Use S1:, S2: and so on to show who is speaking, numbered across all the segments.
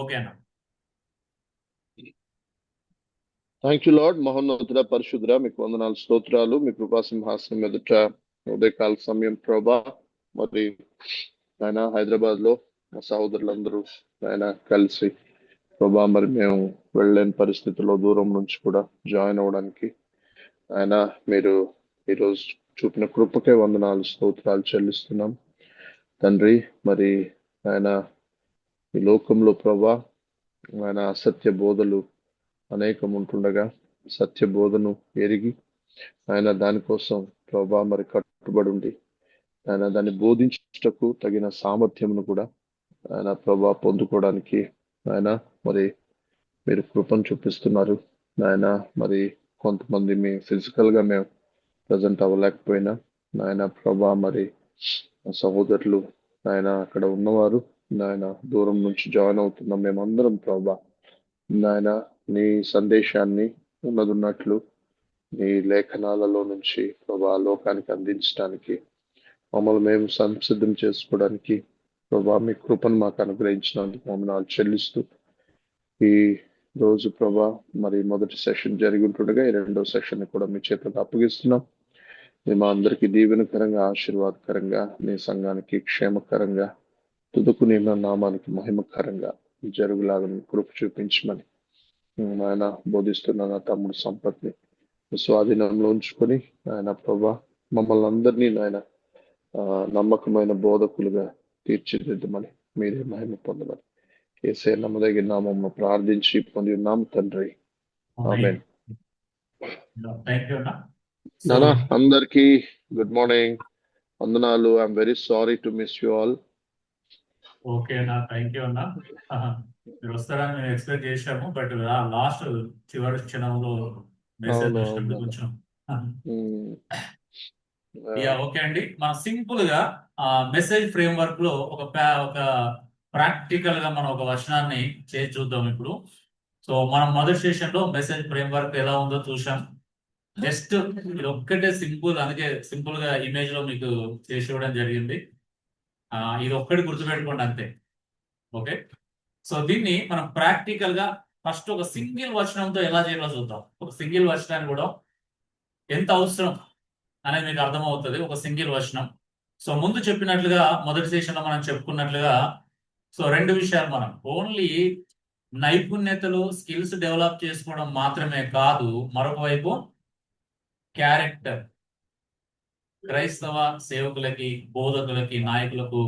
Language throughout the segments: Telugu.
S1: ఓకే అన్న.
S2: Thank you lord. మహోన్నతుడ పరిశుద్ధుడ, మీకు వందనాలు, స్తోత్రాలు. మీ కృపా సింహాసనం ఎదుట ఉదయకాల సమయం ప్రభా, మరి ఆయన హైదరాబాద్ లో మా సహోదరులందరూ ఆయన కలిసి ప్రభా, మరి మేము వెళ్ళలేని పరిస్థితుల్లో దూరం నుంచి కూడా జాయిన్ అవ్వడానికి ఆయన మీరు ఈరోజు చూపిన కృపకే వందనాలు, స్తోత్రాలు చెల్లిస్తున్నాం తండ్రి. మరి ఆయన ఈ లోకంలో ప్రభా, ఆయన అసత్య బోధలు అనేకం ఉంటుండగా సత్య బోధను ఎరిగి ఆయన దానికోసం ప్రభా మరి కట్టుబడి ఉండి ఆయన దాన్ని బోధించుటకు తగిన సామర్థ్యమును కూడా ఆయన ప్రభా పొందుకోవడానికి ఆయన మరి మీరు కృపను చూపిస్తున్నారు. ఆయన మరి కొంతమంది మీ ఫిజికల్ గా మేము ప్రజెంట్ అవ్వలేకపోయినా నాయన ప్రభా మరి సహోదరులు ఆయన అక్కడ ఉన్నవారు నాయన దూరం నుంచి జాయిన్ అవుతున్నాం మేమందరం ప్రభా, నాయన నీ సందేశాన్ని ఉన్నదున్నట్లు నీ లేఖనాలలో నుంచి ప్రభా లోకానికి అందించడానికి మమ్మల్ని మేము సంసిద్ధం చేసుకోవడానికి ప్రభా మీ కృపను మాకు అనుగ్రహించినందుకు మమ్మల్ని చెల్లిస్తూ ఈ రోజు ప్రభా మరి మొదటి సెషన్ జరిగి ఉంటుండగా ఈ రెండో సెషన్ కూడా మీ చేతులకు అప్పగిస్తున్నాం. మీ మా అందరికీ దీవెనకరంగా ఆశీర్వాదకరంగా నీ సంఘానికి క్షేమకరంగా తుదుకు నీ నామానికి మహిమకరంగా జరుగులాగా కృప చూపించమని ఆయన బోధిస్తున్న నా తమ్ముడు సంపత్ని స్వాధీనంలో ఉంచుకొని ఆయన ప్రభా మమ్మల్ని అందరినీ ఆయన నమ్మకమైన బోధకులుగా తీర్చిదిద్దమని మీరే మహిమ పొందమని యేసయ్య నమ్మదగిన నామమును ప్రార్థించి పొంది ఉన్నాం తండ్రి, ఆమేన్. నానా అందరికి గుడ్ మార్నింగ్, వందనాలు. I'm very sorry to miss you all.
S1: Okay అన్న, థ్యాంక్ యూ అన్న. మీరు వస్తారని మేము ఎక్స్పెక్ట్ చేశాము, బట్ లాస్ట్ చివరి క్షణంలో మెసేజ్ వచ్చినప్పుడు కొంచెం ఓకే అండి. మనం సింపుల్ గా మెసేజ్ ఫ్రేమ్ వర్క్ లో ఒక ప్రాక్టికల్ గా మనం ఒక వచనాన్ని చేసి చూద్దాం ఇప్పుడు. సో మనం మొదటి సెషన్ లో మెసేజ్ ఫ్రేమ్ వర్క్ ఎలా ఉందో చూసాం. జస్ట్ ఇది ఒక్కటే సింపుల్, అందుకే సింపుల్ గా ఇమేజ్ లో మీకు చేసి ఇవ్వడం జరిగింది. ఇది ఒక్కటి గుర్తుపెట్టుకోండి అంతే. ఓకే, సో దీన్ని మనం ప్రాక్టికల్ గా ఫస్ట్ ఒక సింగిల్ వచనంతో ఎలా చేయాలో చూద్దాం. ఒక సింగిల్ వచనాన్ని కూడా ఎంత అవసరం అనేది మీకు అర్థమవుతుంది. ఒక సింగిల్ వచనం. సో ముందు చెప్పినట్లుగా మొదటి సెషన్ లో మనం చెప్పుకున్నట్లుగా సో రెండు విషయాలు, మనం ఓన్లీ నైపుణ్యతలు స్కిల్స్ డెవలప్ చేసుకోవడం మాత్రమే కాదు, మరొక వైపు క్యారెక్టర్, క్రైస్తవ సేవకులకి, బోధకులకి, నాయకులకు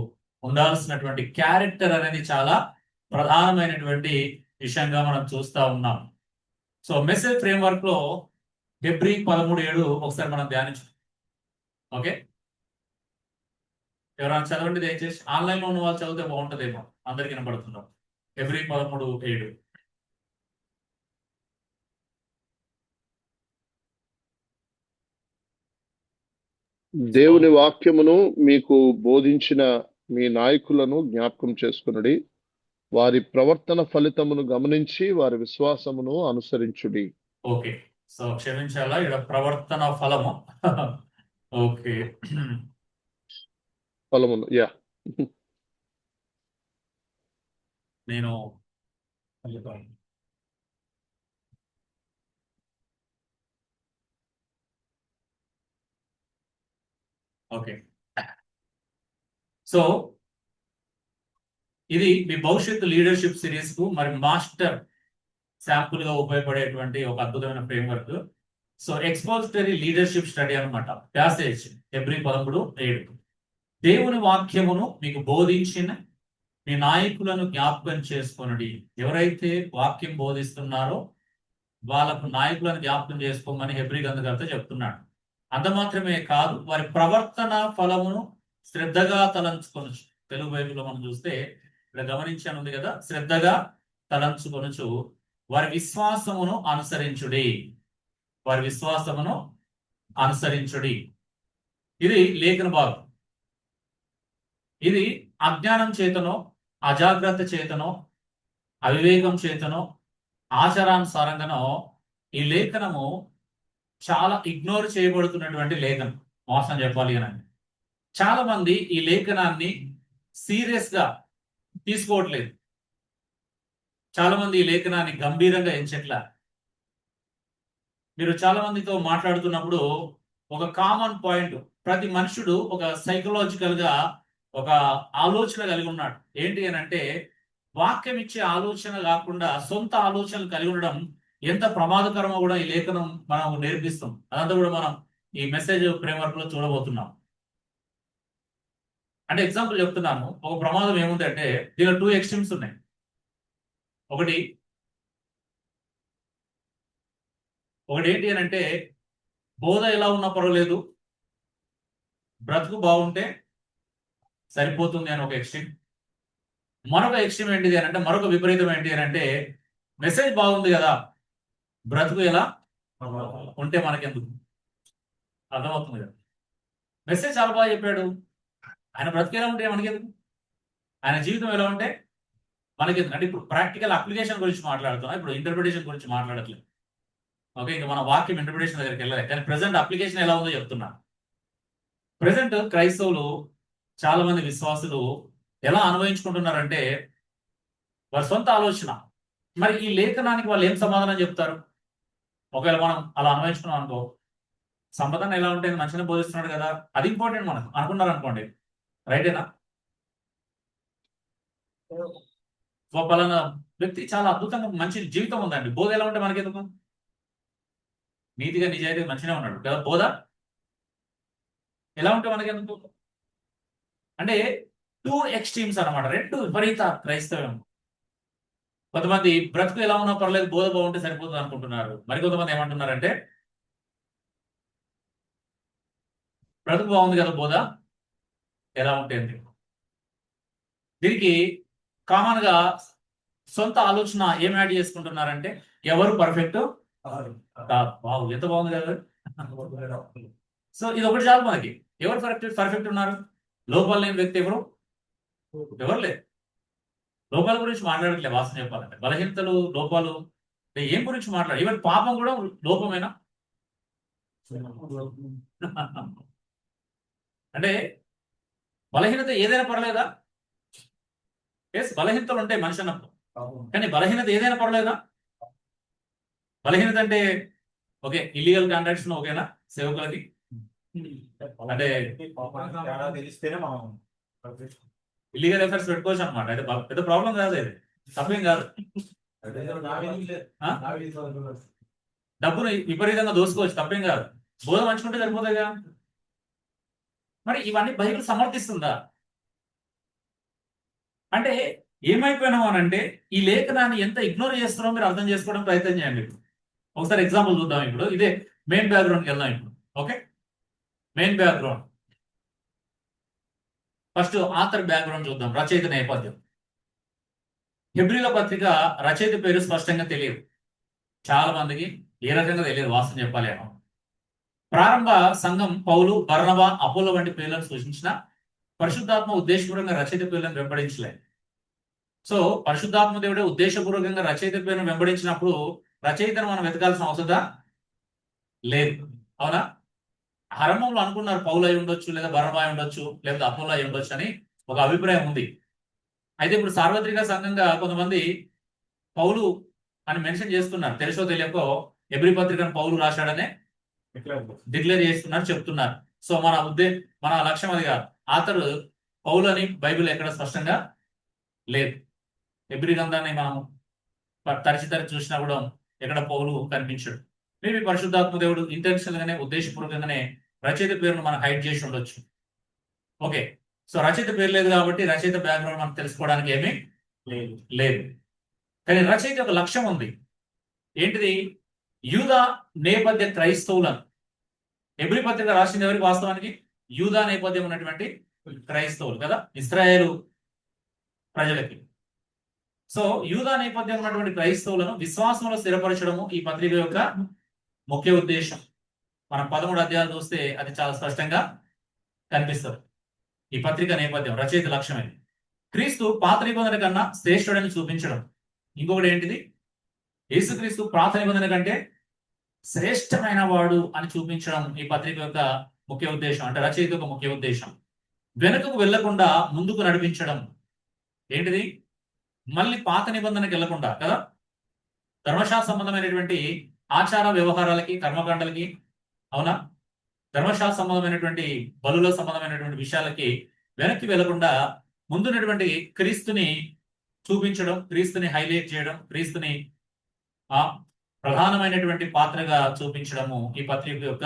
S1: ఉండాల్సినటువంటి క్యారెక్టర్ అనేది చాలా ప్రధానమైనటువంటి విషయంగా మనం చూస్తా ఉన్నాం. సో మెసేజ్ ఫ్రేమ్ వర్క్ లో హెబ్రీ 13:7 ఒకసారి మనం ధ్యానించు. ఓకే, ఎవరైనా చదవండి దయచేసి. ఆన్లైన్ లో ఉన్న వాళ్ళు చదివితే బాగుంటుందేమో, అందరికి వినపడుతున్నాం. హెబ్రీ 13:7.
S2: దేవుని వాక్యమును మీకు బోధించిన మీ నాయకులను జ్ఞాపకం చేసుకునుడి, వారి ప్రవర్తన ఫలితమును గమనించి వారి విశ్వాసమును అనుసరించుడి.
S1: ఓకే, సో క్షమించాలా, ఇక్కడ ప్రవర్తన ఫలము. ఓకే,
S2: ఫలమును యా
S1: నేను ఓకే, సో ఇది మీ భవిష్యత్తు లీడర్షిప్ సిరీస్ కు మరి మాస్టర్ శాంపుల్ గా ఉపయోగపడేటువంటి ఒక అద్భుతమైన framework. So expository leadership study అనమాట. Passage Hebrews 13:7. దేవుని వాక్యమును మీకు బోధించిన మీ నాయకులను జ్ఞాపకం చేసుకొనుడి. ఎవరైతే వాక్యం బోధిస్తున్నారో వాళ్ళకు నాయకులను జ్ఞాపకం చేసుకోమని హెబ్రీ గ్రంథకర్త చెప్తున్నాడు. అంత మాత్రమే కాదు, వారి ప్రవర్తన ఫలమును శ్రద్ధగా తలంచుకొనొచ్చు. తెలుగు బైబిల్లో మనం చూస్తే ఇక్కడ గమనించాను ఉంది కదా, శ్రద్ధగా తలంచుకొనొచ్చు. వారి విశ్వాసమును అనుసరించుడి. వారి విశ్వాసమును అనుసరించుడి. ఇది లేఖన భాగం. ఇది అజ్ఞానం చేతనో, అజాగ్రత్త చేతనో, అవివేకం చేతనో, ఆచారానుసారంగానో ఈ లేఖనము చాలా ఇగ్నోర్ చేయబడుతున్నటువంటి లేఖనం. మోసం చెప్పాలి అని చాలా మంది ఈ లేఖనాన్ని సీరియస్ గా తీసుకోవట్లేదు. చాలా మంది ఈ లేఖనాన్ని గంభీరంగా ఎంచట్ల. మీరు చాలా మందితో మాట్లాడుతున్నప్పుడు ఒక కామన్ పాయింట్, ప్రతి మనుషుడు ఒక సైకలాజికల్ గా ఒక ఆలోచన కలిగి ఉన్నాడు. ఏంటి అని అంటే, వాక్యం ఇచ్చే ఆలోచన కాకుండా సొంత ఆలోచనలు కలిగి ఉండడం ఎంత ప్రమాదకరమో కూడా ఈ లేఖనం మనం నేర్పిస్తాం. అదంతా కూడా మనం ఈ మెసేజ్ ఫ్రేమ్వర్క్ లో చూడబోతున్నాం. అంటే ఎగ్జాంపుల్ చెప్తున్నాను. ఒక ప్రమాదం ఏముందంటే, దీనిలో 2 ఎక్స్ట్రీమ్స్ ఉన్నాయి. ఒకటి ఏంటి అని అంటే, బోధ ఎలా ఉన్నా పర్వాలేదు, బ్రతుకు బాగుంటే సరిపోతుంది అని ఒక ఎక్స్ట్రీమ్. మరొక ఎక్స్ట్రీమ్ ఏంటిది అని అంటే, మరొక విపరీతం ఏంటి అని అంటే, మెసేజ్ బాగుంది కదా, బ్రతుకు ఎలా ఉంటే మనకెందుకు. అర్థమవుతుంది కదా. మెసేజ్ చాలా బాగా చెప్పాడు, ఆయన బ్రతుకు ఎలా ఉంటే మనకెందుకు, ఆయన జీవితం ఎలా ఉంటే మనకెందుకు. అంటే ఇప్పుడు ప్రాక్టికల్ అప్లికేషన్ గురించి మాట్లాడుతున్నాం, ఇప్పుడు ఇంటర్ప్రిటేషన్ గురించి మాట్లాడట్లేదు. ఓకే, ఇంకా మన వాక్యం ఇంటర్ప్రిటేషన్ దగ్గరికి వెళ్ళలేదు, కానీ ప్రెసెంట్ అప్లికేషన్ ఎలా ఉందో చెప్తున్నా. ప్రెసెంట్ క్రైస్తవులు, చాలా మంది విశ్వాసులు ఎలా అన్వయించుకుంటున్నారంటే, వారి సొంత ఆలోచన. మరి ఈ లేఖనానికి వాళ్ళు ఏం సమాధానం చెప్తారు? ఒకవేళ మనం అలా అన్వయించుకున్నాం అనుకో, సంపదన ఎలా ఉంటే మంచిగా బోధిస్తున్నాడు కదా, అది ఇంపార్టెంట్ మనకు అనుకున్నారు అనుకోండి, రైటేనా? ఒక పలానా వ్యక్తి చాలా అద్భుతంగా మంచి జీవితం ఉందండి, బోధ ఎలా ఉంటే మనకెందుకు? నీతిగా నిజాయితీగా మంచిగా ఉన్నాడు కదా, బోధ ఎలా ఉంటే మనకెందుకు? అంటే 2 ఎక్స్ట్రీమ్స్ అనమాట, 2 విపరీత క్రైస్తవం. కొంతమంది బ్రతుకు ఎలా ఉన్నా పర్లేదు, బోధ బాగుంటే సరిపోతుంది అనుకుంటున్నారు. మరికొంతమంది ఏమంటున్నారంటే, బ్రతుకు బాగుంది కదా, బోధ ఎలా ఉంటే ఎందుకు. దీనికి కామన్ గా సొంత ఆలోచన ఏం యాడ్ చేసుకుంటున్నారంటే, ఎవరు పర్ఫెక్ట్ కాదు. వావ్, ఎంత బాగుంది కదా. సో ఇది ఒకటి చాలు మనకి. ఎవరు పర్ఫెక్ట్ ఉన్నారు? లోపాలు లేని వ్యక్తి ఎవరు లేరు. లోపాల గురించి మాట్లాడట్లేదు వాసన చెప్పాలంటే, బలహీనతలు, లోపాలు ఏం గురించి మాట్లాడు. ఈవెన్ పాపం కూడా లోపమేనా? అంటే బలహీనత ఏదైనా పర్లేదా? ఎస్, బలహీనతలు ఉంటాయి మనిషి అన్నప్పుడు, కానీ బలహీనత ఏదైనా పర్లేదా? బలహీనత అంటే ఓకే, ఇల్లీగల్ కాంట్రాక్ట్స్ ఓకేనా సేవకులకి? అంటే ఇల్లీగల్ ఎఫైర్స్ పెట్టుకోవచ్చు అనమాట. అయితే పెద్ద ప్రాబ్లం కాదు, ఇది తప్పేం కాదు. డబ్బును విపరీతంగా దోసుకోవచ్చు, తప్పేం కాదు. బోధ మంచుకుంటే సరిపోతాయిగా. మరి ఇవన్నీ బైబిల్ సమర్థిస్తుందా? అంటే ఏమైపోయినాం అని అంటే, ఈ లేఖనాన్ని ఎంత ఇగ్నోర్ చేస్తున్నామో మీరు అర్థం చేసుకోవడం ప్రయత్నం చేయండి. ఒకసారి ఎగ్జాంపుల్ చూద్దాం. ఇప్పుడు ఇదే మెయిన్ బ్యాక్గ్రౌండ్కి వెళ్దాం ఇప్పుడు. Okay, main background first author background చూద్దాం, రచయిత నేపథ్యం. హెబ్రీల పత్రిక రచయిత పేరు స్పష్టంగా తెలియదు చాలా మందికి, ఏ రకంగా తెలియదు వాస్తవం చెప్పాలి. ప్రారంభ సంఘం పౌలు, బర్నబా, అపోలో వంటి పేర్లను సూచించిన పరిశుద్ధాత్మ ఉద్దేశపూర్వకంగా రచయిత పేర్లను వెంబడించలేదు. సో పరిశుద్ధాత్మ దేవుడే ఉద్దేశపూర్వకంగా రచయిత పేరును వెంబడించినప్పుడు రచయితను మనం వెతకాల్సిన అవసరం లేదు, అవునా? ఆరంభంలో అనుకున్నారు పౌలు అయి ఉండొచ్చు, లేదా బర్నబా అయి ఉండొచ్చు, లేదా అపోలో అయి ఉండొచ్చు అని ఒక అభిప్రాయం ఉంది. అయితే ఇప్పుడు సార్వత్రిక సంఘంగా కొంతమంది పౌలు అని మెన్షన్ చేస్తున్నారు, తెలుసో తెలియకో హెబ్రీ పత్రికను పౌలు రాశాడనే డిక్లేర్ చేస్తున్నారు, చెప్తున్నారు. సో మన లక్ష్యం అది కాదు. ఆతరు పౌలు అని బైబిల్ ఎక్కడ స్పష్టంగా లేదు. హెబ్రీ గ్రంథాన్ని మనం తరచి చూసినా కూడా ఎక్కడ పౌలు కనిపించడు. మేబీ పరిశుద్ధాత్మ దేవుడు ఇంటెన్షనల్ గానే, ఉద్దేశపూర్వకంగానే రచయిత పేరును మనం హైడ్ చేసి ఉండొచ్చు. ఓకే, సో రచయిత పేరు లేదు కాబట్టి రచయిత బ్యాక్గ్రౌండ్ మనకు తెలుసుకోవడానికి ఏమీ లేదు. కానీ రచయిత ఒక లక్ష్యం ఉంది. ఏంటిది? యూదా నేపథ్య క్రైస్తవులను. హెబ్రీ పత్రిక రాసింది ఎవరికి? వాస్తవానికి యూదా నేపథ్యం ఉన్నటువంటి క్రైస్తవులు కదా, ఇశ్రాయేలు ప్రజలకి. సో యూదా నేపథ్యం ఉన్నటువంటి క్రైస్తవులను విశ్వాసంలో స్థిరపరచడము ఈ పత్రిక యొక్క ముఖ్య ఉద్దేశం. మనం 13 అధ్యాయాలు చూస్తే అది చాలా స్పష్టంగా కనిపిస్తుంది. ఈ పత్రిక నేపథ్యం, రచయిత లక్ష్యం ఇది. క్రీస్తు పాత నిబంధన కన్నా శ్రేష్ఠుడని చూపించడం. ఇంకొకటి ఏంటిది? యేసుక్రీస్తు పాత నిబంధన కంటే శ్రేష్టమైన వాడు అని చూపించడం ఈ పత్రిక యొక్క ముఖ్య ఉద్దేశం, అంటే రచయిత యొక్క ముఖ్య ఉద్దేశం. వెనుకకు వెళ్లకుండా ముందుకు నడిపించడం. ఏంటిది? మళ్ళీ పాత నిబంధనకి వెళ్లకుండా కదా, ధర్మశాస్త్ర సంబంధమైనటువంటి ఆచార వ్యవహారాలకి, కర్మకాండలకి, అవునా, ధర్మశాస్త్ర సంబంధమైనటువంటి బలుల సంబంధమైనటువంటి విషయాలకి వెనక్కి వెళ్లకుండా ముందున్నటువంటి క్రీస్తుని చూపించడం, క్రీస్తుని హైలైట్ చేయడం, క్రీస్తుని ఆ ప్రధానమైనటువంటి పాత్రగా చూపించడము ఈ పత్రిక యొక్క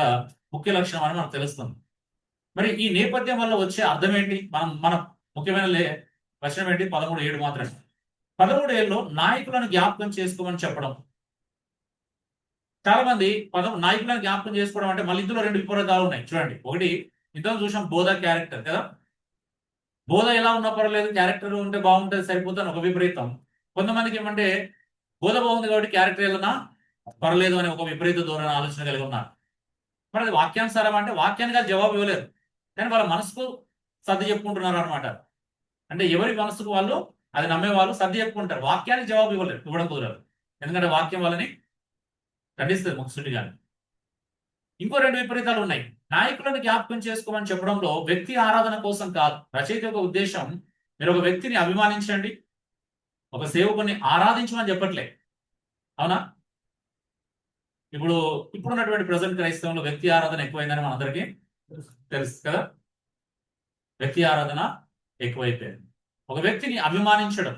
S1: ముఖ్య లక్షణం అని మనకు తెలుస్తుంది. మరి ఈ నేపథ్యం వల్ల వచ్చే అర్థం ఏంటి? మన ముఖ్యమైన వచనం ఏంటి? 13:7 మాత్రమే. 13:7లో నాయకులను జ్ఞాపకం చేసుకోమని చెప్పడం. చాలా మంది నాయకులను జ్ఞాపకం చేసుకోవడం అంటే మళ్ళీ ఇందులో రెండు విపరీతాలు ఉన్నాయి. చూడండి, ఒకటి ఇంతలో చూసాం బోధ క్యారెక్టర్ కదా, బోధ ఎలా ఉన్నా పర్వాలేదు, క్యారెక్టర్ ఉంటే బాగుంటుంది సరిపోతుంది ఒక విపరీతం. కొంతమందికి ఏమంటే బోధ బాగుంది కాబట్టి క్యారెక్టర్ ఏదన్నా పర్లేదు అని ఒక విపరీత ధోరణి ఆలోచన కలిగి ఉన్నారు. మరి అది వాక్యానుసారం అంటే వాక్యానికి జవాబు ఇవ్వలేరు, కానీ వాళ్ళ మనసుకు సర్ది చెప్పుకుంటున్నారు అనమాట. అంటే ఎవరి మనసుకు వాళ్ళు అది నమ్మే వాళ్ళు సర్ది చెప్పుకుంటారు, వాక్యానికి జవాబు ఇవ్వడం కుదరదు. ఎందుకంటే వాక్యం వాళ్ళని ఖండిస్తుంది ముఖ్యుడిగా. ఇంకో రెండు విపరీతాలు ఉన్నాయి. నాయకులను జ్ఞాపకం చేసుకోమని చెప్పడంలో వ్యక్తి ఆరాధన కోసం కాదు. రచయిత యొక్క ఉద్దేశం మీరు ఒక వ్యక్తిని అభిమానించండి, ఒక సేవకుని ఆరాధించమని చెప్పట్లే, అవునా. ఇప్పుడున్నటువంటి ప్రజెంట్ క్రైస్తవంలో వ్యక్తి ఆరాధన ఎక్కువైందని మనందరికీ తెలుసు కదా. వ్యక్తి ఆరాధన ఎక్కువైపోయింది. ఒక వ్యక్తిని అభిమానించడం,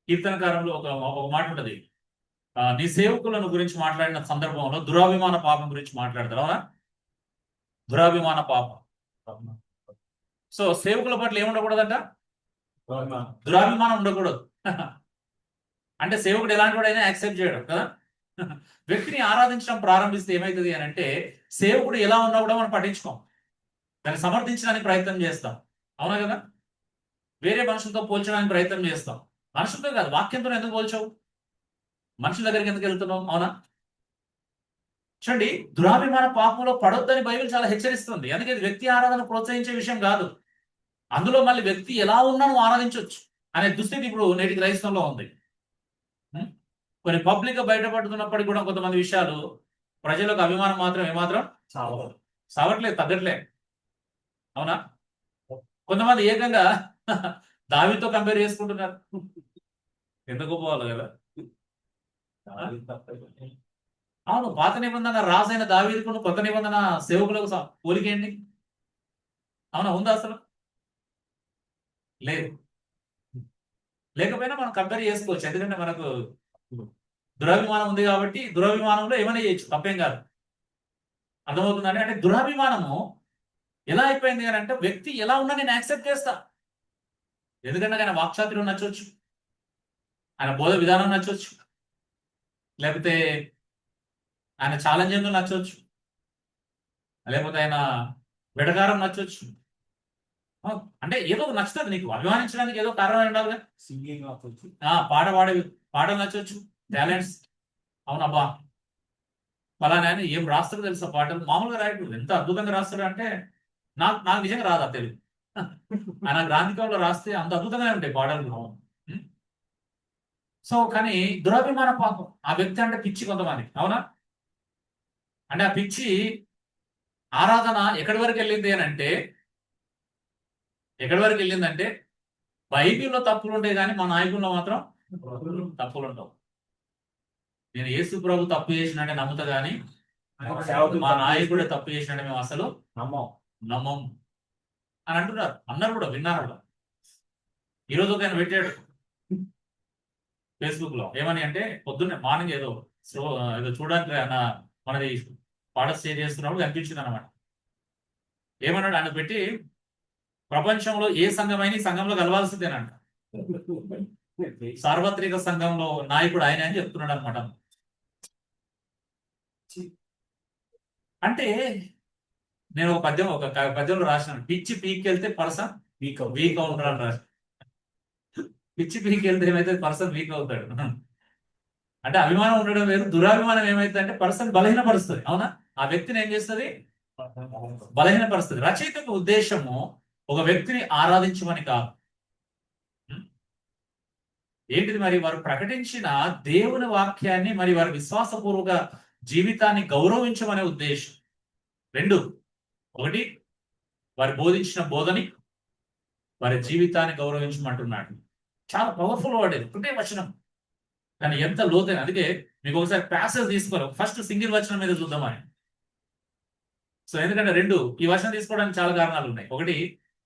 S1: కీర్తనకారంలో ఒక మాట ఉంటుంది, నీ సేవకులను గురించి మాట్లాడిన సందర్భంలో దురాభిమాన పాపం గురించి మాట్లాడతారు, అవునా. దురాభిమాన పాపం. సో సేవకుల పట్ల ఏముండకూడదంట? దురాభిమానం ఉండకూడదు. అంటే సేవకుడు ఎలాంటి వాడైనా యాక్సెప్ట్ చేయడం కదా. వ్యక్తిని ఆరాధించడం ప్రారంభిస్తే ఏమవుతుంది అని అంటే సేవకుడు ఎలా ఉన్నా కూడా మనం పట్టించుకోం, దాన్ని సమర్థించడానికి ప్రయత్నం చేస్తాం, అవునా కదా. వేరే మనుషులతో పోల్చడానికి ప్రయత్నం చేస్తాం. మనుషులతో కాదు, వాక్యంతో ఎందుకు పోల్చావు? మనుషుల దగ్గరికి ఎందుకు వెళ్తున్నాం, అవునా. చూడండి, దురాభిమాన పాపంలో పడొద్దని బైబిల్ చాలా హెచ్చరిస్తుంది. అందుకే వ్యక్తి ఆరాధన ప్రోత్సహించే విషయం కాదు. అందులో మళ్ళీ వ్యక్తి ఎలా ఉన్నా నువ్వు ఆరాధించవచ్చు అనే దుస్థితి ఇప్పుడు నేటి క్రైస్తవంలో ఉంది. కొన్ని పబ్లిక్ గా బయటపడుతున్నప్పటికీ కూడా కొంతమంది విషయాలు ప్రజలకు అభిమానం మాత్రం ఏమాత్రం సావట్లేదు, తగ్గట్లేదు, అవునా. కొంతమంది ఏకంగా దావీదుతో కంపేర్ చేసుకుంటున్నారు. ఎందుకు పోవాలి కదా. అవును, పాత నిబంధన రాజైన దావీదుకు కొత్త నిబంధన సేవకులకు పోలికేంటి? అవునా, ఉందా అసలు? లేదు. లేకపోయినా మనం కంపేర్ చేసుకోవచ్చు, ఎందుకంటే మనకు దురాభిమానం ఉంది కాబట్టి దురాభిమానంలో ఏమైనా చేయొచ్చు, తప్పేం కాదు. అర్థమవుతుందండి. అంటే దురాభిమానము ఎలా అయిపోయింది అని అంటే వ్యక్తి ఎలా ఉన్నా నేను యాక్సెప్ట్ చేస్తా. ఎందుకంటే ఆయన వాక్చాతుర్యం నచ్చవచ్చు, ఆయన బోధ విధానం నచ్చవచ్చు, లేకపోతే ఆయన ఛాలెంజింగ్ నచ్చవచ్చు, లేకపోతే ఆయన వెటకారం నచ్చవచ్చు. అంటే ఏదో నచ్చుతుంది నీకు, అభిమానించడానికి ఏదో కారణం ఉండాలి. సింగింగ్ నచ్చవచ్చు, పాటలు నచ్చవచ్చు, టాలెంట్స్. అవునబ్బా, ఫలానా ఆయన ఏం రాస్తాడో తెలుసా పాటలు, మామూలుగా రాయకూడదు, ఎంత అద్భుతంగా రాస్తాడు అంటే నాకు నిజంగా రాదా తెలుగు. ఆయన గ్రాంధికంలో రాస్తే అంత అద్భుతంగానే ఉంటాయి పాటలు. సో కానీ దురాభిమాన పాపం, ఆ వ్యక్తి అంటే పిచ్చి కొంతమంది, అవునా. అంటే ఆ పిచ్చి ఆరాధన ఎక్కడి వరకు వెళ్ళింది అని అంటే బైబిల్లో తప్పులు ఉంటాయి కానీ మా నాయకుల్లో మాత్రం తప్పులు ఉండవు. నేను యేసు ప్రభు తప్పు చేసినట్టే నమ్ముతా కానీ మా నాయకుడే తప్పు చేసినట్టే మేము అసలు నమ్మం అని అంటున్నారు. అన్నారు కూడా, విన్నారు కూడా. ఈరోజు ఒక ఆయన పెట్టాడు ఫేస్బుక్ లో, ఏమని అంటే పొద్దున్నే మార్నింగ్ ఏదో చూడడానికి మనది పాట షేర్ చేస్తున్నప్పుడు కనిపించింది అనమాట. ఏమన్నాడు ఆయన పెట్టి, ప్రపంచంలో ఏ సంఘమైనా ఈ సంఘంలో కలవాల్సిందేనంట, సార్వత్రిక సంఘంలో నాయకుడు ఆయన అని చెప్తున్నాడు అనమాట. అంటే నేను ఒక పద్యంలో రాసినాను, పిచ్చి పీకెళ్తే పర్సన్ వీక్ అవుతాడు అని రాసి. పిచ్చి పీకెళ్తే ఏమైతే పర్సన్ వీక్ అవుతాడు. అంటే అభిమానం ఉండడం వేరు, దురాభిమానం ఏమైతే అంటే పర్సన్ బలహీనపరుస్తుంది, అవునా. ఆ వ్యక్తిని ఏం చేస్తుంది? బలహీనపరుస్తుంది. రచయిత ఉద్దేశము ఒక వ్యక్తిని ఆరాధించమని కాదు. ఏంటిది మరి? వారు ప్రకటించిన దేవుని వాక్యాన్ని మరి వారి విశ్వాసపూర్వక జీవితాన్ని గౌరవించమనే ఉద్దేశం. రెండు, ఒకటి వారు బోధించిన బోధని, వారి జీవితాన్ని గౌరవించమంటున్నాడు. చాలా పవర్ఫుల్ వర్డ్ ఇది, ఒకటే వచనం కానీ ఎంత లోతైన. అందుకే మీకు ఒకసారి ప్యాసేజ్ తీసుకోవాలి, ఫస్ట్ సింగిల్ వచనం మీద చూద్దామని. సో ఎందుకంటే ఈ వచనం తీసుకోవడానికి చాలా కారణాలు ఉన్నాయి. ఒకటి,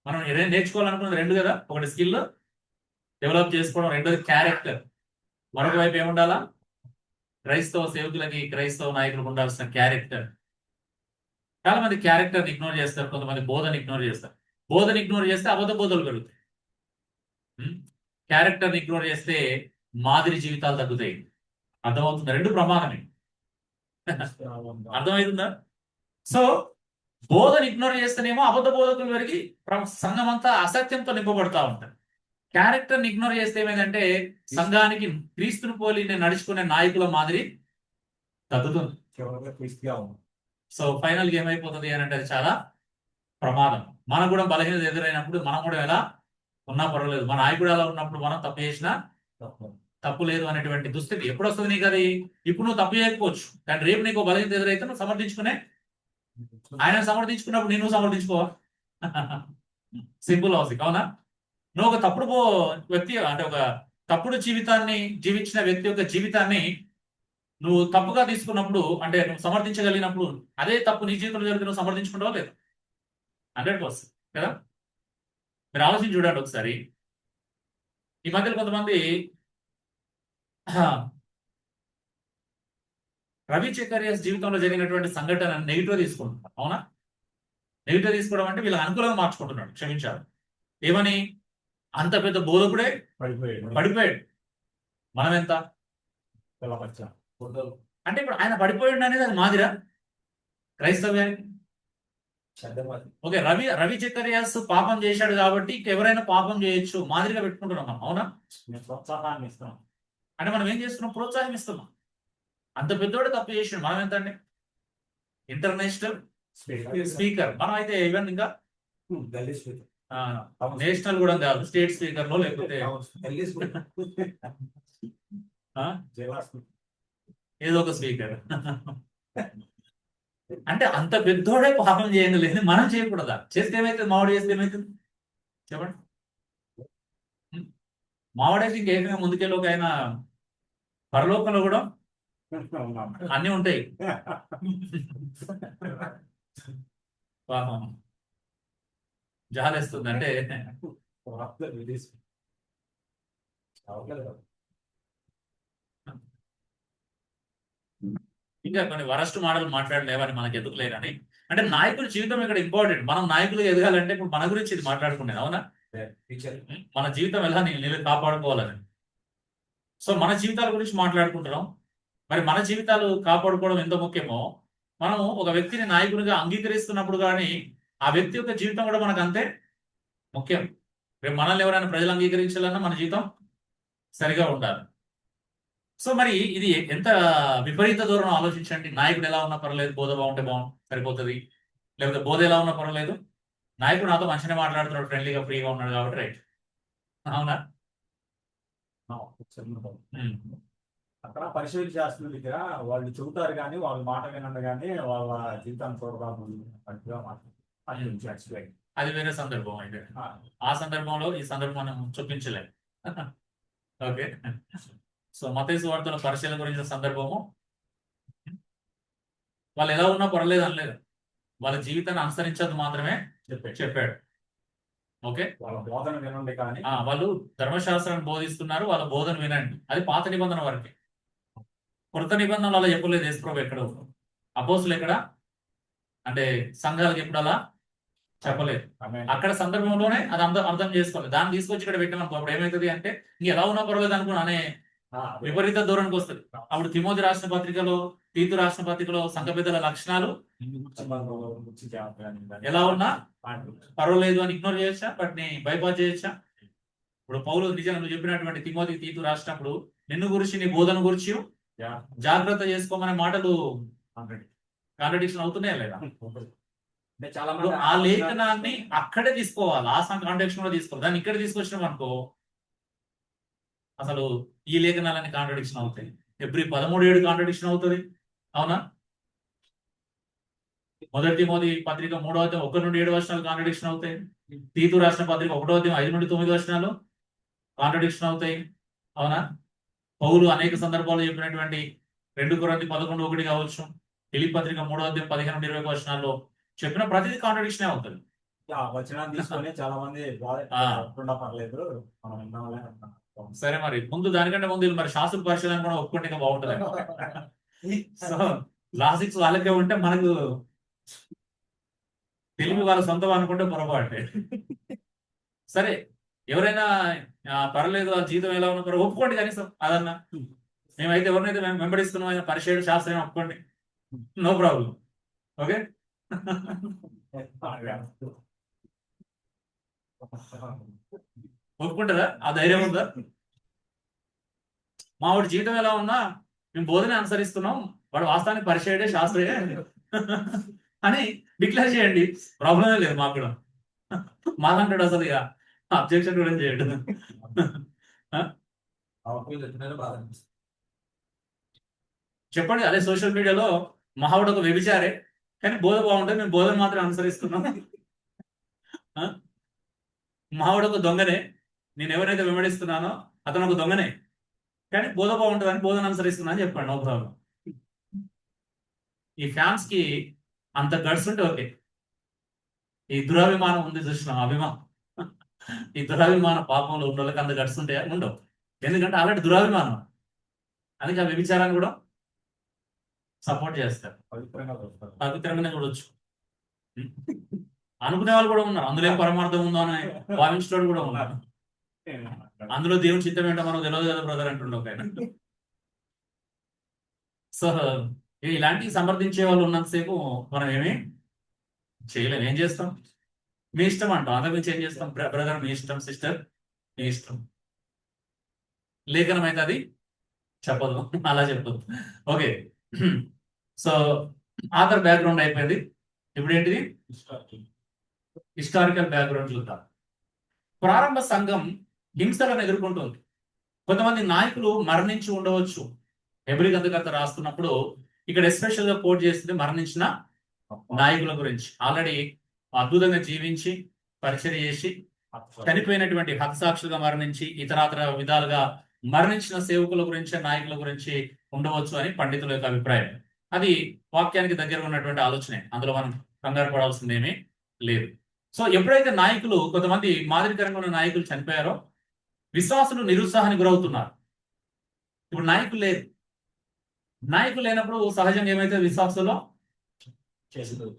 S1: మనం నేర్చుకోవాలనుకున్నది రెండు కదా, ఒకటి స్కిల్ డెవలప్ చేసుకోవడం, రెండోది క్యారెక్టర్. మరొక వైపు ఏముండాలా, క్రైస్తవ సేవకులకి క్రైస్తవ నాయకులకు ఉండాల్సిన క్యారెక్టర్. చాలా మంది క్యారెక్టర్ ఇగ్నోర్ చేస్తారు, కొంతమంది బోధన ఇగ్నోర్ చేస్తారు. బోధన ఇగ్నోర్ చేస్తే అబద్ధ బోధలు పెరుగుతాయి. క్యారెక్టర్ ఇగ్నోర్ చేస్తే మాదిరి జీవితాలు తగ్గుతాయి. అర్థమవుతుందా? రెండు ప్రమాదమే. అర్థమవుతుందా? సో బోధన ఇగ్నోర్ చేస్తేనేమో అబద్ధ బోధకులు పెరిగి సంఘం అంతా అసత్యంతో నింపబడతా ఉంటారు. క్యారెక్టర్ ఇగ్నోర్ చేస్తే ఏమైందంటే సంఘానికి క్రీస్తుని పోలి నడుచుకునే నాయకుల మాదిరి తగ్గుతుంది. సో ఫైనల్ గా ఏమైపోతుంది అని అంటే అది చాలా ప్రమాదం. మనకు కూడా బలహీనత ఎదురైనప్పుడు మనం కూడా ఎలా ఉన్నా పర్వాలేదు, మన నాయకుడు ఎలా ఉన్నప్పుడు మనం తప్పు చేసినా తప్పు లేదు అనేటువంటి దుస్థితి ఎప్పుడు వస్తుంది నీకు? అది ఇప్పుడు నువ్వు తప్పు చేయకపోవచ్చు, కానీ రేపు నీకు బలహీనత ఎదురైతే నువ్వు సమర్థించుకునే, ఆయన సమర్థించుకున్నప్పుడు నేను సమర్థించుకోవా? సింపుల్ లాజిక్, అవునా? నువ్వు ఒక తప్పుడు వ్యక్తి అంటే ఒక తప్పుడు జీవితాన్ని జీవించిన వ్యక్తి యొక్క జీవితాన్ని నువ్వు తప్పుగా తీసుకున్నప్పుడు, అంటే నువ్వు సమర్థించగలిగినప్పుడు అదే తప్పు నీ జీవితంలో జరిగితే నువ్వు సమర్థించుకుంటావా లేదు? 100% కదా. మీరు ఆలోచించి చూడండి ఒకసారి. ఈ మధ్యలో కొంతమంది రవి చక్రియస్ జీవితంలో జరిగినటువంటి సంఘటన నెగిటివ్ తీసుకుంటున్నారు, అవునా? నెగిటివ్ తీసుకోవడం అంటే వీళ్ళకి అనుకూలంగా మార్చుకుంటున్నాడు. క్షమించాలి. ఏమని? అంత పెద్ద బోధకుడే పడిపోయాడు, మనం ఎంత అంటే ఇప్పుడు ఆయన పడిపోయాడు అనేది అది మాదిరా క్రైస్తవ్యానికి? ఓకే, రవి చక్రియస్ పాపం చేశాడు కాబట్టి ఎవరైనా పాపం చేయొచ్చు మాదిరిగా పెట్టుకుంటున్నాం మనం, అవునా?
S3: ప్రోత్సాహాన్ని ఇస్తున్నాం.
S1: అంటే మనం ఏం చేస్తున్నాం? ప్రోత్సాహం ఇస్తున్నాం. అంత పెద్దోడు తప్పు చేసాడు, మనం ఎంత అండి? International speaker. మనం అయితే ఈవెన్ ఇంకా నేషనల్ కూడా కాదు, స్టేట్ స్పీకర్ లో లేకపోతే ఏదో ఒక స్పీకర్. అంటే అంత పెద్దోడే పాపం చేయండి లేదు, మనం చేయకూడదా? చేస్తే ఏమైతుంది? మావాడు చేస్తే ఏమైతుంది చెప్పండి. మావాడైతే ఇంకేమైనా ముందుకెళ్ళి ఆయన పరలోకంలో కూడా అన్ని ఉంటాయి. పాపం జాలేస్తుంది. అంటే ఇంకా కొన్ని వరస్ట్ మాటలు మాట్లాడలేవని మనకి ఎందుకు లేదని. అంటే నాయకుడి జీవితం ఇక్కడ ఇంపార్టెంట్. మనం నాయకులు ఎదగాలంటే ఇప్పుడు మన గురించి ఇది మాట్లాడుకునేది, అవునా? మన జీవితం ఎలా కాపాడుకోవాలని. సో మన జీవితాల గురించి మాట్లాడుకుంటున్నాం. మరి మన జీవితాలు కాపాడుకోవడం ఎంత ముఖ్యమో, మనము ఒక వ్యక్తిని నాయకునిగా అంగీకరిస్తున్నప్పుడు కానీ ఆ వ్యక్తి యొక్క జీవితం కూడా మనకు అంతే ముఖ్యం. రేపు మనల్ని ఎవరైనా ప్రజలు అంగీకరించాలన్నా మన జీవితం సరిగా ఉండాలి. సో మరి ఇది ఎంత విపరీత దూరం ఆలోచించండి. నాయకుడు ఎలా ఉన్నా పర్వాలేదు, బోధ బాగుంటే సరిపోతుంది, లేకపోతే బోధ ఎలా ఉన్నా పర్వాలేదు, నాయకుడు నాతో మంచిగా మాట్లాడుతున్నాడు, ఫ్రెండ్లీగా ఫ్రీగా ఉన్నాడు కాబట్టి రైట్, అవునా?
S3: అక్కడ పరిశోధన చేస్తున్న దగ్గర వాళ్ళు చెబుతారు కానీ వాళ్ళ మాట వినండి కానీ వాళ్ళ జీవితాన్ని చూడరాదు అన్నట్టుగా మాట్లాడుతుంది.
S1: అది వేరే సందర్భం. అయితే ఆ సందర్భంలో ఈ సందర్భం చూపించలేదు. ఓకే, సో మత్తయి సువార్తల పరిశీలన గురించిన సందర్భము, వాళ్ళు ఎలా ఉన్నా పర్లేదు అనలేదు, వాళ్ళ జీవితాన్ని అనుసరించదు మాత్రమే చెప్పాడు. ఓకే,
S3: వాళ్ళ బోధన వినండి కానీ
S1: వాళ్ళు ధర్మశాస్త్రాన్ని బోధిస్తున్నారు, వాళ్ళ బోధన వినండి. అది పాత నిబంధన వరకే. కొత్త నిబంధనలు అలా చెప్పలేదు యేసుప్రభు. ఎక్కడ అపోస్తులు ఎక్కడ అంటే సంఘాలకు ఎప్పుడు అలా చెప్పలేదు. అక్కడ సందర్భంలోనే అది అర్థం చేసుకోవాలి. దాన్ని తీసుకొచ్చి ఇక్కడ పెట్టామనుకో అప్పుడు ఏమవుతుంది అంటే ఇంక ఎలా ఉన్నా పర్వాలేదు అనుకున్నా అనే విపరీత దూరానికి వస్తుంది. అప్పుడు తిమోతి రాసిన పత్రికలో, తీతు రాసిన పత్రికలో సంఘ పెద్దల లక్షణాలు ఎలా ఉన్నా పర్వాలేదు అని ఇగ్నోర్ చేయొచ్చా, వాటిని బైపాస్ చేయొచ్చా? ఇప్పుడు పౌలు నిజంగా నువ్వు చెప్పినటువంటి తిమోతి, తీతు రాసినప్పుడు నిన్ను గురించి, నీ బోధన గురించి జాగ్రత్త చేసుకోమనే మాటలు కాంట్రడిక్షన్ అవుతున్నాయా లేదా?
S3: చాలా
S1: ఆ లేఖనాన్ని అక్కడే తీసుకోవాలి, ఆ కాంట్రడిక్షన్ కూడా తీసుకోవాలి. దాన్ని ఇక్కడ తీసుకొచ్చినాం అనుకో అసలు ఈ లేఖనాలన్నీ కాంట్రడిక్షన్ అవుతాయి. ఎవ్రీ 13:7 కాంట్రడిక్షన్ అవుతుంది, అవునా? మొదటి తిమోతి పత్రిక 3వ అధ్యాయం 1 నుండి 7 వచనాలు కాంట్రడిక్షన్ అవుతాయి. తీతు రాసిన పత్రిక 1వ అధ్యాయం 5 నుండి 9 వచనాలు కాంట్రడిక్షన్ అవుతాయి. అవునా? పౌలు అనేక సందర్భాల్లో చెప్పినటువంటి 2 కొరింథీ 11:1 కావచ్చు, ఫిలిప్పీ పత్రిక 3:15-20 వచనాల్లో చెప్పిన ప్రతిదీ కాంట్రడిక్షన్ అవుతుంది.
S3: ఆ వచనాన్ని తీసుకొని చాలా మంది
S1: ఆ.
S3: బాధ పర్లేదు, మనం విన్నామని అంటున్నాం.
S1: సరే, మరి ముందు దానికంటే ముందు వీళ్ళు మరి శాస్త్ర పరిశీలన కూడా ఒప్పుకుంటే ఇంకా బాగుంటుంది. సో లాజిక్స్ వాళ్ళకే ఉంటే మనకు తెలివి వాళ్ళ సొంతం అనుకుంటే పొరపాటే. సరే, ఎవరైనా పర్లేదు ఆ జీతం ఎలా ఉన్నా పర్వాలేదు, ఒప్పుకోండి కనీసం అదన్నా. మేమైతే ఎవరినైతే మేము వెంబడిస్తున్నాం ఆయన పరిచయం శాస్త్రం ఒప్పుకోండి, నో ప్రాబ్లం. ఓకే. ఒప్పుకుంటారా? ఆ ధైర్యం ఉందా? మావాడి జీవితం ఎలా ఉన్నా మేము బోధన అనుసరిస్తున్నాం, వాడు వాస్తవానికి పరిచయుడే శాస్త్రయే అని డిక్లేర్ చేయండి, ప్రాబ్లమే లేదు మాకు కూడా. మాకంటాడు అసలు ఇక అబ్జెక్షన్ కూడా చేయడు. చెప్పండి, అదే సోషల్ మీడియాలో మహావుడు ఒక వ్యభిచారే కానీ బోధ బాగుంటుంది, మేము బోధన మాత్రం అనుసరిస్తున్నాం. మహావుడు ఒక దొంగనే, నేను ఎవరైతే వెంబడిస్తున్నానో అతను ఒక దొంగనే కానీ బోధ బాగుంటుందని బోధన అనుసరిస్తున్నా అని చెప్పండి, నో ప్రాబ్లం. ఈ ఫ్యాన్స్ కి అంత గడ్స్ ఉంటే ఓకే. ఈ దురాభిమానం ఉంది చూసినాం, అభిమానం, ఈ దురాభిమాన పాపంలో ఉన్న వాళ్ళకి అంత గడ్స్ ఉంటాయా? ఉండవు. ఎందుకంటే ఆల్రెడీ దురాభిమానం, అందుకే ఆ వ్యభిచారాన్ని కూడా సపోర్ట్ చేస్తారు. పవిత్రంగానే చూడొచ్చు. అనుకునే వాళ్ళు కూడా ఉన్నారు, అందులో ఏం పరమార్థం ఉందో అని భావించేవాడు కూడా ఉన్నారు. అందులో దేవుని చిత్తం ఏంటో మనకు తెలియదు కదా బ్రదర్ అంటుండే ఒక ఆయన. సో ఇలాంటివి సమర్థించే వాళ్ళు ఉన్నంతసేపు మనం ఏమీ చేయలేము. ఏం చేస్తాం? మీ ఇష్టం అంటాం, అంతకు మించి ఏం చేస్తాం? బ్రదర్ మీ ఇష్టం, సిస్టర్ మీ ఇష్టం. లేఖనం అయితే అది చెప్పదు, అలా చెప్పదు. ఓకే. సో ఆథర్ బ్యాక్గ్రౌండ్ అయిపోయింది. ఇప్పుడు ఏంటిది? హిస్టారికల్ బ్యాక్గ్రౌండ్ చూద్దాం. ప్రారంభ సంఘం హింసలను ఎదుర్కొంటుంది. కొంతమంది నాయకులు మరణించి ఉండవచ్చు. హెబ్రీ గ్రంథకర్త రాస్తున్నప్పుడు ఇక్కడ ఎస్పెషల్ గా కోట్ చేస్తుంది మరణించిన నాయకుల గురించి. ఆల్రెడీ అద్భుతంగా జీవించి పరిచయం చేసి చనిపోయినటువంటి హతసాక్షులుగా మరణించి ఇతరాతర విధాలుగా మరణించిన సేవకుల గురించి, నాయకుల గురించి ఉండవచ్చు అని పండితుల యొక్క అభిప్రాయం. అది వాక్యానికి దగ్గరగా ఉన్నటువంటి ఆలోచనే, అందులో మనం కంగారు పడాల్సింది ఏమీ లేదు. సో ఎప్పుడైతే నాయకులు, కొంతమంది మాదిరికరంగా ఉన్న నాయకులు చనిపోయారో విశ్వాసులు నిరుత్సాహానికి గురవుతున్నారు. ఇప్పుడు నాయకులు లేరు. నాయకులు లేనప్పుడు సహజంగా ఏమైతే విశ్వాసంలో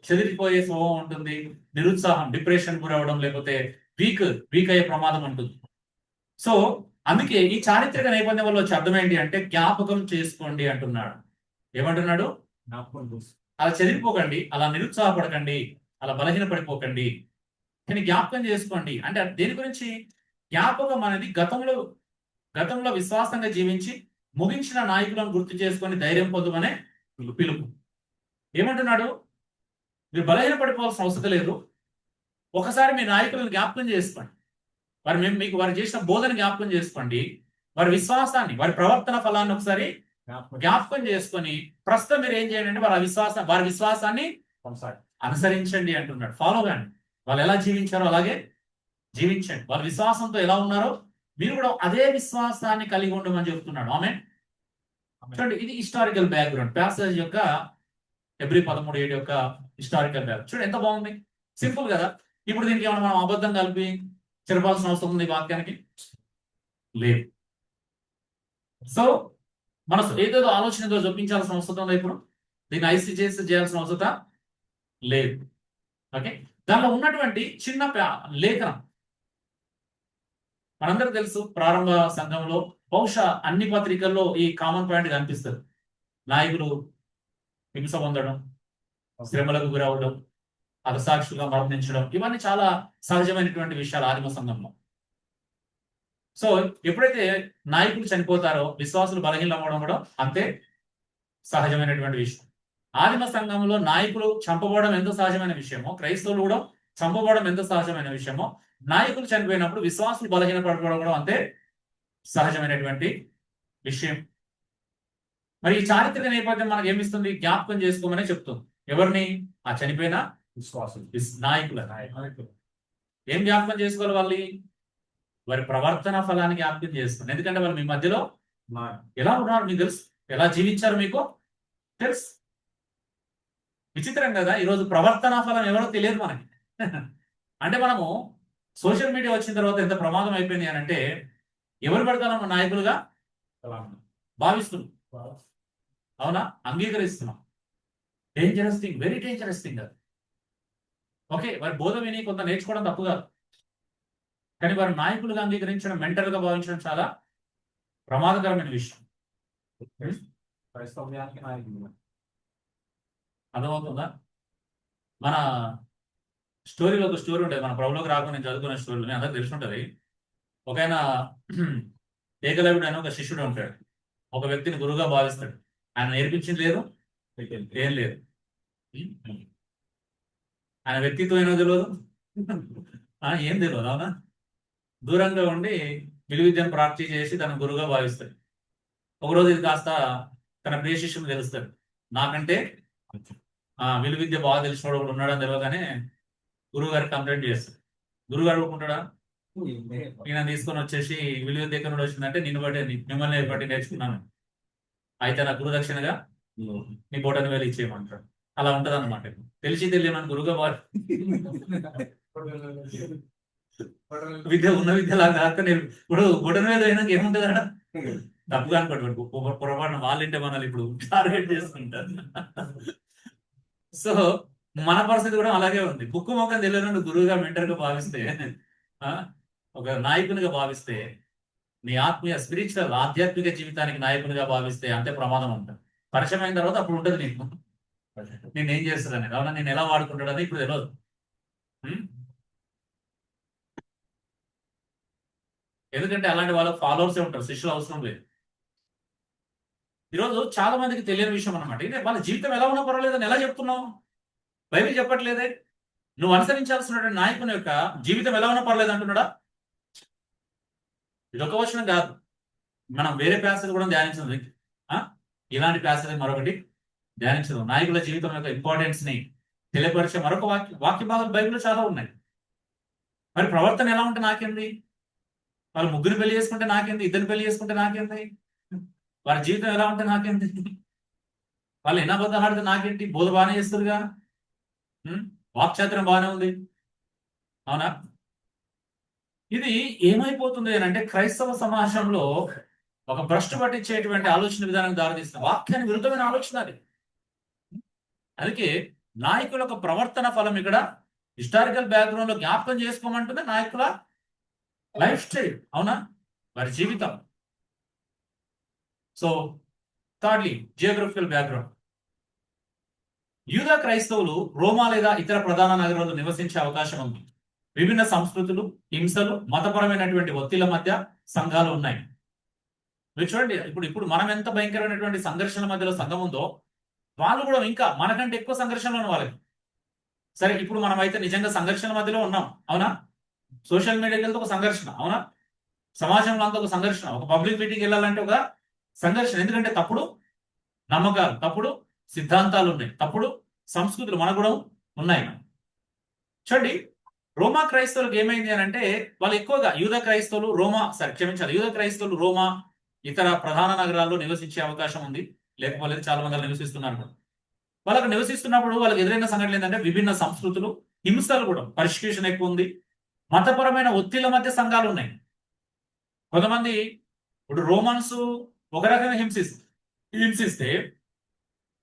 S1: చెదిరిపోయే స్వభావం ఉంటుంది, నిరుత్సాహం, డిప్రెషన్ గురవడం, లేకపోతే వీక్ అయ్యే ప్రమాదం ఉంటుంది. సో అందుకే ఈ చారిత్రక నేపథ్యం వల్ల వచ్చే అర్థం ఏంటి అంటే జ్ఞాపకం చేసుకోండి అంటున్నాడు. ఏమంటున్నాడు? అలా చెదిరిపోకండి, అలా నిరుత్సాహపడకండి, అలా బలహీన పడిపోకండి, కానీ జ్ఞాపకం చేసుకోండి. అంటే దేని గురించి? జ్ఞాపకం అనేది గతంలో విశ్వాసంగా జీవించి ముగించిన నాయకులను గుర్తు చేసుకొని ధైర్యం పొందమనే పిలుపు. ఏమంటున్నాడు? మీరు బలహీన పడిపోవాల్సిన అవసరం లేదు. ఒకసారి మీ నాయకులను జ్ఞాపకం చేసుకోండి, వారు చేసిన బోధన జ్ఞాపకం చేసుకోండి, వారి విశ్వాసాన్ని, వారి ప్రవర్తన ఫలాన్ని ఒకసారి జ్ఞాపకం చేసుకొని ప్రస్తుతం మీరు ఏం చేయండి అంటే వారి విశ్వాసాన్ని అనుసరించండి అంటున్నాడు. ఫాలో కండి. వాళ్ళు ఎలా జీవించారో అలాగే జీవించండి. వాళ్ళ విశ్వాసంతో ఎలా ఉన్నారో మీరు కూడా అదే విశ్వాసాన్ని కలిగి ఉండమని చెప్తున్నాడు. ఆమెన్. చూడండి, ఇది హిస్టారికల్ బ్యాక్గ్రౌండ్ ప్యాసేజ్ యొక్క హెబ్రీ 13:7 యొక్క హిస్టారికల్ బ్యాక్గ్రౌండ్. చూడండి ఎంత బాగుంది, సింపుల్ కదా. ఇప్పుడు దీనికి ఏమైనా మనం అబద్ధం కలిపి చెరపాల్సిన అవసరం ఉంది వాక్యానికి? లేదు. సో మనసు ఏదేదో ఆలోచనతో చూపించాల్సిన అవసరం ఉందా? ఇప్పుడు దీన్ని ఐసీ చేయాల్సిన అవసరం లేదు. ఓకే. దానిలో ఉన్నటువంటి చిన్న లేఖనం మనందరూ తెలుసు. ప్రారంభ సంఘంలో బహుశా అన్ని పత్రికల్లో ఈ కామన్ పాయింట్ కనిపిస్తుంది. నాయకులు హింస పొందడం, శ్రమలకు గురవడం, హతసాక్షులుగా మరణించడం, ఇవన్నీ చాలా సహజమైనటువంటి విషయాలు ఆదిమ సంఘంలో. సో ఎప్పుడైతే నాయకులు చనిపోతారో విశ్వాసులు బలహీనం అవ్వడం కూడా అంతే సహజమైనటువంటి విషయం. ఆదిమ సంఘంలో నాయకులు చంపబడడం ఎంత సహజమైన విషయమో, క్రైస్తవులు కూడా చంపబడడం ఎంత సహజమైన విషయమో, నాయకులు చనిపోయినప్పుడు విశ్వాసులు బలహీన పడిపోవడం కూడా అంతే సహజమైనటువంటి విషయం. మరి ఈ చారిత్రక నేపథ్యం మనకు ఏమిస్తుంది? జ్ఞాపకం చేసుకోమని చెప్తుంది. ఎవరిని? ఆ చనిపోయిన
S3: విశ్వాసులు,
S1: నాయకుల. ఏం జ్ఞాపకం చేసుకోవాలి? వాళ్ళు వారి ప్రవర్తన ఫలాన్ని జ్ఞాపకం చేస్తుంది. ఎందుకంటే వాళ్ళు మీ మధ్యలో
S3: మా
S1: ఎలా ఉన్నారు మీకు తెలుసు, ఎలా జీవించారు మీకు తెలుసు. విచిత్రం కదా, ఈరోజు ప్రవర్తన ఫలం ఎవరో తెలియదు మనకి. అంటే మనము సోషల్ మీడియా వచ్చిన తర్వాత ఎంత ప్రమాదం అయిపోయింది అని అంటే, ఎవరు పడతాం నాయకులుగా భావిస్తున్నాం, అవునా, అంగీకరిస్తున్నాం. Dangerous thing, very dangerous thing అది. ఓకే, వారి బోధ విని కొంత నేర్చుకోవడం తప్పు కాదు, కానీ వారి నాయకులుగా అంగీకరించడం, మెంటల్ గా భావించడం చాలా ప్రమాదకరమైన విషయం.
S3: క్రైస్తవ్యానికి నాయకులు.
S1: అర్థమవుతుందా? మన స్టోరీలో ఒక స్టోరీ ఉండేది, మన ప్రభులోకి రాకుండా నేను చదువుకున్న స్టోరీలో, నేను అందరికి తెలిసి ఉంటుంది. ఒక ఆయన ఏకలవ్యుడు అని ఒక శిష్యుడు ఉంటాడు. ఒక వ్యక్తిని గురువుగా భావిస్తాడు. ఆయన నేర్పించింది లేదు, ఏం లేదు. ఆయన వ్యక్తిత్వం ఏమో తెలియదు, ఏం తెలియదు, అవునా. దూరంగా ఉండి విలువిద్యను ప్రార్థన చేసి తన గురువుగా భావిస్తాడు. ఒకరోజు ఇది కాస్త తన ప్రియ శిష్యుని తెలుస్తాడు. నాకంటే విలువిద్య బాగా తెలిసినోడు ఒకడు ఉన్నాడని తెలియగానే గురువు గారికి కంప్లైంట్ చేస్తాడు. గురువు గారు ఒప్పుకుంటాడా? ఈయన తీసుకొని వచ్చేసి విలువిద్య ఎక్కడ నుండి వచ్చిందంటే, నిన్ను బట్టి మిమ్మల్ని బట్టి నేర్చుకున్నాను, అయితే నా గురు దక్షిణగా నీ బోటని వేలు ఇచ్చేయమంటాడు. అలా ఉంటది అనమాట. తెలిసి తెలియమని గురువుగా విద్య ఉన్న విద్యలాగా కాక నేను ఇప్పుడు బొటన వేలు అయినాక ఏముంటుంది అక్కడ? తప్పుగా అనుకోండి, పొరపాటున వాళ్ళంటే మనల్ని ఇప్పుడు టార్గెట్ చేసుకుంటారు. సో మన పరిస్థితి కూడా అలాగే ఉంది. బుక్కు మొక్కం తెలియని గురువుగా మెంటర్గా భావిస్తే, ఒక నాయకునిగా భావిస్తే, నీ ఆత్మీయ స్పిరిచువల్ ఆధ్యాత్మిక జీవితానికి నాయకునిగా భావిస్తే అంతే ప్రమాదం ఉంటుంది. పరిచయం అయిన తర్వాత అప్పుడు ఉంటుంది నీకు నేనేం చేస్తానని, అవునా, నేను ఎలా వాడుకుంటాడని ఇప్పుడు తెలియదు. ఎందుకంటే అలాంటి వాళ్ళ ఫాలోవర్సే ఉంటారు, శిష్యులు అవసరం లేదు. ఈరోజు చాలా మందికి తెలియని విషయం అనమాట. ఇదే వాళ్ళ జీవితం ఎలా ఉన్నా పర్వాలేదని ఎలా చెప్తున్నావు? బైబిల్ చెప్పట్లేదే. నువ్వు అనుసరించాల్సినటువంటి నాయకుని యొక్క జీవితం ఎలా ఉన్నా పర్లేదు అంటున్నాడా? ఇది ఒక వచనం కాదు, మనం వేరే ప్యాసేజ్ కూడా ధ్యానించదు. ఇలాంటి ప్యాసేజ్ మరొకటి ధ్యానించదు. నాయకుల జీవితం యొక్క ఇంపార్టెన్స్ ని తెలియపరిచే మరొక వాక్య భాగాలు బైబిల్లో చాలా ఉన్నాయి. మరి ప్రవర్తన ఎలా ఉంటే నాకేంది? వాళ్ళు ముగ్గురు పెళ్లి చేసుకుంటే నాకేంది? ఇద్దరు పెళ్లి చేసుకుంటే నాకేంది? వారి జీవితం ఎలా ఉంటే నాకేంటి? వాళ్ళు ఎన్ని అబద్ధాలు ఆడితే నాకేంటి? బోధ బాగానే చేస్తారుగా, వాక్చాతుర్యం బాగానే ఉంది, అవునా. ఇది ఏమైపోతుంది అని అంటే, క్రైస్తవ సమాజంలో ఒక భ్రష్టు పట్టించేటువంటి ఆలోచన విధానం దారితీస్తుంది. వాక్యానికి విరుద్ధమైన ఆలోచన అది. అందుకే నాయకుల యొక్క ప్రవర్తన ఫలం ఇక్కడ హిస్టారికల్ బ్యాక్గ్రౌండ్ లో జ్ఞాపకం చేసుకోమంటుంది నాయకుల లైఫ్ స్టైల్, అవునా, వారి జీవితం. So thirdly, geographical background. యూదా క్రైస్తవులు రోమా లేదా ఇతర ప్రధాన నగరాల్లో నివసించే అవకాశం ఉంది. విభిన్న సంస్కృతులు, హింసలు, మతపరమైనటువంటి ఒత్తిళ్ల మధ్య సంఘాలు ఉన్నాయి. మీరు చూడండి, ఇప్పుడు మనం ఎంత భయంకరమైనటువంటి సంఘర్షణల మధ్యలో సంఘం ఉందో, వాళ్ళు కూడా ఇంకా మనకంటే ఎక్కువ సంఘర్షణలు ఉన్న వాళ్ళకి. సరే, ఇప్పుడు మనం అయితే నిజంగా సంఘర్షణ మధ్యలో ఉన్నాం, అవునా. సోషల్ మీడియాకి వెళ్తే ఒక సంఘర్షణ, అవునా. సమాజంలో అంతా ఒక సంఘర్షణ. ఒక పబ్లిక్ మీటింగ్ వెళ్ళాలంటే ఒక సంఘర్షణ. ఎందుకంటే తప్పుడు నమ్మకాలు, తప్పుడు సిద్ధాంతాలు ఉన్నాయి, తప్పుడు సంస్కృతులు మనకు కూడా ఉన్నాయి. చూడండి, రోమా క్రైస్తవులకు ఏమైంది అని అంటే, వాళ్ళు ఎక్కువగా యూదా క్రైస్తవులు యూదా క్రైస్తవులు రోమా ఇతర ప్రధాన నగరాల్లో నివసించే అవకాశం ఉంది. లేకపోలేదు, చాలా మంది నివసిస్తున్నారు. వాళ్ళకి నివసిస్తున్నప్పుడు వాళ్ళకి ఎదురైన సంఘటనలు ఏంటంటే, విభిన్న సంస్కృతులు, హింసలు కూడా, పర్సిక్యూషన్ ఎక్కువ ఉంది, మతపరమైన ఒత్తిళ్ల మధ్య సంఘాలు ఉన్నాయి. కొంతమంది ఇప్పుడు రోమన్స్ ఒక రకంగా హింసిస్తే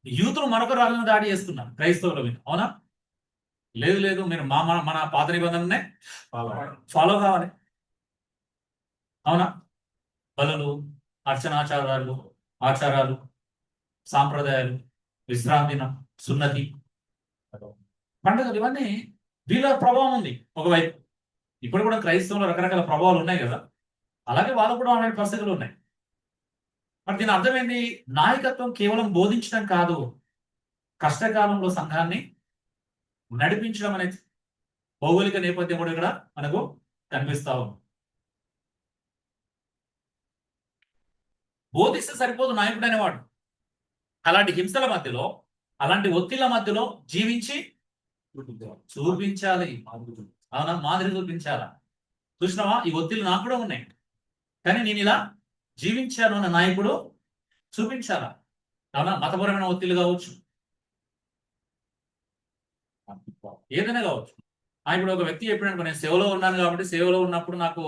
S1: యూతులు మరొక రకంగా దాడి చేస్తున్నారు క్రైస్తవుల మీద, అవునా. లేదు మీరు మన పాత నిబంధననే ఫాలో కావాలి, అవునా. బలులు, ఆచారాలు, సాంప్రదాయాలు, విశ్రాంతి దినం, సున్నతి, పండుగలు, ఇవన్నీ వీళ్ళ ప్రభావం ఉంది ఒకవైపు. ఇప్పుడు కూడా క్రైస్తవులు రకరకాల ప్రభావాలు ఉన్నాయి కదా, అలాగే వాళ్ళకు కూడా అలాంటి పరిస్థితులు ఉన్నాయి. మరి దీని అర్థం ఏంటి? నాయకత్వం కేవలం బోధించడం కాదు, కష్టకాలంలో సంఘాన్ని నడిపించడం అనేది భౌగోళిక నేపథ్యం కూడా ఇక్కడ మనకు కనిపిస్తా ఉంది. బోధిస్తే సరిపోదు నాయకుడు అనేవాడు. అలాంటి హింసల మధ్యలో, అలాంటి ఒత్తిళ్ల మధ్యలో జీవించి చూపించాలి, అవునా, మాదిరి చూపించాలా. చూసినావా, ఈ ఒత్తిళ్ళు నాకు కూడా ఉన్నాయి, కానీ నేను ఇలా జీవించాను అన్న నాయకుడు చూపించాలా. అవునా, మతపరమైన ఒత్తిళ్ళు కావచ్చు, ఏదైనా కావచ్చు. ఇప్పుడు ఒక వ్యక్తి చెప్పినట్టు నేను సేవలో ఉన్నాను కాబట్టి సేవలో ఉన్నప్పుడు నాకు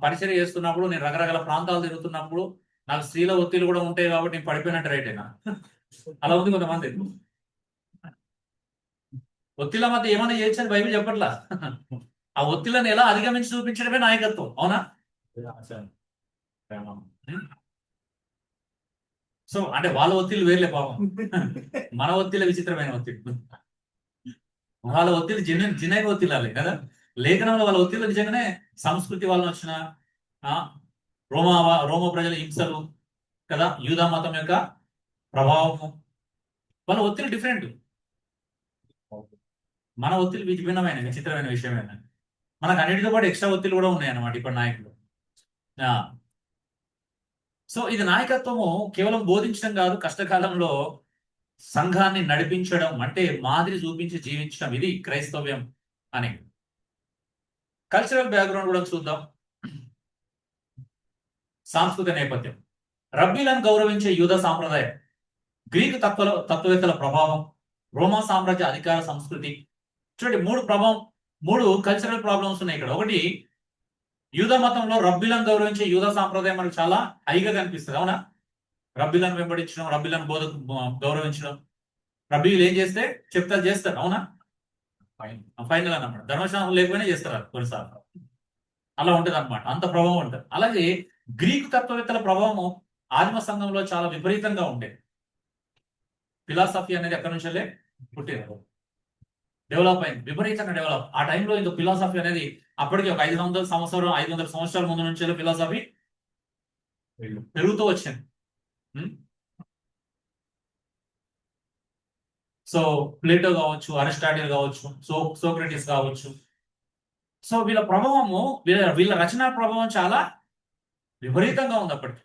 S1: పరిచర్య చేస్తున్నప్పుడు నేను రకరకాల ప్రాంతాలు తిరుగుతున్నప్పుడు నాకు స్త్రీల ఒత్తిళ్ళు కూడా ఉంటాయి కాబట్టి నేను పడిపోయినట్టు రైట్ అయినా. అలా ఉంది కొంతమంది. ఒత్తిళ్ళ మధ్య ఏమైనా చేయొచ్చని బైబిల్ చెప్పట్లా. ఆ ఒత్తిళ్ళని ఎలా అధిగమించి చూపించడమే నాయకత్వం. అవునా? సో అంటే వాళ్ళ ఒత్తిళ్ళు వేర్లే పాపం, మన ఒత్తిళ్ళ విచిత్రమైన ఒత్తిడి. వాళ్ళ ఒత్తిడి జినైన ఒత్తిళ్ళాలి కదా. లేఖనంలో వాళ్ళ ఒత్తిళ్ళు నిజంగానే సంస్కృతి వలన వచ్చిన రోమ ప్రజల హింసలు కదా, యూదా మతం యొక్క ప్రభావము, వాళ్ళ ఒత్తిడి డిఫరెంట్. మన ఒత్తిడి విభిన్నమైన విచిత్రమైన విషయం ఏంటంటే మనకు అన్నిటితో పాటు ఎక్స్ట్రా ఒత్తిడి కూడా ఉన్నాయి అన్నమాట ఇప్పుడు నాయకులు. సో ఇది నాయకత్వము కేవలం బోధించడం కాదు, కష్టకాలంలో సంఘాన్ని నడిపించడం అంటే మాదిరి చూపించి జీవించడం, ఇది క్రైస్తవ్యం అని. కల్చరల్ బ్యాక్గ్రౌండ్ కూడా చూద్దాం. సాంస్కృతిక నేపథ్యం, రబ్బీలను గౌరవించే యూదా సాంప్రదాయం, గ్రీకు తత్వవేత్తల ప్రభావం, రోమా సామ్రాజ్య అధికార సంస్కృతి. చూడండి, మూడు కల్చరల్ ప్రాబ్లమ్స్ ఉన్నాయి ఇక్కడ. ఒకటి, యూదా మతంలో రబ్బీలను గౌరవించే యూదా సాంప్రదాయం మనకు చాలా హైగా కనిపిస్తుంది. అవునా? రబ్బీలను వెంబడించడం, రబ్బీలను గౌరవించడం, రబ్బీలు ఏం చేస్తే చెప్తారు చేస్తారు. అవునా? ఫైనల్ అన్నమాట, ధర్మశాస్త్రం లేకపోయినా చేస్తారు కొన్నిసార్లు. అలా ఉంటుంది అనమాట, అంత ప్రభావం ఉంటుంది. అలాగే గ్రీకు తత్వవేత్తల ప్రభావం ఆదిమ సంఘంలో చాలా విపరీతంగా ఉండేది. ఫిలాసఫీ అనేది ఎక్కడి నుంచే పుట్టింది, డెవలప్ అయింది, విపరీతంగా డెవలప్. ఆ టైంలో ఇంకా ఫిలాసఫీ అనేది అప్పటికి ఒక 500 సంవత్సరాల ముందు నుంచే ఫిలాసఫీ పెరుగుతూ వచ్చింది. సో ప్లేటో కావచ్చు, అరిస్టాటిల్ కావచ్చు, సోక్రటీస్ కావచ్చు. సో వీళ్ళ ప్రభావము, వీళ్ళ రచనా ప్రభావం చాలా విపరీతంగా ఉంది అప్పటికి.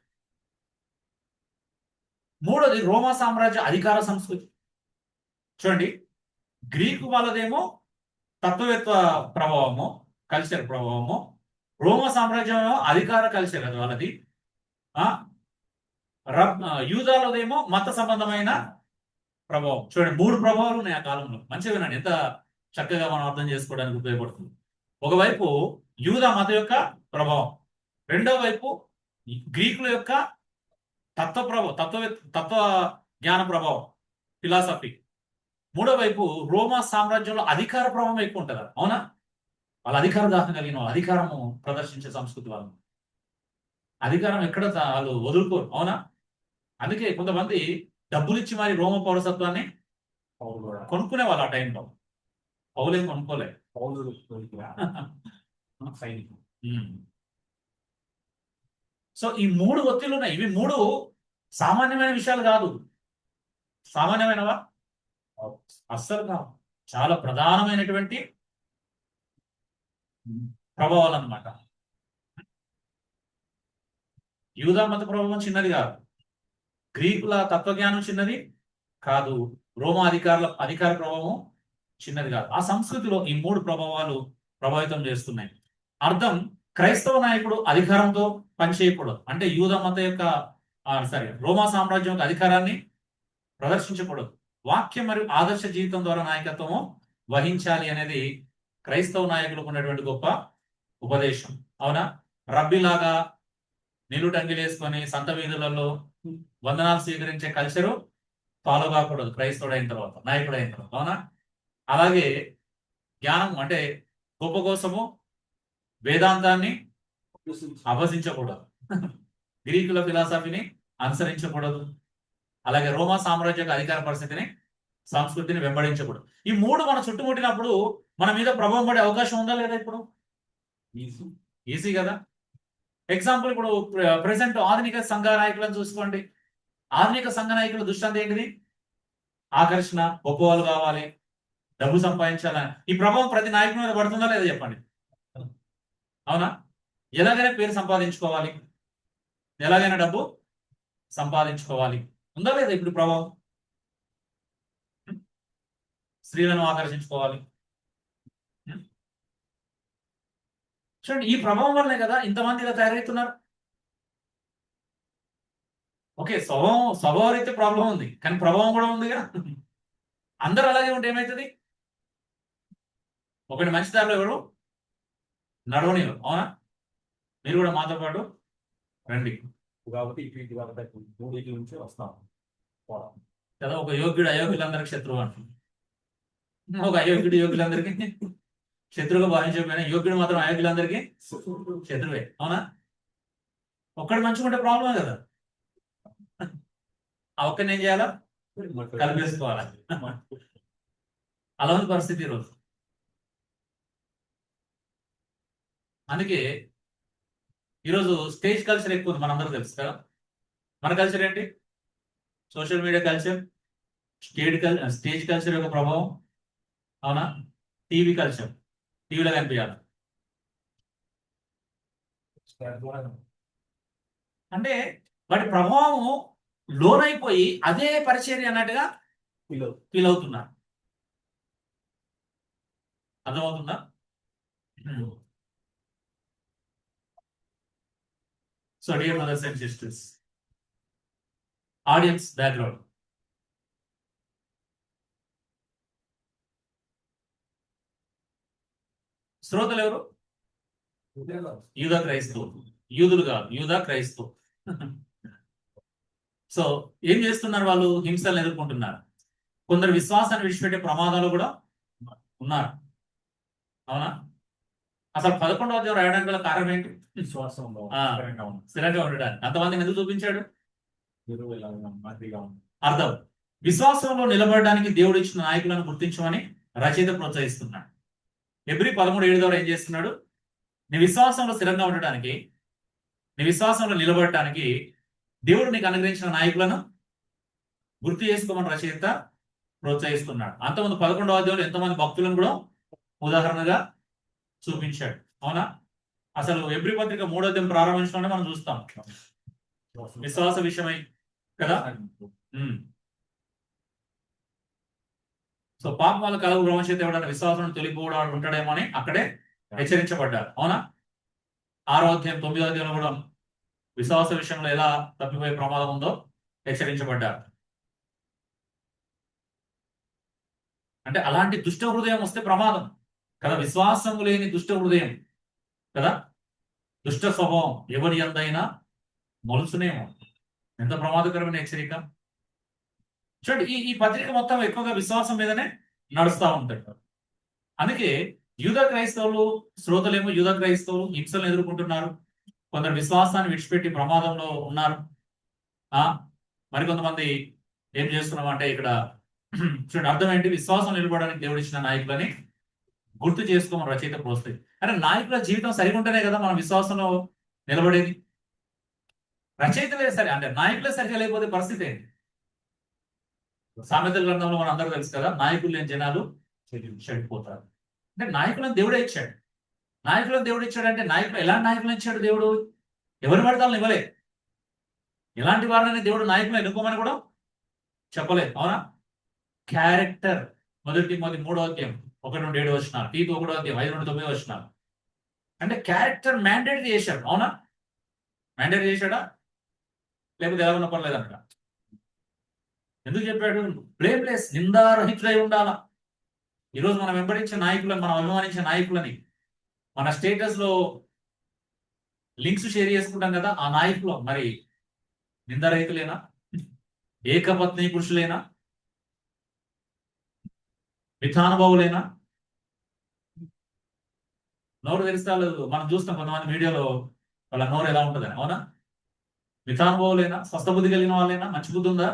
S1: మూడోది, రోమా సామ్రాజ్య అధికార సంస్కృతి. చూడండి, గ్రీకు వాళ్ళదేమో తత్వవేత్త ప్రభావము, కల్చర్ ప్రభావము. రోమా సామ్రాజ్యం అధికార కల్చర్ అది వాళ్ళది. యూదాలదేమో మత సంబంధమైన ప్రభావం. చూడండి, 3 ప్రభావాలు ఉన్నాయి ఆ కాలంలో. మంచిగా వినండి, ఎంత చక్కగా మనం అర్థం చేసుకోవడానికి ఉపయోగపడుతుంది. ఒకవైపు యూదా మత యొక్క ప్రభావం, రెండో వైపు గ్రీకుల యొక్క తత్వ జ్ఞాన ప్రభావం, ఫిలాసఫీ. మూడో వైపు రోమా సామ్రాజ్యంలో అధికార ప్రభావం ఎక్కువ ఉంటుంది. అవునా? వాళ్ళ అధికార దాహం కలిగిన వాళ్ళు, అధికారము ప్రదర్శించే సంస్కృతి వాళ్ళు, అధికారం ఎక్కడ వాళ్ళు వదులుకోరు. అవునా? అందుకే కొంతమంది డబ్బులు ఇచ్చి మరి రోమ పౌరసత్వాన్ని కొనుక్కునే వాళ్ళు ఆ టైంలో. పౌలేం కొనుక్కోలే, సో ఈ 3 ఒత్తిళ్ళు ఉన్నాయి. ఇవి 3 సామాన్యమైన విషయాలు కాదు. సామాన్యమైనవా? అస్సలు కాదు. చాలా ప్రధానమైనటువంటి ప్రభావాలు అన్నమాట. యూదా మత ప్రభావం చిన్నది కాదు, గ్రీకుల తత్వజ్ఞానం చిన్నది కాదు, రోమా అధికార ప్రభావం చిన్నది కాదు. ఆ సంస్కృతిలో ఈ 3 ప్రభావాలు ప్రభావితం చేస్తున్నాయి. అర్థం, క్రైస్తవ నాయకుడు అధికారంతో పనిచేయకూడదు. అంటే యూదా మత యొక్క రోమా సామ్రాజ్యం యొక్క అధికారాన్ని ప్రదర్శించకూడదు. వాక్యం మరియు ఆదర్శ జీవితం ద్వారా నాయకత్వము వహించాలి అనేది క్రైస్తవ నాయకులకు ఉన్నటువంటి గొప్ప ఉపదేశం. అవునా? రబ్బీలాగా నిలుటంగిలేసుకొని సంత వీధులలో వందనాలు స్వీకరించే కల్చరు ఫాలో కాకూడదు క్రైస్తవుడు అయిన తర్వాత, నాయకుడు అయిన తర్వాత. అవునా? అలాగే జ్ఞానం అంటే గొప్ప కోసము వేదాంతాన్ని అభ్యసించకూడదు, గ్రీకుల ఫిలాసఫీని అనుసరించకూడదు, అలాగే రోమా సామ్రాజ్య అధికార పరిస్థితిని, సంస్కృతిని వెంబడించకూడదు. ఈ 3 మన చుట్టుముట్టినప్పుడు మన మీద ప్రభావం పడే అవకాశం ఉందా లేదా? ఇప్పుడు ఈజీ కదా. ఎగ్జాంపుల్, ఇప్పుడు ప్రెసెంట్ ఆధునిక సంఘ నాయకులను చూసుకోండి. ఆధునిక సంఘ నాయకుల దృష్టాంతం ఏంటిది? ఆకర్షణ, గొప్పవాళ్ళు కావాలి, డబ్బు సంపాదించాలని. ఈ ప్రభావం ప్రతి నాయకుని మీద పడుతుందా లేదా చెప్పండి. అవునా? ఎలాగైనా పేరు సంపాదించుకోవాలి, ఎలాగైనా డబ్బు సంపాదించుకోవాలి, ఉందా లేదా ఇప్పుడు ప్రభావం? స్త్రీలను ఆకర్షించుకోవాలి. చూడండి, ఈ ప్రభావం వల్లనే కదా ఇంతమంది ఇలా తయారవుతున్నారు. ఓకే, స్వభావం అయితే ప్రాబ్లం ఉంది, కానీ ప్రభావం కూడా ఉందిగా. అందరూ అలాగే ఉంటే ఏమవుతుంది? ఒకటి మంచి దారిలో ఎవరు నడవనివ్వరు, అవునా? మీరు కూడా మాతో పాటు రండి
S3: కాబట్టి ఇటు వరకు మూడింటి నుంచి వస్తాం పోవడం.
S1: కదా. ఒక యోగ్యుడు అయోగ్యులందరికీ శత్రువు అంటుంది. ఒక అయోగ్యుడు యోగ్యులందరికీ శత్రువుగా భావించకపోయినా యోగ్యుడు మాత్రం అయోగ్యులందరికీ శత్రువే, అవునా? ఒక్కడు మంచుకుంటే ప్రాబ్లమే కదా. ఆ ఒక్కడిని ఏం చేయాలా? కలిపేసుకోవాలా. అలా ఉంది పరిస్థితి ఈరోజు. అందుకే ఈరోజు స్టేజ్ కల్చర్ ఎక్కువ ఉంది, మనందరూ తెలుసు కదా. మన కల్చర్ ఏంటి? Social media culture, stage culture యొక్క ప్రభావం, అవునా? టీవీ కల్చర్, టీవీలో కనిపించాలి. అంటే వాటి ప్రభావం లోనైపోయి అదే పరిచర్య అన్నట్టుగా ఫీల్ అవుతున్నారు. అర్థమవుతుందా? So dear brothers and sisters, audience background. శ్రోతలు ఎవరు? యూదా క్రైస్తవులు. యూదులు కాదు, యూదా క్రైస్తవులు. సో ఏం చేస్తున్నారు వాళ్ళు? హింసలను ఎదుర్కొంటున్నారు. కొందరు విశ్వాసాన్ని విడిచిపెట్టే ప్రమాదాలు కూడా ఉన్నారు, అవునా? అసలు 11వ అధ్యాయం రాయడానికి గల కారణం ఏంటి?
S3: విశ్వాసంలో
S1: స్థిరంగా ఉండడానికి. అంతమందిని ఎందుకు చూపించాడు?
S3: మందిగా ఉంది.
S1: అర్థం, విశ్వాసంలో నిలబడడానికి దేవుడు ఇచ్చిన నాయకులను గుర్తించమని రచయిత ప్రోత్సహిస్తున్నాడు. హెబ్రీ 13:7 ద్వారా ఏం చేస్తున్నాడు? నీ విశ్వాసంలో స్థిరంగా ఉండడానికి, నీ విశ్వాసంలో నిలబడటానికి దేవుడు నీకు అనుగ్రహించిన నాయకులను గుర్తు చేసుకోమని రచయిత ప్రోత్సహిస్తున్నాడు. అంతమంది 11వ అధ్యాయంలో ఎంతోమంది భక్తులను కూడా ఉదాహరణగా చూపించాడు, అవునా? అసలు హెబ్రీ పత్రిక 3వ అధ్యాయం ప్రారంభించడంలో మనం చూస్తాం విశ్వాస విషయమై కదా. సో పాపం వల్ల కలుగు బ్రహ్మచేత ఎవడన్నా విశ్వాసం తొలిపోవడం ఉంటాడేమో అని అక్కడే హెచ్చరించబడ్డారు, అవునా? 6వ అధ్యాయం 9వ అధ్యాయంలో కూడా విశ్వాస విషయంలో ఎలా తప్పిపోయే ప్రమాదం ఉందో హెచ్చరించబడ్డారు. అంటే అలాంటి దుష్ట హృదయం వస్తే ప్రమాదం కదా. విశ్వాసం లేని దుష్ట హృదయం కదా, దుష్ట స్వభావం ఎవరి ఎందైనా మొలుసునేమో. ఎంత ప్రమాదకరమైన హెచ్చరిక. చూడండి, ఈ పత్రిక మొత్తం ఎక్కువగా విశ్వాసం మీదనే నడుస్తూ ఉంటాయి. అందుకే యూదా క్రైస్తవులు, శ్రోతలేమో యూదా క్రైస్తవులు హింసలను ఎదుర్కొంటున్నారు. కొందరు విశ్వాసాన్ని విడిచిపెట్టి ప్రమాదంలో ఉన్నారు. మరికొంతమంది ఏం చేస్తున్నామంటే ఇక్కడ చూడండి, అర్థం ఏంటి? విశ్వాసం నిలబడడానికి దేవుడు ఇచ్చిన నాయకులని గుర్తు చేసుకోమని రచయిత ప్రోత్సహించి. అంటే నాయకుల జీవితం సరిగా ఉంటేనే కదా మనం విశ్వాసంలో నిలబడేది. రచయితలే సరే, అంటే నాయకులే సరిగా లేకపోతే పరిస్థితి ఏంటి? సామెతల గ్రంథంలో మనం అందరూ తెలుసు కదా, నాయకులు లేని జనాలు చెడిపోతారు. అంటే నాయకులను దేవుడే ఇచ్చాడు. నాయకులను దేవుడు ఇచ్చాడంటే నాయకులు ఎలాంటి నాయకులను ఇచ్చాడు దేవుడు? ఎవరి పడతాలను ఇవ్వలేదు. ఎలాంటి వారిని దేవుడు నాయకులను ఎన్నుకోమని కూడా చెప్పలేదు, అవునా? క్యారెక్టర్, 1 తిమోతి 3వ అధ్యాయం 1-7 వచనాలు, తీతు 1వ అధ్యాయం 5-9 వచనాలు. అంటే క్యారెక్టర్ మ్యాండేట్ చేశాడు, అవునా? మ్యాండేట్ చేశాడా? లేకపోతే ఎలా ఉన్న పర్లేదంట. ఎందుకు చెప్పాడు? బ్లేమ్లెస్, నిందారహితులై ఉండాలా. ఈరోజు మనం వెంబడించే నాయకులను, మనం అభిమానించే నాయకులని మన స్టేటస్ లో లింక్స్ షేర్ చేసుకుంటాం కదా, ఆ నాయకులు మరి నిందారహితులేనా? ఏకపత్ని పురుషులేనా? మిథానుభావులేనా? నోరు తెరిస్తే మనం చూస్తాం కొంతమంది వీడియోలో వాళ్ళ నోరు ఎలా ఉంటుందని, అవునా? మిథానుభావులేనా? స్వస్థ బుద్ధి కలిగిన వాళ్ళైనా? మంచి బుద్ధి ఉందా?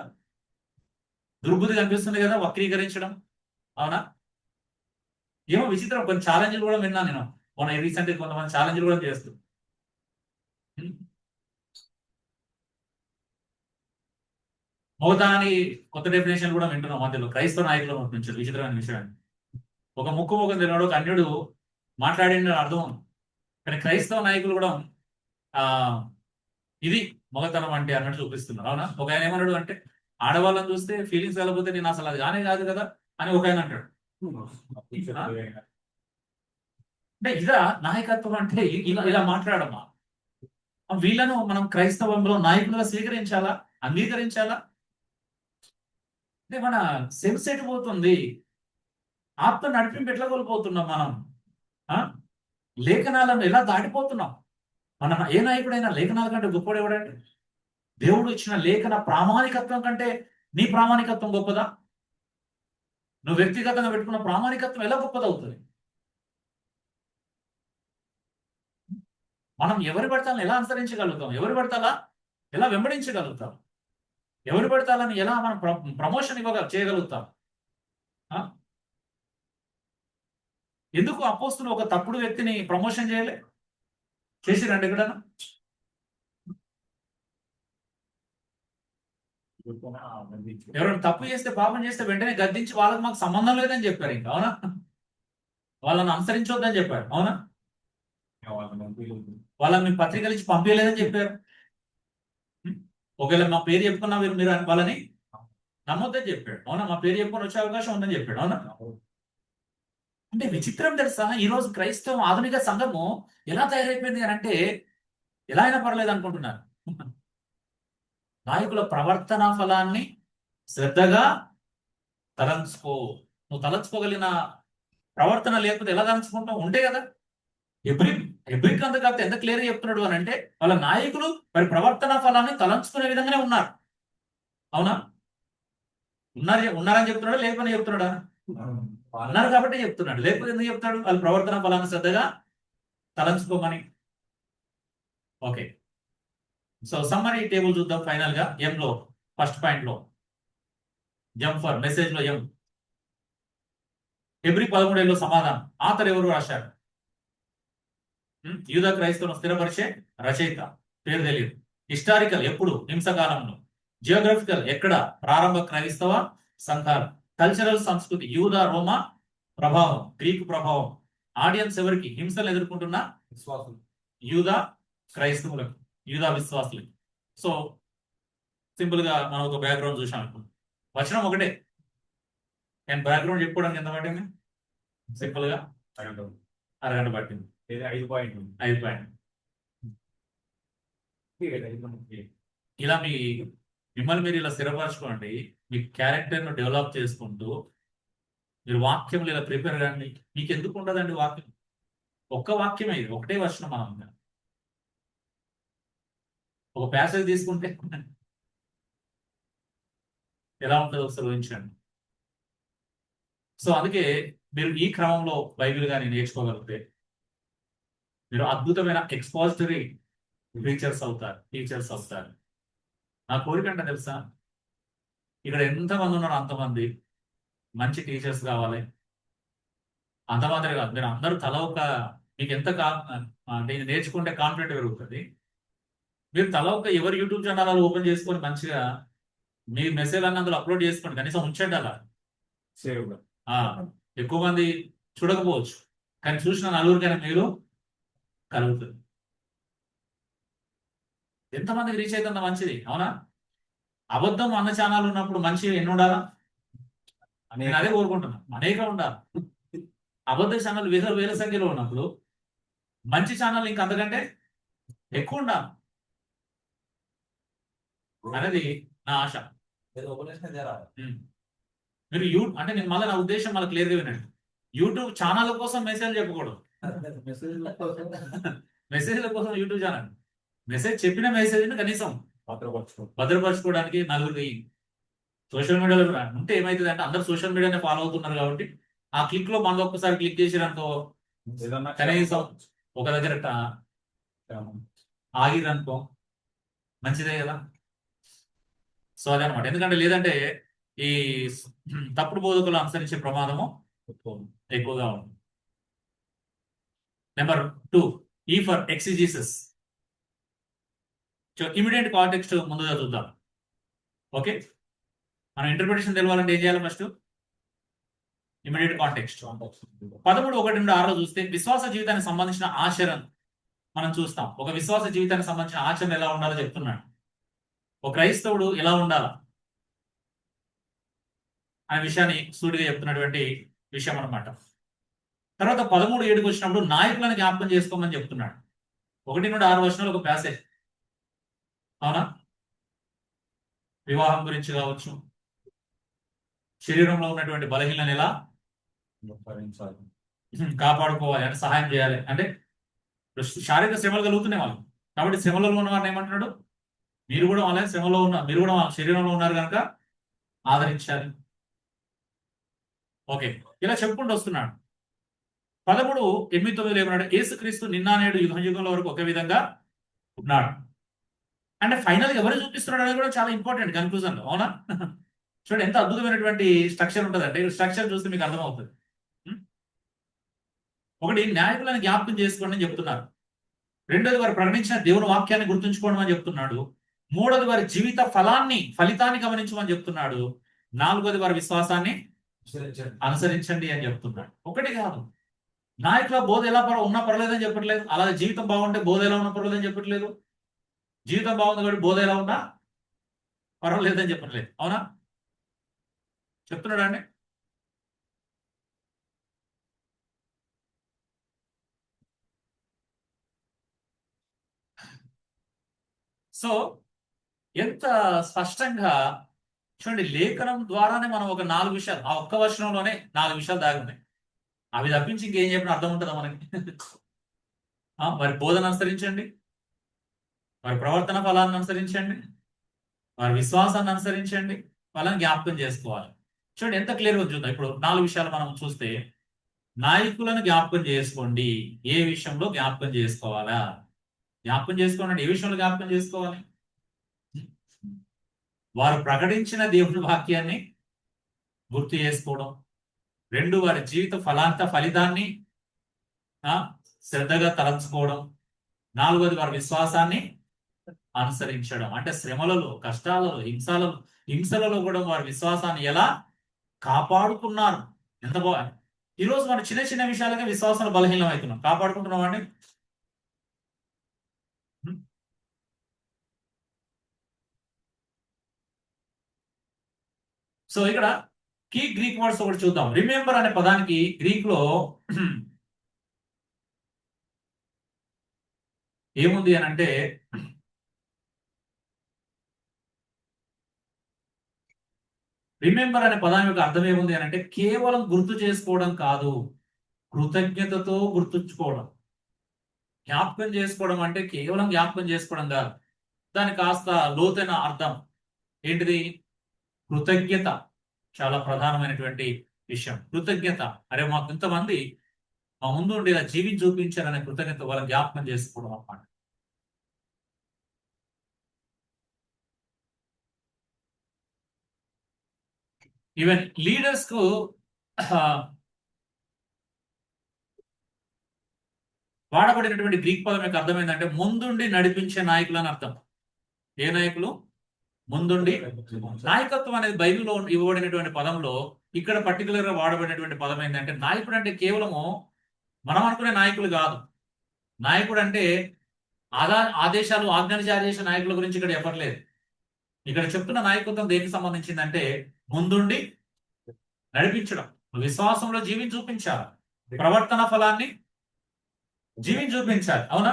S1: దుర్బుద్ధి కనిపిస్తుంది కదా, వక్రీకరించడం, అవునా? ఏమో విచిత్రం, కొన్ని ఛాలెంజ్లు కూడా విన్నాను నేను మొన్న రీసెంట్ గా. కొంతమంది ఛాలెంజ్లు కూడా చేస్తూ మోతాని కొత్త డెఫినేషన్ కూడా వింటున్నాం మధ్యలో క్రైస్తవ నాయకుల నుంచి. విచిత్రమైన విషయాన్ని, ఒక ముక్కు తిన్నాడు, ఒక అన్యుడు మాట్లాడిన అర్థం. కానీ క్రైస్తవ నాయకులు కూడా ఇది మొగతనం అంటే అన్నట్టు చూపిస్తున్నారు, అవునా? ఒక ఆయన ఏమన్నాడు అంటే, ఆడవాళ్ళని చూస్తే ఫీలింగ్స్ వెళ్ళకపోతే నేను అసలు అది కానే కాదు కదా అని ఒక ఆయన అంటాడు. అంటే ఇదా నాయకత్వం అంటే? ఇలా ఇలా మాట్లాడమా? వీళ్ళను మనం క్రైస్తవంలో నాయకులుగా స్వీకరించాలా, అంగీకరించాలా? అంటే మన సెన్స్ ఎటు పోతుంది? ఆత్మ నడిపింపు ఎట్లా కోల్పోతున్నాం మనం? ఆ లేఖనాలను ఎలా దాటిపోతున్నాం? మన ఏ నాయకుడైనా లేఖనాల కంటే గొప్పవాడు ఎవడండి? దేవుడు ఇచ్చిన లేఖన ప్రామాణికత్వం కంటే నీ ప్రామాణికత్వం గొప్పదా? నువ్వు వ్యక్తిగతంగా పెట్టుకున్న ప్రామాణికత్వం ఎలా గొప్పదవుతుంది? మనం ఎవరి పడతాలను ఎలా అనుసరించగలుగుతాం? ఎవరి పడతాలా ఎలా వెంబడించగలుగుతాం? ఎవరి పడతాలని ఎలా మనం ప్రమోషన్ చేయగలుగుతాం? ఆ? ఎందుకు అపోస్తులు ఒక తప్పుడు వ్యక్తిని ప్రమోషన్ చేయలే? చేసిరండి ఎక్కడన్నా? ఎవరైనా తప్పు చేస్తే, పాపం చేస్తే వెంటనే గద్దించి వాళ్ళకి మాకు సంబంధం లేదని చెప్పారు. ఇంకా అవునా? వాళ్ళని అనుసరించొద్దని చెప్పారు. అవునా? వాళ్ళని మీ పత్రికలు ఇచ్చి పంపించలేదని చెప్పారు. ఒకవేళ మా పేరు చెప్పుకున్నా మీరు వాళ్ళని నమ్మొద్దని చెప్పాడు. అవునా? మా పేరు చెప్పుకొని వచ్చే అవకాశం ఉందని చెప్పాడు. అవునా? అంటే విచిత్రం తెలుసా, ఈ రోజు క్రైస్తవం ఆధునిక సంఘము ఎలా తయారైపోయింది అని అంటే, ఎలా అయినా పర్లేదు అనుకుంటున్నారు. నాయకుల ప్రవర్తన ఫలాన్ని శ్రద్ధగా తలంచుకో. నువ్వు తలంచుకోగలిగిన ప్రవర్తన లేకపోతే ఎలా తలంచుకుంటావు? ఉంటే కదా. ఎబ్రిక్ అంత కాకపోతే ఎంత క్లియర్ చెప్తున్నాడు అని అంటే, వాళ్ళ నాయకులు మరి ప్రవర్తన ఫలాన్ని తలంచుకునే విధంగానే ఉన్నారు. అవునా? ఉన్నారని చెప్తున్నాడా, లేకపోతే చెప్తున్నాడా? అన్నారు కాబట్టి చెప్తున్నాడు. లేకపోతే ఎందుకు చెప్తాడు? వాళ్ళ ప్రవర్తన ఫలాన్ని శ్రద్ధగా తలంచుకోమని. ఓకే, సో సమ్మరీ టేబుల్ చూద్దాం ఫైనల్ గా. ఎం లో ఫస్ట్ పాయింట్ లో జంప్ ఫర్ మెసేజ్ లో ఎం. ఎబ్రి 13 సమాధానం. ఆథర్ ఎవరు రాశారు? యూదా క్రైస్తవులను స్థిరపరిచే రచయిత, పేరు తెలియదు. హిస్టారికల్, ఎప్పుడు? హింసకాలంలో. జియోగ్రఫికల్, ఎక్కడ? ప్రారంభ క్రైస్తవ సంఘాలు. కల్చరల్, సంస్కృతి, యూదా రోమా ప్రభావం, గ్రీకు ప్రభావం. ఆడియన్స్ ఎవరికి? హింసలు ఎదుర్కొంటున్న
S3: విశ్వాసులు,
S1: యూదా క్రైస్తవులకు, యూదా విశ్వాసులకి. సో సింపుల్ గా మనం ఒక బ్యాక్గ్రౌండ్ చూసాం. ఇప్పుడు వచనం ఒకటే, నేను బ్యాక్గ్రౌండ్ చెప్పుకోవడానికి ఎంత పట్టింది? సింపుల్ గా అరగంట పట్టింది.
S3: 5 పాయింట్
S1: 5 పాయింట్. ఇలా మిమ్మల్ని మీరు ఇలా స్థిరపరచుకోండి. మీ క్యారెక్టర్ ను డెవలప్ చేసుకుంటూ మీరు వాక్యములు ఇలా ప్రిపేర్ కండి. మీకు ఎందుకు ఉండదండి వాక్యం? ఒక్క వాక్యమే, ఇది ఒకటే వచనం. మనం ఒక ప్యాసేజ్ తీసుకుంటే ఎలా ఉంటుందో ఒకసారి ఊహించండి. సో అందుకే మీరు ఈ క్రమంలో బైబిల్ గాని నేర్చుకోగలిగితే మీరు అద్భుతమైన ఎక్స్పాజిటరీ టీచర్స్ అవుతారు. నా కోరిక అంటే తెలుసా, ఇక్కడ ఎంతమంది ఉన్నారో అంతమంది మంచి టీచర్స్ కావాలి. అంతమాత్రమే కాదు, మీరు అందరూ తల ఒక, మీకు ఎంత అంటే ఇది నేర్చుకుంటే కాన్ఫిడెంట్ పెరుగుతుంది. మీరు తల ఒక ఎవరి యూట్యూబ్ ఛానల్ ఓపెన్ చేసుకొని మంచిగా మీ మెసేజ్ అన్న అందులో అప్లోడ్ చేసుకోండి. కనీసం ఉంచండి అలా. ఎక్కువ మంది చూడకపోవచ్చు, కానీ చూసిన నలుగురికైనా మీరు కలుగుతుంది. ఎంతమందికి రీచ్ అయితే అంత మంచిది. అవునా? అబద్ధం అన్న ఛానల్ ఉన్నప్పుడు మంచి ఎన్ని ఉండాలా? నేను అదే కోరుకుంటున్నాను, అనేకం ఉండాలి. అబద్ధ ఛానల్ వేల సంఖ్యలో ఉన్నప్పుడు మంచి ఛానల్ ఇంకా అంతకంటే ఎక్కువ ఉండాలి అనేది నా ఆశ. మీరు అంటే నేను మళ్ళీ నా ఉద్దేశం మళ్ళీ క్లియర్గా వినండి. యూట్యూబ్ ఛానల్ కోసం మెసేజ్ చెప్పకూడదు. మెసేజ్ల కోసం యూట్యూబ్ ఛానల్, మెసేజ్ చెప్పిన మెసేజ్ కనీసం భద్రపరచుకోవడానికి నలుగురికి సోషల్ మీడియాలో ఉంటే ఏమైతుంది అంటే, అందరు సోషల్ మీడియానే ఫాలో అవుతున్నారు కాబట్టి ఆ క్లిక్ లో మనలో ఒక్కసారి క్లిక్ చేసిరనుకో, కనీసం ఒక దగ్గర ఆగిరనుకో, మంచిదే కదా. సో అదనమాట. ఎందుకంటే లేదంటే ఈ తప్పుడు బోధకులు అనుసరించే ప్రమాదము ఎక్కువగా ఉంది. నెంబర్ 2, ఈ ఫర్ ఎక్సిజీసస్. ఇమీడియట్ కాంటెక్స్ట్ ముందుగా చూద్దాం. ఓకే, మనం ఇంటర్ప్రిటేషన్ తెలవాలంటే ఏం చేయాలి? First immediate context. 13:1-6 చూస్తే విశ్వాస జీవితానికి సంబంధించిన ఆచరణ మనం చూస్తాం. ఒక విశ్వాస జీవితానికి సంబంధించిన ఆచరణ ఎలా ఉండాలో చెప్తున్నాడు. ఒక క్రైస్తవుడు ఎలా ఉండాలి అనే విషయాన్ని సూటిగా చెప్తున్నటువంటి విషయం అన్నమాట. తర్వాత 13:7 వచ్చినప్పుడు నాయకులను జ్ఞాపకం చేసుకోమని చెప్తున్నాడు. 1-6 వచనాలు ఒక ప్యాసేజ్. అవునా? వివాహం గురించి కావచ్చు, శరీరంలో ఉన్నటువంటి బలహీనను ఎలా
S3: భరించాలి.
S1: కాపాడుకోవాలి అంటే సహాయం చేయాలి. అంటే శారీరక శ్రమలు కలుగుతున్నాయి వాళ్ళు. కాబట్టి శ్రమలలో ఉన్న వారిని ఏమంటున్నాడు? మీరు కూడా వాళ్ళ శ్రమలో ఉన్నారు, మీరు కూడా వాళ్ళ శరీరంలో ఉన్నారు కనుక ఆదరించాలి. ఓకే, ఇలా చెప్పుకుంటూ వస్తున్నాడు. 13:8-9 ఏమన్నాడు? యేసుక్రీస్తు నిన్న నేడు యుగ యుగంలో వరకు ఒకే విధంగా ఉన్నాడు. అంటే ఫైనల్ ఎవరు చూపిస్తున్నాడు అనేది కూడా చాలా ఇంపార్టెంట్ కన్క్లూజన్. అవునా? చూడండి ఎంత అద్భుతమైనటువంటి స్ట్రక్చర్ ఉంటుందంటే, స్ట్రక్చర్ చూస్తే మీకు అర్థమవుతుంది. ఒకటి, నాయకులను జ్ఞాపకం చేసుకోండి అని చెప్తున్నారు. రెండోది, వారు ప్రకటించిన దేవుని వాక్యాన్ని గుర్తుంచుకోవడం అని చెప్తున్నాడు. మూడోది, వారి జీవిత ఫలితాన్ని గమనించమని చెప్తున్నాడు. నాలుగోది, వారి విశ్వాసాన్ని అనుసరించండి అని చెప్తున్నాడు. ఒకటి కాదు, నాయకుల బోధ ఎలా ఉన్నా పర్లేదని చెప్పట్లేదు, అలాగే జీవితం బాగుంటే బోధ ఎలా ఉన్నా పర్లేదని చెప్పట్లేదు, జీవితం బాగుంది కాబట్టి బోధ ఎలా ఉన్నా పర్వాలేదని చెప్పట్లేదు. అవునా? చెప్తున్నాడా అండి? సో ఎంత స్పష్టంగా చూడండి, లేఖనం ద్వారానే మనం ఒక 4 విషయాలు, ఆ ఒక్క వచనంలోనే 4 విషయాలు దాగి ఉన్నాయి. అవి తప్పించి ఇంకేం చెప్పిన అర్థం ఉంటుందా మనకి? వారి బోధన అనుసరించండి, వారి ప్రవర్తన ఫలాన్ని అనుసరించండి, వారి విశ్వాసాన్ని అనుసరించండి, వాళ్ళని జ్ఞాపకం చేసుకోవాలి. చూడండి ఎంత క్లియర్గా చూద్దాం. ఇప్పుడు 4 విషయాలు మనం చూస్తే, నాయకులను జ్ఞాపకం చేసుకోండి. ఏ విషయంలో జ్ఞాపకం చేసుకోవాలా? జ్ఞాపకం చేసుకోండి. ఏ విషయంలో జ్ఞాపకం చేసుకోవాలి? వారు ప్రకటించిన దేవుని వాక్యాన్ని గుర్తు చేసుకోవడం. 2, వారి జీవిత ఫలితాన్ని శ్రద్ధగా తలంచుకోవడం. 4వది, వారి విశ్వాసాన్ని అనుసరించడం. అంటే శ్రమలలో, కష్టాలలో, హింసలలో కూడా వారి విశ్వాసాన్ని ఎలా కాపాడుకున్నారు. ఎంత బాగా ఈరోజు మనం చిన్న చిన్న విషయాలకే విశ్వాసాలు బలహీనం అవుతున్నాం. కాపాడుకుంటున్నాం అండి. సో ఇక్కడ కీ గ్రీక్ వర్డ్స్ ఒకటి చూద్దాం. రిమెంబర్ అనే పదానికి గ్రీక్ లో ఏముంది అని అంటే, రిమెంబర్ అనే పదం యొక్క అర్థం ఏముంది అని అంటే, కేవలం గుర్తు చేసుకోవడం కాదు, కృతజ్ఞతతో గుర్తుంచుకోవడం. జ్ఞాపకం చేసుకోవడం అంటే కేవలం జ్ఞాపకం చేసుకోవడం కాదు, దానికి కాస్త లోతైన అర్థం ఏంటిది? కృతజ్ఞత. చాలా ప్రధానమైనటువంటి విషయం కృతజ్ఞత. అరే, మాకు ఇంతమంది మా ముందు ఉండి ఇలా జీవించి చూపించారనే కృతజ్ఞత వాళ్ళ జ్ఞాపకం చేసుకోవడం అన్నమాట. ఈవెన్ లీడర్స్ కు వాడబడినటువంటి గ్రీక్ పదం యొక్క అర్థం ఏంటంటే, ముందుండి నడిపించే నాయకులు అని అర్థం. ఏ నాయకులు? ముందుండి. నాయకత్వం అనేది బైబిల్లో ఇవ్వబడినటువంటి పదంలో ఇక్కడ పర్టికులర్ గా వాడబడినటువంటి పదం ఏంటంటే, నాయకుడు అంటే కేవలము మనం అనుకునే నాయకులు కాదు. నాయకుడు అంటే ఆదేశాలు, ఆజ్ఞలు జారీ చేసే నాయకుల గురించి ఇక్కడ చెప్పట్లేదు. ఇక్కడ చెప్తున్న నాయకత్వం దేనికి సంబంధించిందంటే, ముందుండి నడిపించడం, విశ్వాసంలో జీవించి చూపించాలి, ప్రవర్తన ఫలాన్ని జీవించి చూపించాలి. అవునా?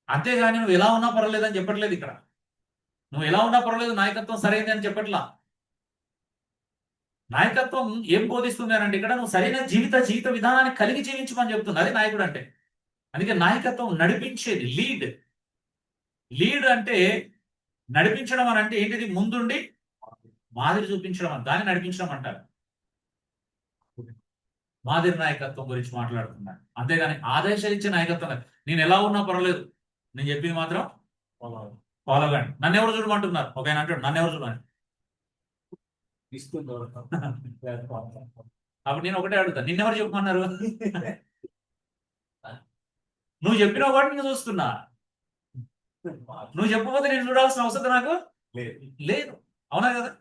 S1: అంతేగాని నువ్వు ఎలా ఉన్నా పర్వాలేదని చెప్పట్లేదు. ఇక్కడ నువ్వు ఎలా ఉన్నా పర్వాలేదు, నాయకత్వం సరైనది అని చెప్పట్లా. నాయకత్వం ఏం బోధిస్తుంది అని అంటే, ఇక్కడ నువ్వు సరైన జీవిత విధానాన్ని కలిగి జీవించమని చెప్తుంది. అది నాయకుడు అంటే. అందుకే నాయకత్వం నడిపించేది, లీడ్ అంటే నడిపించడం అని అంటే ఏంటిది? ముందుండి మాదిరి చూపించడం అని, దాన్ని నడిపించడం అంటారు. మాదిరి నాయకత్వం గురించి మాట్లాడుతున్నాను. అంతేగాని ఆదేశించే నాయకత్వం కాదు. నేను ఎలా ఉన్నా పర్వాలేదు, నేను చెప్పింది మాత్రం ఫాలో కండి. నన్ను ఎవరు చూడమంటున్నారు? ఒక ఆయన అంటాడు, నన్ను ఎవరు చూడమని. అప్పుడు నేను ఒకటే అడుగుతాను, నిన్నెవరు చెప్పమన్నారు? నువ్వు చెప్పిన వాడు నేను చూస్తున్నా. నువ్వు చెప్పకపోతే నేను చూడాల్సిన అవసరం నాకు లేదు. అవునా కదా?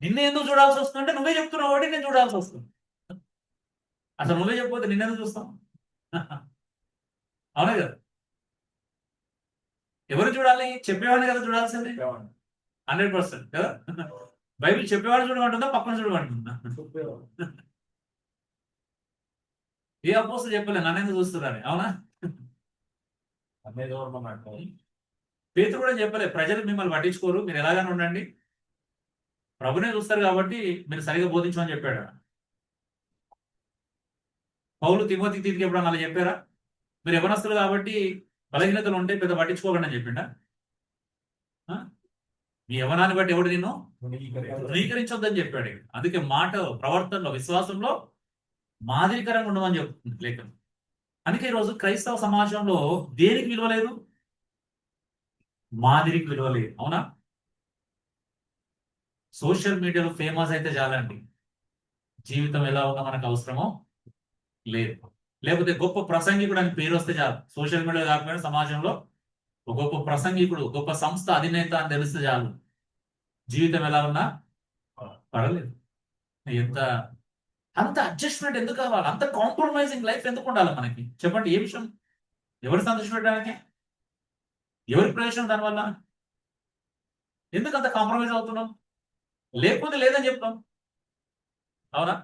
S1: నిన్నే ఎందుకు చూడాల్సి వస్తుందంటే, నువ్వే చెప్తున్నావు వాడి నేను చూడాల్సి వస్తుంది. అసలు నువ్వే చెప్పకపోతే నిన్నెందుకు చూస్తాం? అవునా కదా? ఎవరు చూడాలి? చెప్పేవాడిని కదా చూడాల్సింది. 100% కదా? బైబిల్ చెప్పేవాడు చూడమంటుందా, పక్కన చూడమంటుందా? ఏ అపోస్తలు చెప్పలే నన్ను ఎందుకు చూస్తున్నారని, అవునా?
S3: అన్నీ దూరం అంటారు.
S1: పేతురు కూడా చెప్పలే ప్రజలు మిమ్మల్ని పట్టించుకోరు, మీరు ఎలాగైనా ఉండండి, ప్రభునే చూస్తారు కాబట్టి మీరు సరిగా బోధించమని చెప్పాడు. పౌలు తిమోతికి తీతికి ఎప్పుడన్నా అలా చెప్పారా? మీరు యవనస్తులు కాబట్టి బలహీనతలు ఉంటే పెద్ద పట్టించుకోకండి అని చెప్పిండా? ఆ? మీ యవనాన్ని బట్టి ఎవడు నిన్ను ధృవీకరించొద్దని చెప్పాడు. అందుకే మాట, ప్రవర్తనలో, విశ్వాసంలో మాదిరికరంగా ఉండమని చెప్తుంది లేఖనం. అందుకే ఈరోజు క్రైస్తవ సమాజంలో దేనికి విలువ లేదు? మాదిరికి విలువ లేదు, అవునా? సోషల్ మీడియాలో ఫేమస్ అయితే చాలండి, జీవితం ఎలా ఉన్నా మనకు అవసరమో లేదు. లేకపోతే గొప్ప ప్రసంగికుడు అని పేరు వస్తే చాలు, సోషల్ మీడియా కాకపోయినా సమాజంలో ఒక గొప్ప ప్రసంగికుడు, గొప్ప సంస్థ అధినేత అని తెలిస్తే చాలు, జీవితం ఎలా ఉన్నా పర్వాలేదు. ఎంత అంత అడ్జస్ట్మెంట్ ఎందుకు కావాలి? అంత కాంప్రమైజింగ్ లైఫ్ ఎందుకు ఉండాలి మనకి? చెప్పండి, ఏ విషయం? ఎవరు సంతోషపెట్టడానికి? ఎవరికి ప్రయోజనం దానివల్ల? ఎందుకు అంత కాంప్రమైజ్ అవుతున్నాం? లేకపోతే లేదని చెప్తాం, అవునా?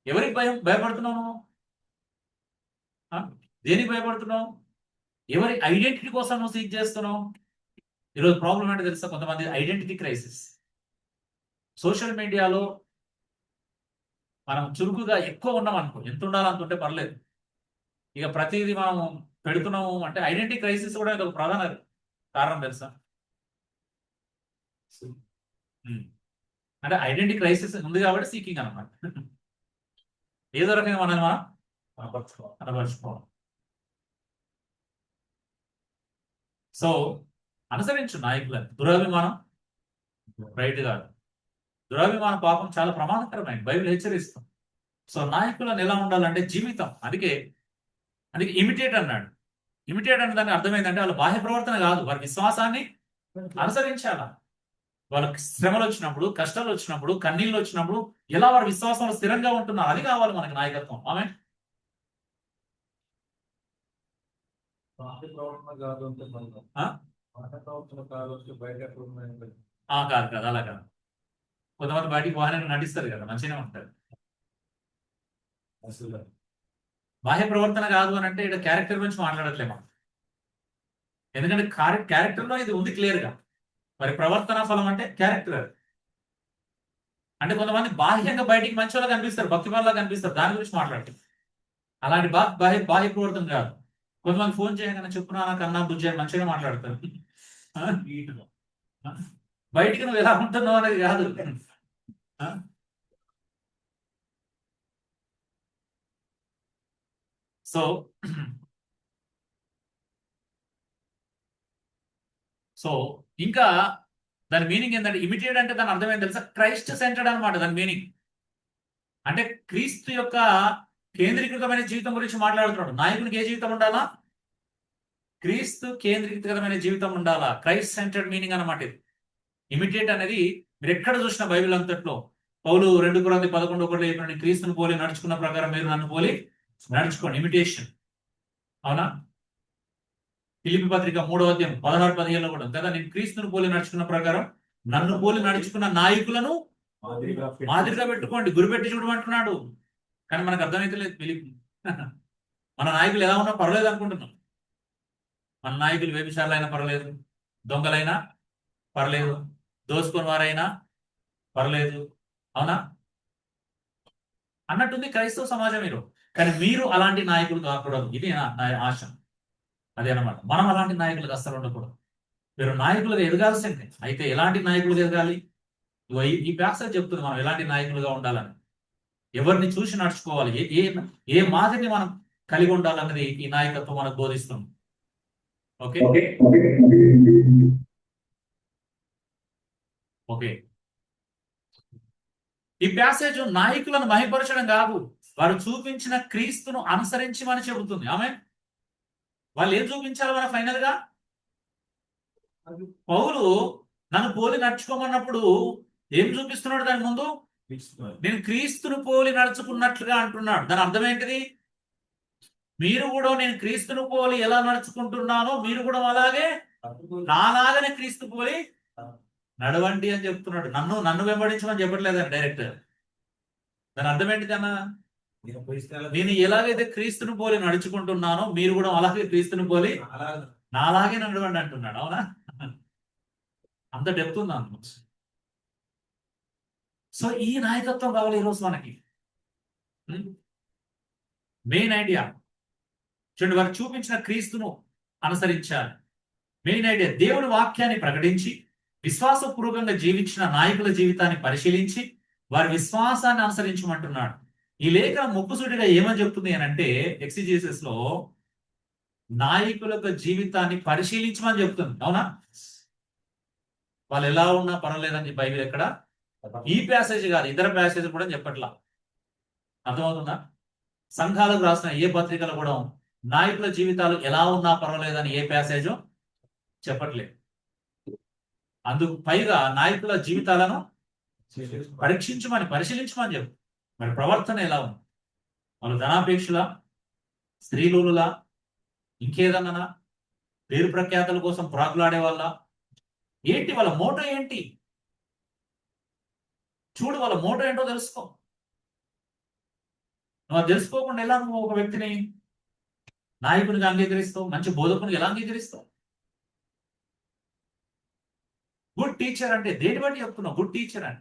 S1: ఎవరికి భయపడుతున్నావు నువ్వు? ఆ? దేనికి భయపడుతున్నావు? ఎవరి ఐడెంటిటీ కోసం నువ్వు సీక్ చేస్తున్నావు? ఈరోజు ప్రాబ్లం ఏంటో తెలుసా? కొంతమంది ఐడెంటిటీ క్రైసిస్. సోషల్ మీడియాలో మనం చురుకుగా ఎక్కువ ఉన్నాం అనుకో, ఎంత ఉండాలో అంత ఉంటే పర్లేదు, ఇక ప్రతిదీ మనం పెడుతున్నాము అంటే ఐడెంటిటీ క్రైసిస్ కూడా ఒక ప్రధాన కారణం తెలుసా? అంటే ఐడెంటిటీ క్రైసిస్ ఉంది కాబట్టి సీకింగ్ అనమాట. ఏదో రకంగా మనల్ని మనం కనపరుచుకోవాలి. సో అనుసరించు నాయకులను. దురాభిమానం రైట్ కాదు. దురాభిమాన పాపం చాలా ప్రమాదకరమైనది, బైబిల్ హెచ్చరిస్తాం. సో నాయకులను ఎలా ఉండాలంటే జీవితం, అందుకే ఇమిటేట్ అన్నాడు. ఇమిటేట్ అనే దానికి అర్థమైందంటే వాళ్ళ బాహ్య ప్రవర్తన కాదు, వారి విశ్వాసాన్ని అనుసరించాలా. వాళ్ళకి శ్రమలు వచ్చినప్పుడు, కష్టాలు వచ్చినప్పుడు, కన్నీళ్ళు వచ్చినప్పుడు ఎలా వారి విశ్వాసంలో స్థిరంగా ఉంటున్నారు, అది కావాలి మనకి నాయకత్వం. ఆమె కాదు కాదు, అలా కాదు. కొంతమంది బయటికి వాహనం నటిస్తారు కదా, మంచిగానే ఉంటారు. బాహ్య ప్రవర్తన కాదు అని అంటే ఇక్కడ క్యారెక్టర్ గురించి మాట్లాడట్లే మనం, ఎందుకంటే క్యారెక్టర్లో ఇది ఉంది క్లియర్ గా. మరి ప్రవర్తన ఫలం అంటే క్యారెక్టర్. అంటే కొంతమంది బాహ్యంగా బయటికి మంచి వాళ్ళ కనిపిస్తారు, భక్తి వాళ్ళ కనిపిస్తారు, దాని గురించి మాట్లాడుతుంది. అలాంటి బాహ్య ప్రవర్తన కాదు. కొంతమంది ఫోన్ చేయగానే చెప్పున్నా కన్నా బుజ్జి అని మంచిగా మాట్లాడతారు. బయటికి నువ్వు ఎలా ఉంటున్నావు అనేది కాదు. సో సో ఇంకా దాని మీనింగ్ ఏంటంటే ఇమిటేట్ అంటే దాని అర్థం ఏంటి తెలుసా? క్రైస్ట్ సెంటర్డ్ అనమాట దాని మీనింగ్. అంటే క్రీస్తు యొక్క కేంద్రీకృతమైన జీవితం గురించి మాట్లాడుతున్నాడు. నాయకునికి ఏ జీవితం ఉండాలా? క్రీస్తు కేంద్రీకృతమైన జీవితం ఉండాలా, క్రైస్ట్ సెంటర్డ్ మీనింగ్ అనమాట ఇది. ఇమిటేట్ అనేది మీరు ఎక్కడ చూసిన బైబిల్ అంతట్లో, పౌలు 2 Corinthians 11:1 క్రీస్తుని పోలి నడుచుకున్న ప్రకారం మీరు నన్ను పోలి నడుచుకోండి, ఇమిటేషన్, అవునా? ఫిలిప్పీ పత్రిక 3:16-17 కూడా కదా, నేను క్రీస్తుని పోలి నడుచుకున్న ప్రకారం నన్ను పోలి నడుచుకున్న నాయకులను మాదిరిగా పెట్టుకోండి, గురిపెట్టి చూడమంటున్నాడు. కానీ మనకు అర్థమైతే లేదు ఫిలిప్పీ. మన నాయకులు ఎలా ఉన్నా పర్లేదు అనుకుంటున్నాం. మన నాయకులు వ్యభిచారులైనా పర్లేదు, దొంగలైనా పర్లేదు, దోసుకొని వారైనా పర్లేదు, అవునా అన్నట్టుంది క్రైస్తవ సమాజం మీరు. కానీ మీరు అలాంటి నాయకులు కాకూడదు, ఇది నా ఆశ. అదే అనమాట, మనం అలాంటి నాయకులకు అస్సలు ఉండకూడదు. మీరు నాయకులుగా ఎదగాల్సిందే. అయితే ఎలాంటి నాయకులుగా ఎదగాలి? ఈ ప్యాసేజ్ చెప్తుంది మనం ఎలాంటి నాయకులుగా ఉండాలని, ఎవరిని చూసి నడుచుకోవాలి, ఏ ఏ మాదిరిని మనం కలిగి ఉండాలన్నది ఈ నాయకత్వం మనకు బోధిస్తుంది. ఓకే ఓకే ఈ ప్యాసేజ్ నాయకులను మహిపరచడం కాదు, వారు చూపించిన క్రీస్తును అనుసరించమని చెబుతుంది. ఆమె వాళ్ళు ఏం చూపించాలి మన ఫైనల్ గా? పౌలు నన్ను పోలి నడుచుకోమన్నప్పుడు ఏం చూపిస్తున్నాడు దాని ముందు? నేను క్రీస్తును పోలి నడుచుకున్నట్లుగా అంటున్నాడు. దాని అర్థం ఏంటిది? మీరు కూడా నేను క్రీస్తును పోలి ఎలా నడుచుకుంటున్నానో మీరు కూడా అలాగే నాలాగనే క్రీస్తు పోలి నడవండి అని చెప్తున్నాడు. నన్ను వెంబడించమని చెప్పట్లేదని డైరెక్ట్. దాని అర్థం ఏంటి కన్నా? నేను ఎలాగైతే క్రీస్తుని పోలి నడుచుకుంటున్నానో మీరు కూడా అలాగే క్రీస్తుని పోలి నాలాగే నడవండి అంటున్నాడు. అవునా? అంత డెప్త్ ఉంది అందులో. సో ఈ నాయకత్వం కావాలి ఈరోజు మనకి. మెయిన్ ఐడియా చూడండి, వారు చూపించిన క్రీస్తును అనుసరించాలి. మెయిన్ ఐడియా దేవుని వాక్యాన్ని ప్రకటించి విశ్వాసపూర్వకంగా జీవించిన నాయకుల జీవితాన్ని పరిశీలించి వారి విశ్వాసాన్ని అనుసరించమంటున్నాడు. ఈ లేఖనం ముక్కుసూటిగా ఏమని చెప్తుంది అని అంటే, ఎక్సిజీసస్ లో నాయకుల యొక్క జీవితాన్ని పరిశీలించమని చెప్తుంది. అవునా? వాళ్ళు ఎలా ఉన్నా పర్వాలేదని బైబిల్ ఎక్కడ ఈ ప్యాసేజ్ కాదు, ఇతర ప్యాసేజ్ కూడా చెప్పట్లా. అర్థమవుతుందా? సంఘాలకు రాసిన ఏ పత్రికలు కూడా నాయకుల జీవితాలు ఎలా ఉన్నా పర్వాలేదని ఏ ప్యాసేజు చెప్పట్లేదు. అందుకు పైగా నాయకుల జీవితాలను పరిశీలించమని చెప్పు. మరి ప్రవర్తన ఎలా ఉంది? వాళ్ళు ధనాపేక్షల, స్త్రీలులా, ఇంకేదన్నా పేరు ప్రఖ్యాతల కోసం ప్రాకులాడే వాళ్ళ ఏంటి? వాళ్ళ మోటో ఏంటి? చూడు, వాళ్ళ మోటో ఏంటో తెలుసుకో. నువ్వు తెలుసుకోకుండా ఎలా నువ్వు ఒక వ్యక్తిని నాయకునిగా అంగీకరిస్తావు? మంచి బోధకునిగా ఎలా అంగీకరిస్తావు? గుడ్ టీచర్ అంటే దేని బట్టి చెప్తున్నావు గుడ్ టీచర్ అని?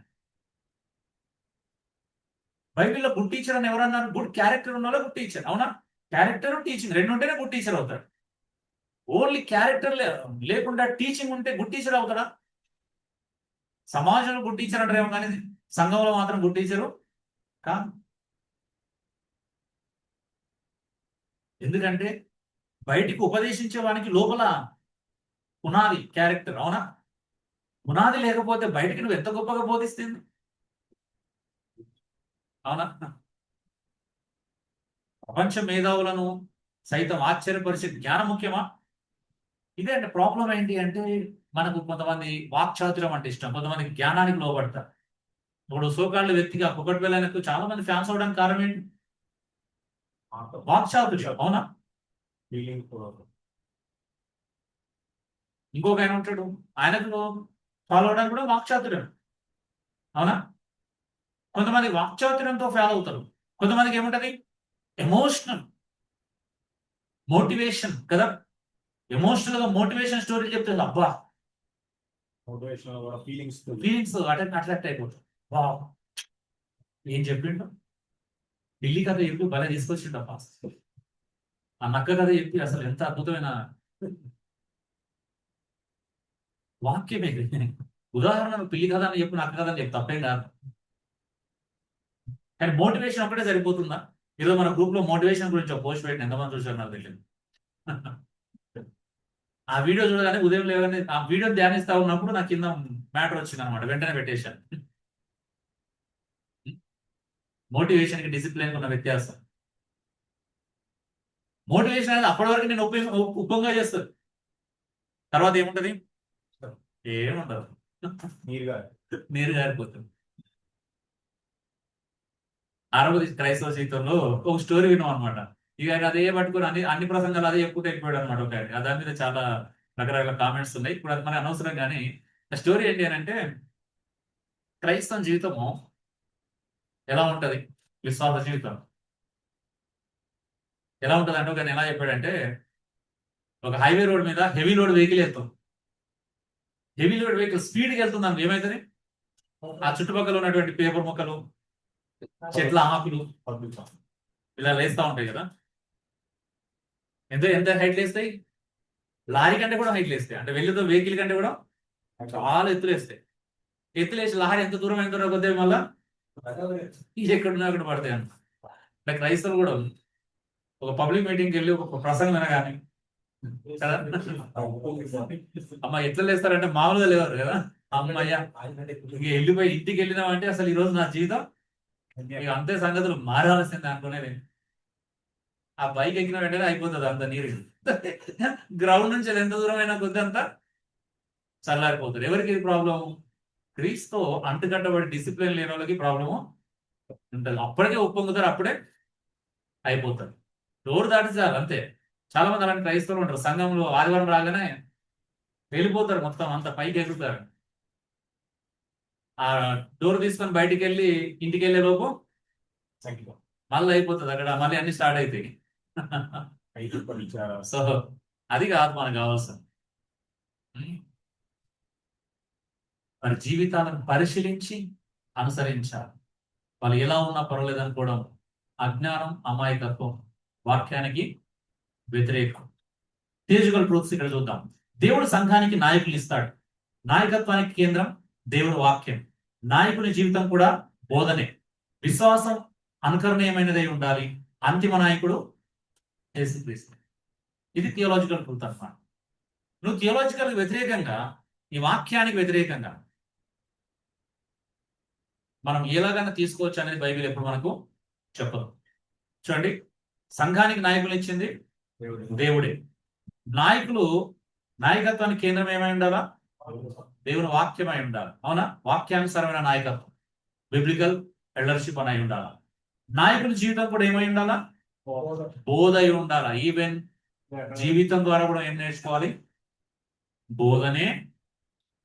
S1: బైబిల్లో గుడ్ టీచర్ అని ఎవరన్నారు? గుడ్ క్యారెక్టర్ ఉన్న గుడ్ టీచర్. అవునా? క్యారెక్టర్ టీచింగ్ రెండు ఉంటేనే గుడ్ టీచర్ అవుతాడు. ఓన్లీ క్యారెక్టర్ లేకుండా టీచింగ్ ఉంటే గుడ్ టీచర్ అవుతాడా? సమాజంలో గుడ్ టీచర్ అంటారేమో కానీ సంఘంలో మాత్రం గుడ్ టీచరు కాదు. ఎందుకంటే బయటికి ఉపదేశించే వానికి లోపల పునాది క్యారెక్టర్. అవునా? పునాది లేకపోతే బయటికి నువ్వు ఎంత గొప్పగా బోధిస్తుంది? అవునా? ప్రపంచ మేధావులను సైతం ఆశ్చర్యపరిచే జ్ఞానం ముఖ్యమా? ఇదే అంటే ప్రాబ్లం ఏంటి అంటే, మనకు కొంతమంది వాక్చాతుర్యం అంటే ఇష్టం, కొంతమంది జ్ఞానానికి లోబడతారు. ఇప్పుడు సోకాళ్ళ వ్యక్తిగా కుకట్వేలకు చాలా మంది ఫ్యాన్స్ అవడానికి కారణం ఏంటి? వాక్చాతుర్యం. అవునా? ఇంకొక ఆయన ఉంటాడు, ఆయనకు ఫాలో అవడానికి కూడా వాక్చాతుర్యం. అవునా? కొంతమంది వాక్చాతుర్యంతో ఫాలో అవుతారు, కొంతమందికి ఏముంటది? ఎమోషనల్ మోటివేషన్ కదా. ఎమోషనల్ గా మోటివేషన్ స్టోరీ చెప్తే అబ్బా ఫీలింగ్స్ అట్రాక్ట్ అయిపోతాయి. వా ఏం చెప్పిండు, ఢిల్లీ కథ చెప్పి భలే తీసుకొచ్చిండు అబ్బా. ఆ నక్క కథ చెప్పి అసలు ఎంత అద్భుతమైన వాక్యమే. ఉదాహరణ పిల్లి కథ అని చెప్పి నక్క కథ అని చెప్పి తప్పేం కాదు. కానీ మోటివేషన్ ఒకటే సరిపోతుందా? ఈరోజు మన గ్రూప్ లో మోటివేషన్ గురించి ఒక పోస్ట్ పెట్టిన ఎంతమంది చూసారు నాకు తెలియదు. ఆ వీడియో చూడగానే ఉదయం లేవగానే ఆ వీడియో ధ్యానిస్తా ఉన్నప్పుడు నాకు కింద మ్యాటర్ వచ్చింది అనమాట, వెంటనే పెట్టేశాను. మోటివేషన్ కి డిసిప్లిన్ ఉన్న వ్యత్యాసం. మోటివేషన్ అనేది అప్పటి వరకు నేను ఉపంగా చేస్తాను, తర్వాత ఏముంటది? ఏముండదు, నీరు గారిపోతుంది. ఆరవది క్రైస్తవ జీవితంలో ఒక స్టోరీ విన్నాం అనమాట. ఇక ఆయన అదే పట్టుకుని అన్ని ప్రసంగాలు అదే ఎక్కువ అయిపోయాడు అనమాట. ఒక దాని మీద చాలా రకరకాల కామెంట్స్ ఉన్నాయి, ఇప్పుడు అది మనకి అనవసరం. కానీ ఆ స్టోరీ ఏంటి అని అంటే, క్రైస్తవ జీవితము ఎలా ఉంటది, విశ్వాస జీవితం ఎలా ఉంటది అంటే, ఒక ఎలా చెప్పాడంటే, ఒక హైవే రోడ్ మీద హెవీ లోడ్ వెహికల్ వెళ్తాం. హెవీ లోడ్ వెహికల్ స్పీడ్కి వెళ్తుంది అనుకో, ఏమవుతుంది? ఆ చుట్టుపక్కల ఉన్నటువంటి పేపర్ మొక్కలు, చెట్ల ఆకులు ఇలా లేస్తా ఉంటాయి కదా. ఎంత ఎంత హైట్ లేస్తాయి? లారీ కంటే కూడా హైట్ లేస్తాయి. అంటే వెళ్ళేదో వెహికల్ కంటే కూడా చాలా ఎత్తులు వేస్తాయి. ఎత్తులేసి లారీ ఎంత దూరం ఎంత కొద్దే మళ్ళా ఎక్కడున్నా అక్కడ పడతాయి అంట. అంటే క్రైస్తవులు కూడా ఒక పబ్లిక్ మీటింగ్కి వెళ్ళి ఒక ప్రసంగం వినగానే కదా, అమ్మ ఎట్లా లేస్తారంటే మామూలుగా లేవారు కదా. అమ్మయ్య ఇక వెళ్ళిపోయి ఇంటికి వెళ్ళినామంటే అసలు ఈ రోజు నా జీవితం ఇక అంతే, సంగతులు మారాల్సిందే అనుకునేది. ఆ బైక్ ఎక్కిన వెంటనే అయిపోతుంది అంత నీరు. గ్రౌండ్ నుంచి ఎంత దూరం అయినా కొద్ది అంతా చల్లారిపోతుంది. ఎవరికి ఇది ప్రాబ్లం? క్రీస్తు అంటుకట్టబడి డిసిప్లిన్ లేని వాళ్ళకి ప్రాబ్లము ఉంటుంది. అప్పటికే ఉప్పొంగుతారు, అప్పుడే అయిపోతారు. డోర్ దాటి చాలు అంతే. చాలా మంది అలాంటి క్రైస్తవులు ఉంటారు, సంఘంలో ఆదివారం రాగానే వెళ్ళిపోతారు, మొత్తం అంత పైకి ఎగురుతారు. ఆ డోర్ తీసుకొని బయటికి వెళ్ళి ఇంటికి వెళ్ళే లోపు మళ్ళీ అయిపోతుంది అక్కడ, మళ్ళీ అన్ని స్టార్ట్ అవుతాయి.
S3: ఐదు పరిచయాలు.
S1: సో అది కాదు మనకు కావాల్సింది. వారి జీవితాలను పరిశీలించి అనుసరించాలి. వాళ్ళు ఎలా ఉన్నా పర్వాలేదు అనుకోవడం అజ్ఞానం, అమాయకత్వం, వాక్యానికి వ్యతిరేకం. థియలాజికల్ ట్రూత్స్ ఇక్కడ చూద్దాం. దేవుడు సంఘానికి నాయకులు ఇస్తాడు. నాయకత్వానికి కేంద్రం దేవుడు వాక్యం. నాయకుని జీవితం కూడా బోధనే. విశ్వాసం అనుకరణీయమైనదై ఉండాలి. అంతిమ నాయకుడు యేసుక్రీస్తు. ఇది థియలాజికల్ ట్రూత్ అన్నమాట. నువ్వు థియలాజికల్ వ్యతిరేకంగా, ఈ వాక్యానికి వ్యతిరేకంగా మనం ఎలాగైనా తీసుకోవచ్చు అనేది బైబిల్ ఎప్పుడు మనకు చెప్పదు. చూడండి, సంఘానికి నాయకులు ఇచ్చింది దేవుడే. నాయకులు, నాయకత్వానికి కేంద్రం ఏమై ఉండాలా? దేవుని వాక్యమై ఉండాలి. అవునా? వాక్యానుసారమైన నాయకత్వం, బిబ్లికల్ ఎల్డర్షిప్ అని ఉండాలా. నాయకుల జీవితం కూడా ఏమై ఉండాలా? బోధ అయి ఉండాలా. ఈవెన్ జీవితం ద్వారా కూడా ఏం నేర్చుకోవాలి? బోధనే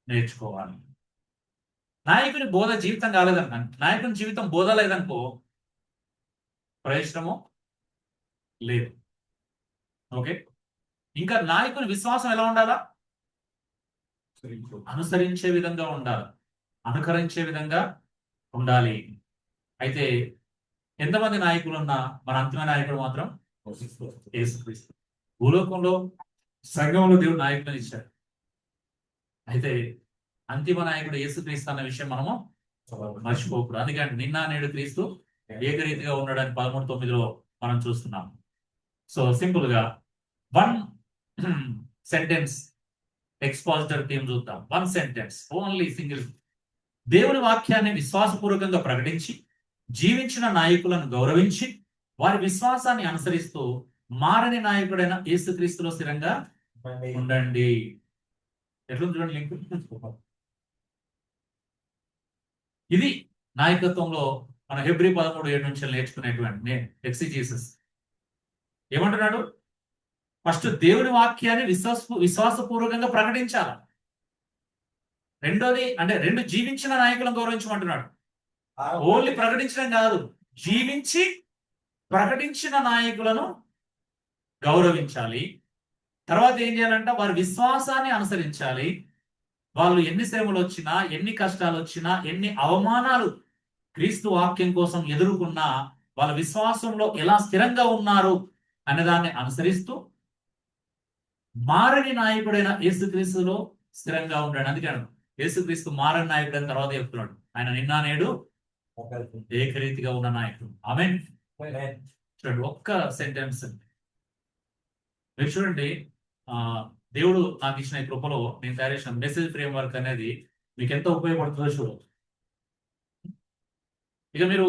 S1: నేర్చుకోవాలి. నాయకుని బోధ జీవితం కాలేదనుకో, నాయకుని జీవితం బోధ లేదనుకో, ప్రయోజనము లేదు. ఓకే, ఇంకా నాయకుని విశ్వాసం ఎలా ఉండాలా? అనుసరించే విధంగా ఉండాలి, అనుకరించే విధంగా ఉండాలి. అయితే ఎంతమంది నాయకులు ఉన్నా మన అంతిమ నాయకుడు మాత్రం యేసుక్రీస్తు. భూలోకంలో సంఘంలో దేవుడు నాయకులను ఇచ్చాడు. అయితే అంతిమ నాయకుడు యేసుక్రీస్తు అన్న విషయం మనము మర్చిపోకూడదు. అందుకని నిన్న నేడు క్రీస్తు ఏకరీతిగా ఉన్నాడని 13:9 మనం చూస్తున్నాం. సో సింపుల్ గా 1 సెంటెన్స్ ఎక్స్పాజిటర్ థీమ్ చూద్దాం. 1 సెంటెన్స్ ఓన్లీ సింగిల్. దేవుని వాక్యాన్ని విశ్వాసపూర్వకంగా ప్రకటించి జీవించిన నాయకులను గౌరవించి వారి విశ్వాసాన్ని అనుసరిస్తూ మారని నాయకుడైన యేసుక్రీస్తులో స్థిరంగా ఉండండి. ఎట్లా చూడండి లింక్. ఇది నాయకత్వంలో మన హెబ్రీ 13:7 నుంచి నేర్చుకునేటువంటి ఎక్సిజీసస్. ఏమంటున్నాడు? ఫస్ట్ దేవుని వాక్యాన్ని విశ్వాసపూర్వకంగా ప్రకటించాలి. రెండోది అంటే రెండు జీవించిన నాయకులను గౌరవించమంటున్నాడు. ఓన్లీ ప్రకటించడం కాదు, జీవించి ప్రకటించిన నాయకులను గౌరవించాలి. తర్వాత ఏం చేయాలంట? వారి విశ్వాసాన్ని అనుసరించాలి. వాళ్ళు ఎన్ని శ్రమలు వచ్చినా, ఎన్ని కష్టాలు వచ్చినా, ఎన్ని అవమానాలు క్రీస్తు వాక్యం కోసం ఎదుర్కొన్నా వాళ్ళ విశ్వాసంలో ఎలా స్థిరంగా ఉన్నారు అనేదాన్ని అనుసరిస్తూ మారని నాయకుడైన యేసుక్రీస్తులో స్థిరంగా ఉంటాడు. అందుకే యేసుక్రీస్తు మారని నాయకుడు అని తర్వాత చెప్తున్నాడు. ఆయన నిన్న నేడు ఏకరీతిగా ఉన్న నాయకుడు. ఆమేన్. చూడండి, ఒక్క సెంటెన్స్ మీరు చూడండి. దేవుడు నాకు ఇచ్చిన ఈ కృపలో నేను తయారు చేసిన మెసేజ్ ఫ్రేమ్ వర్క్ అనేది మీకు ఎంత ఉపయోగపడుతుందో చూడవచ్చు. ఇక మీరు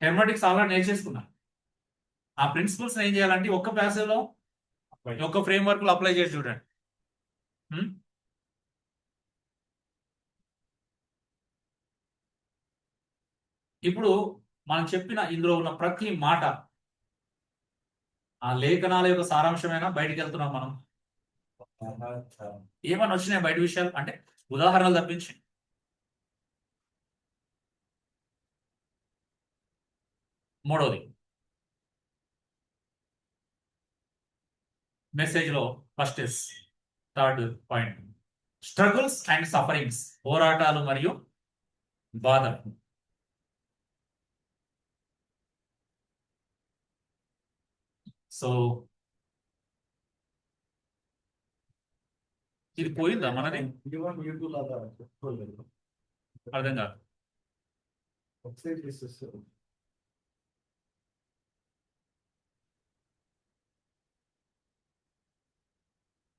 S1: హెర్మెటిక్స్ ఆల్రెడీ నేర్చేసుకున్నారు. ఆ ప్రిన్సిపల్స్ ఏం చేయాలంటే ఒక్క ప్యాసేజ్ లో, ఒక్క ఫ్రేమ్ వర్క్ లో అప్లై చేసి చూడండి. ఇప్పుడు మనం చెప్పిన ఇందులో ఉన్న ప్రతి మాట ఆ లేఖనాల యొక్క సారాంశమైనా బయటికి వెళ్తున్నాం మనం. ఏమన్నా వచ్చినాయి బయట విషయాలు అంటే ఉదాహరణలు తప్పించి. మూడవది మెసేజ్ లో first is third point, struggles and sufferings, పోరాటాలు మరియు బాధలు. సో ఇది పోయిందా మనది? అర్థం కాదు.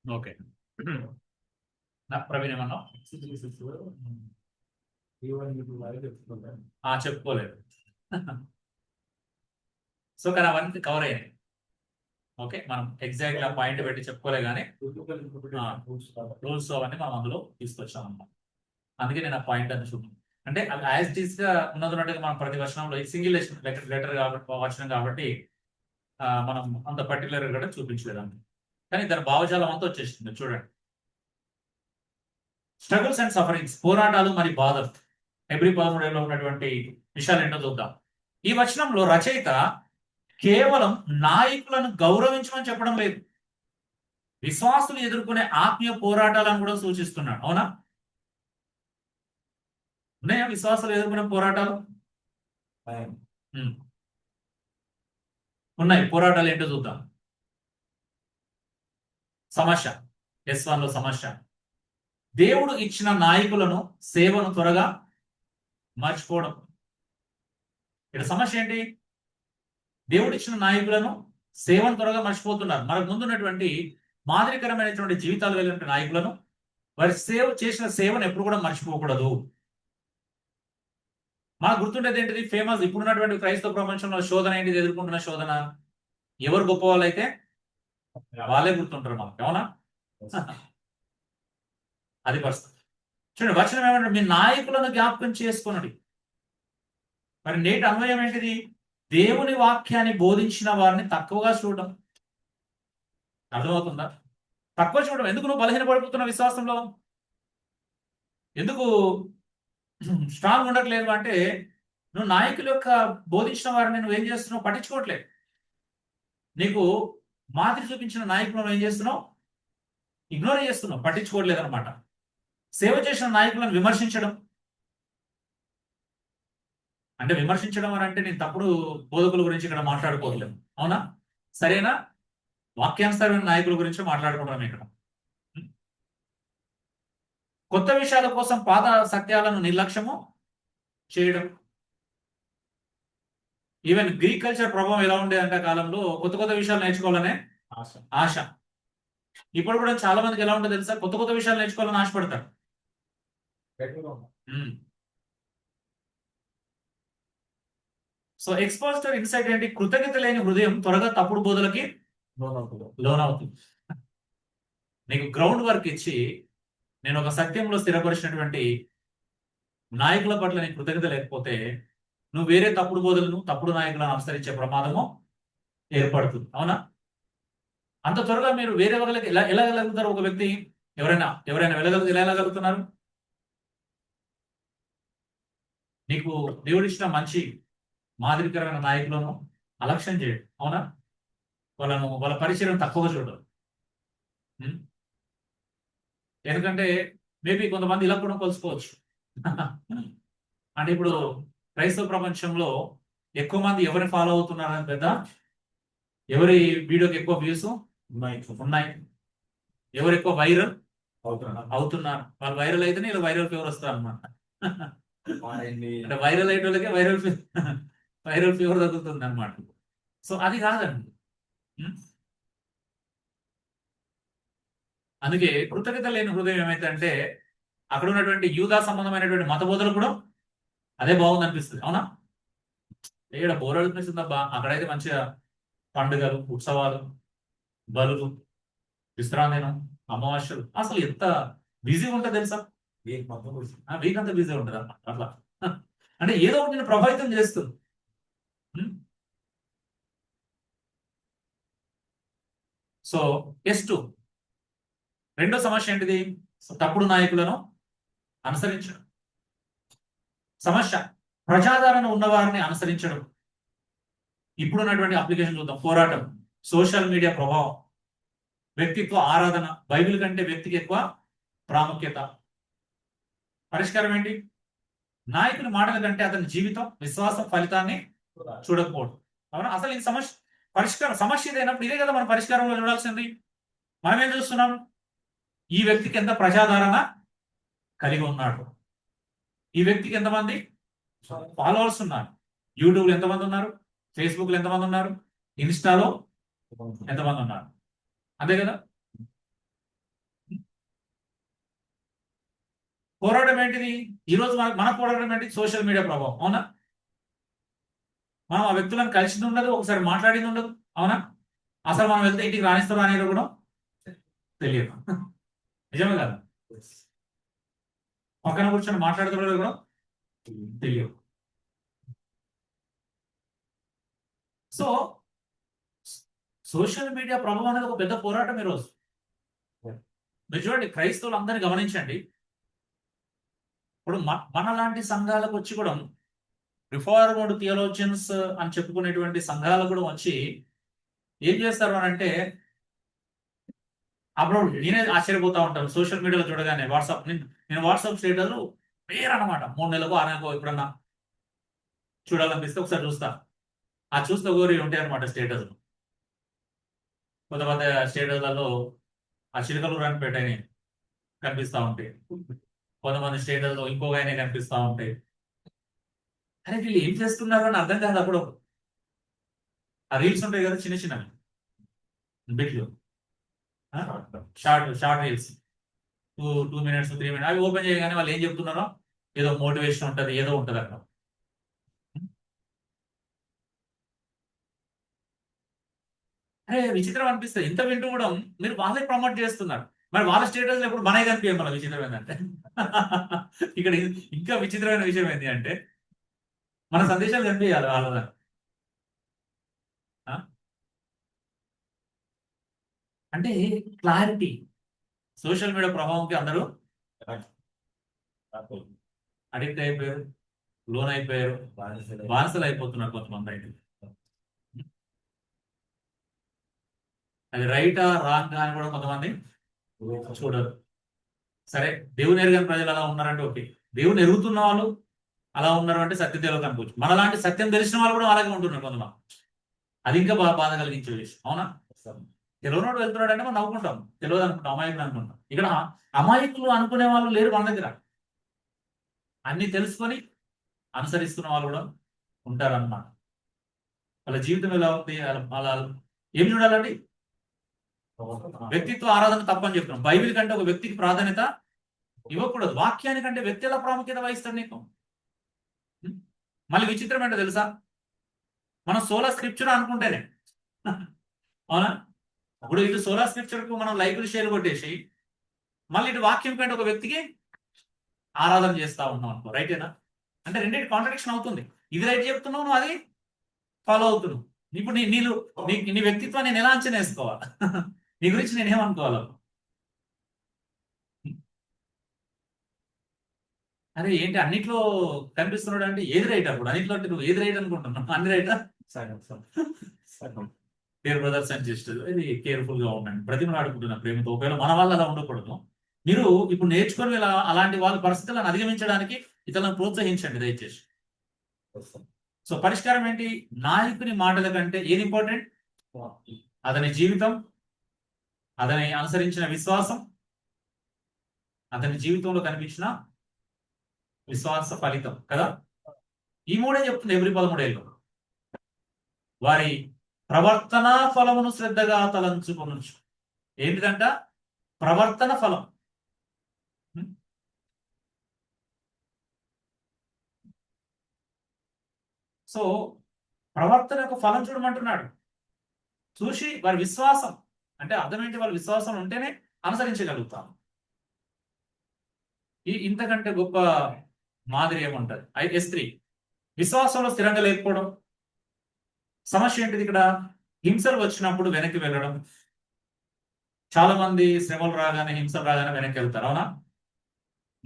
S1: ఓకే, ప్రవీణ్ ఏమన్నా చెప్పుకోలేదు. సో కానీ అవన్నీ కవర్ అయ్యాయి. ఓకే, మనం ఎగ్జాక్ట్ గా పాయింట్ పెట్టి చెప్పుకోలే కానీ రూల్స్ అవన్నీ మనం అందులో తీసుకొచ్చాం అన్నమాట. అందుకే నేను ఆ పాయింట్ అని చూద్దాం. అంటే యాజ్ ఇట్ ఈస్ గా ఉన్నట్టుగా మనం ప్రతి వచనంలో సింగిల్ లెటర్ కాబట్టి వచనం కాబట్టి మనం అంత పర్టికులర్ గా చూపించలేదండి. కానీ దాని భావజాలం అంతా వచ్చేసింది. చూడండి, స్ట్రగుల్స్ అండ్ సఫరింగ్స్, పోరాటాలు మరియు బాధలు. హెబ్రీ 13:7 ఉన్నటువంటి విషయాలు ఏంటో చూద్దాం. ఈ వచనంలో రచయిత కేవలం నాయకులను గౌరవించమని చెప్పడం లేదు, విశ్వాసులు ఎదుర్కొనే ఆత్మీయ పోరాటాలను కూడా సూచిస్తున్నాడు. అవునా? ఉన్నాయా విశ్వాసులు ఎదుర్కొనే పోరాటాలు? ఉమ్. ఉన్నాయి. పోరాటాలు ఏంటో చూద్దాం. సమస్య S1 లో సమస్య, దేవుడు ఇచ్చిన నాయకులను సేవను త్వరగా మర్చిపోవడం. ఇక్కడ సమస్య ఏంటి? దేవుడు ఇచ్చిన నాయకులను సేవను త్వరగా మర్చిపోతున్నారు. మనకు ముందున్నటువంటి మాదిరికరమైనటువంటి జీవితాలు కలిగిన నాయకులను, వారి చేసిన సేవను ఎప్పుడు కూడా మర్చిపోకూడదు. మనకు గుర్తుండేది ఏంటిది? ఫేమస్ ఇప్పుడున్నటువంటి క్రైస్తవ ప్రపంచంలో శోధన ఏంటిది? ఎదుర్కొంటున్న శోధన ఎవరు గొప్ప వాళ్ళు అయితే వాళ్ళే గుర్తుంటారు మనకి. అవునా? అది పరిస్థితి. చూడండి, వచనం ఏమంటే మీ నాయకులను జ్ఞాపకం చేసుకున్నది. మరి నేటి అన్వయం ఏంటిది? దేవుని వాక్యాన్ని బోధించిన వారిని తక్కువగా చూడడం. అర్థమవుతుందా? తక్కువ చూడడం. ఎందుకు నువ్వు బలహీనపడిపోతున్న విశ్వాసంలో? ఎందుకు స్ట్రాంగ్ ఉండట్లేదు అంటే నువ్వు నాయకుల యొక్క బోధించిన వారిని నువ్వేం చేస్తున్నావు? పట్టించుకోవట్లేదు. నీకు మాదిరి చూపించిన నాయకులను నువ్వు ఏం చేస్తున్నావు? ఇగ్నోర్ చేస్తున్నావు, పట్టించుకోవట్లేదు అనమాట. సేవ చేసిన నాయకులను విమర్శించడం అంటే, విమర్శించడం అని అంటే నేను తప్పుడు బోధకుల గురించి ఇక్కడ మాట్లాడుకోవట్లేదు. అవునా? సరేనా? వాక్యానుసారమైన నాయకుల గురించి మాట్లాడుకోవడం ఇక్కడ. కొత్త విషయాల కోసం పాత సత్యాలను నిర్లక్ష్యము చేయడం. ఈవెన్ గ్రీక్ కల్చర్ ప్రభావం ఎలా ఉండేదంటే కాలంలో కొత్త కొత్త విషయాలు నేర్చుకోవాలనే ఆశ. ఇప్పుడు కూడా చాలా మందికి ఎలా ఉంటుంది తెలుసా? కొత్త కొత్త విషయాలు నేర్చుకోవాలని ఆశపడతారు. సో ఎక్స్పోజిటర్ ఇన్సైట్ ఏంటి? కృతజ్ఞత లేని హృదయం త్వరగా తప్పుడు బోధలకి లోనవుతుంది. నీకు గ్రౌండ్ వర్క్ ఇచ్చి నేను ఒక సత్యంలో స్థిరపరిచినటువంటి నాయకుల పట్ల నీకు కృతజ్ఞత లేకపోతే నువ్వు వేరే తప్పుడు బోధలను, తప్పుడు నాయకులను అనుసరించే ప్రమాదము ఏర్పడుతుంది. అవునా? అంత త్వరగా మీరు వేరే వాళ్ళకి ఎలా వెళ్ళగలుగుతారు? ఒక వ్యక్తి ఎవరైనా ఎలా వెళ్ళగలుగుతున్నారు? నీకు దేవుడిచ్చిన మంచి మాదిరికరమైన నాయకులను అలక్ష్యం చేయడు. అవునా? వాళ్ళ పరిచయం తక్కువగా చూడరు. ఎందుకంటే మేబీ కొంతమంది ఇలా కూడా కొలుసుకోవచ్చు. అంటే ఇప్పుడు క్రైస్తవ ప్రపంచంలో ఎక్కువ మంది ఎవరిని ఫాలో అవుతున్నారని పెద్ద, ఎవరి వీడియోకి ఎక్కువ వ్యూస్ ఉన్నాయి, ఎవరు ఎక్కువ వైరల్ అవుతున్నారు, వాళ్ళు వైరల్ అయితేనే ఇలా వైరల్ ఫీవర్ వస్తారు అనమాట. అంటే వైరల్ అయ్యే వాళ్ళకి వైరల్ ఫీవర్ తగ్గుతుంది అనమాట. సో అది కాదండి. అందుకే కృతజ్ఞత లేని హృదయం ఏమైతే అంటే అక్కడ ఉన్నటువంటి యూదా సంబంధమైనటువంటి మత బోధలు కూడా అదే బాగుంది అనిపిస్తుంది. అవునా? ఇక్కడ బోర్ అనిపిస్తుంది అబ్బా, అక్కడైతే మంచిగా పండుగలు, ఉత్సవాలు, బలులు, విశ్రాంతినం, అమావాస్యలు, అసలు ఎంత బిజీగా ఉంటుంది తెలుసా? వీక్ అంతా బిజీ ఉంటుంది అన్నమాట. అట్లా అంటే ఏదో ఒకటి నేను ప్రభావితం చేస్తుంది. సో S2 రెండో సమస్య ఏంటిది? తప్పుడు నాయకులను అనుసరించడం. సమస్య ప్రజాదరణ ఉన్నవారిని అనుసరించడం. ఇప్పుడున్నటువంటి అప్లికేషన్ చూద్దాం. పోరాటం, సోషల్ మీడియా ప్రభావం, వ్యక్తిత్వ ఆరాధన, బైబిల్ కంటే వ్యక్తికి ఎక్కువ ప్రాముఖ్యత. పరిష్కారం ఏంటి? నాయకుని మాటల కంటే అతని జీవితం, విశ్వాసం, ఫలితాన్ని చూడకపోవడం. అవునా? అసలు ఈ సమస్య ఇదైనప్పుడు ఇదే కదా మనం పరిష్కారంలో చూడాల్సింది. మనం ఏం చూస్తున్నాం? ఈ వ్యక్తికి ఎంత ప్రజాదరణ కలిగి ఉన్నాడు, ఈ వ్యక్తికి ఎంతమంది ఫాలోవర్స్ ఉన్నారు, యూట్యూబ్లో ఎంతమంది ఉన్నారు, ఫేస్బుక్లో ఎంతమంది ఉన్నారు, ఇన్స్టాలో ఎంతమంది ఉన్నారు. అంతే కదా? పోరాటం ఏంటిది? ఈరోజు మన పోరాటం ఏంటి? సోషల్ మీడియా ప్రభావం. అవునా? మనం ఆ వ్యక్తులను కలిసింది ఉండదు, ఒకసారి మాట్లాడింది ఉండదు. అవునా? అసలు మనం వెళ్తే ఇంటికి రాణిస్తారో అనేది కూడా తెలియదు. నిజమే కదా? పక్కన కూర్చొని మాట్లాడుతున్నారు కూడా తెలియదు. సో సోషల్ మీడియా ప్రభావం అనేది ఒక పెద్ద పోరాటం ఈరోజు. మీరు చూడండి, క్రైస్తవులు అందరినీ గమనించండి. ఇప్పుడు మన లాంటి సంఘాలకు వచ్చి కూడా రిఫార్మ్డ్ థియోలోజియన్స్ అని చెప్పుకునేటువంటి సంఘాలు కూడా వచ్చి ఏం చేస్తారు అని అంటే, అప్పుడు నేనే ఆశ్చర్యపోతా ఉంటాను సోషల్ మీడియాలో చూడగానే. నేను వాట్సాప్ స్టేటస్ వేరే అనమాట, 3 నెలలకు 6 నెలలకు ఎప్పుడన్నా చూడాలనిపిస్తే ఒకసారి చూస్తా. ఆ చూస్తే ఒకరి ఉంటాయి అనమాట స్టేటస్. కొంత స్టేటస్లలో ఆ చిలకలు రానిపేట కనిపిస్తా ఉంటాయి, కొంతమంది స్టేటస్లో ఇంకొక ఆయన కనిపిస్తా ఉంటాయి. అరే వీళ్ళు ఏం చేస్తున్నారు అని అర్థం కాదు. అప్పుడు ఆ రీల్స్ ఉంటాయి కదా, చిన్న చిన్నవి బిట్లు, షార్ట్ రీల్స్, 2 minutes 3 minutes, అవి ఓపెన్ చేయగానే వాళ్ళు ఏం చెప్తున్నారో ఏదో మోటివేషన్ ఉంటుంది, ఏదో ఉంటుంది అక్కడ. అరే విచిత్రం అనిపిస్తుంది. ఇంత వింటూ కూడా మీరు వాళ్ళే ప్రమోట్ చేస్తున్నారు. మరి వాళ్ళ స్టేటస్ ఎప్పుడు మనమే కనిపించాం. మన విచిత్రం ఏంటంటే ఇక్కడ ఇంకా విచిత్రమైన విషయం ఏంటి అంటే, మన సందేశాలు కనిపించాలి వాళ్ళ. అంటే క్లారిటీ, సోషల్ మీడియా ప్రభావంకి అందరూ అడిక్ట్ అయిపోయారు, లోన్ అయిపోయారు, బానిసలు అయిపోతున్నారు కొంతమంది అయితే. అది రైటా రాంగ్ అని కూడా కొంతమంది చూడరు. సరే, దేవుని ఎరుగని ప్రజలు అలా ఉన్నారంటే ఓకే, దేవుని ఎరుగుతున్న వాళ్ళు అలా ఉన్నారు అంటే సత్యం తెలియదు అనుకోవచ్చు. మనలాంటి సత్యం తెలిసిన వాళ్ళు కూడా అలాగే ఉంటున్నారు కొంతమంది. అది ఇంకా బాధ కలిగించే విషయం. అవునా? తెలియనోడు వెళ్తున్నాడు అంటే మనం నవ్వుకుంటాం, తెలియదు అనుకుంటాం, అమాయకులు అనుకుంటాం. ఇక్కడ అమాయకులు అనుకునే వాళ్ళు లేరు మన దగ్గర. అన్ని తెలుసుకొని అనుసరిస్తున్న వాళ్ళు కూడా ఉంటారన్నమాట. వాళ్ళ జీవితం ఎలా ఉంది, అలా ఏం చూడాలండి? వ్యక్తిత్వ ఆరాధన తప్పని చెప్తున్నాం. బైబిల్ కంటే ఒక వ్యక్తికి ప్రాధాన్యత ఇవ్వకూడదు. వాక్యానికంటే వ్యక్తి ఎలా ప్రాముఖ్యత వహిస్తాడు నీకు? మళ్ళీ విచిత్రం ఏంటో తెలుసా, మనం సోలా స్క్రిప్చర్ అనుకుంటేనే అవునా, ఇప్పుడు ఇటు సోలా స్క్రిప్చర్ కు మనం లైకులు షేర్ కొట్టేసి మళ్ళీ ఇటు వాక్యం కంటే ఒక వ్యక్తికి ఆరాధన చేస్తా ఉన్నాం అనుకో, రైటేనా? అంటే రెండింటి కాంట్రడిక్షన్ అవుతుంది. ఇది రైట్ చెప్తున్నావు, నువ్వు అది ఫాలో అవుతున్నావు. ఇప్పుడు నీ వ్యక్తిత్వాన్ని నేను ఎలా అంచనా వేసుకోవాలి? నీ గురించి నేనేమనుకోవాలి? అరే ఏంటి అన్నిట్లో కనిపిస్తున్నాడు అంటే ఏది రైట్? అప్పుడు అన్నిట్లో నువ్వు ఏది రైట్ అనుకుంటున్నావు? అన్ని రైటా? కేర్ బ్రదర్స్ అండ్ సిస్టర్స్, ఇది కేర్ఫుల్ గా ఉండండి. బ్రతిమలు ఆడుకుంటున్నా ప్రేమతో. ఒకవేళ మన వాళ్ళు అలా ఉండకూడదు. మీరు ఇప్పుడు నేర్చుకొని అలాంటి వాళ్ళ పరిస్థితులను అధిగమించడానికి ఇతరులను ప్రోత్సహించండి దయచేసి. సో పరిష్కారం ఏంటి? నాయకుని మాటల కంటే ఏది ఇంపార్టెంట్? అతని జీవితం, అతని అనుసరించిన విశ్వాసం, అతని జీవితంలో కనిపించిన విశ్వాస ఫలితం కదా. ఈ మూడే చెప్తుంది ఎబ్రీ 13 వారి ప్రవర్తన ఫలమును శ్రద్ధగా తలంచుకొనొచ్చు. ఏంటిదంట? ప్రవర్తన ఫలం. సో ప్రవర్తన యొక్క ఫలం చూడమంటున్నాడు. చూసి వారి విశ్వాసం అంటే అర్థం ఏంటి? వాళ్ళ విశ్వాసం ఉంటేనే అనుసరించగలుగుతాం. ఇంతకంటే గొప్ప మాదిరి ఏముంటది? S3 విశ్వాసంలో స్థిరంగా లేకపోవడం. సమస్య ఏంటిది ఇక్కడ? హింసలు వచ్చినప్పుడు వెనక్కి వెళ్ళడం. చాలా మంది శ్రమలు రాగానే, హింసలు రాగానే వెనక్కి వెళ్తారు. అవునా?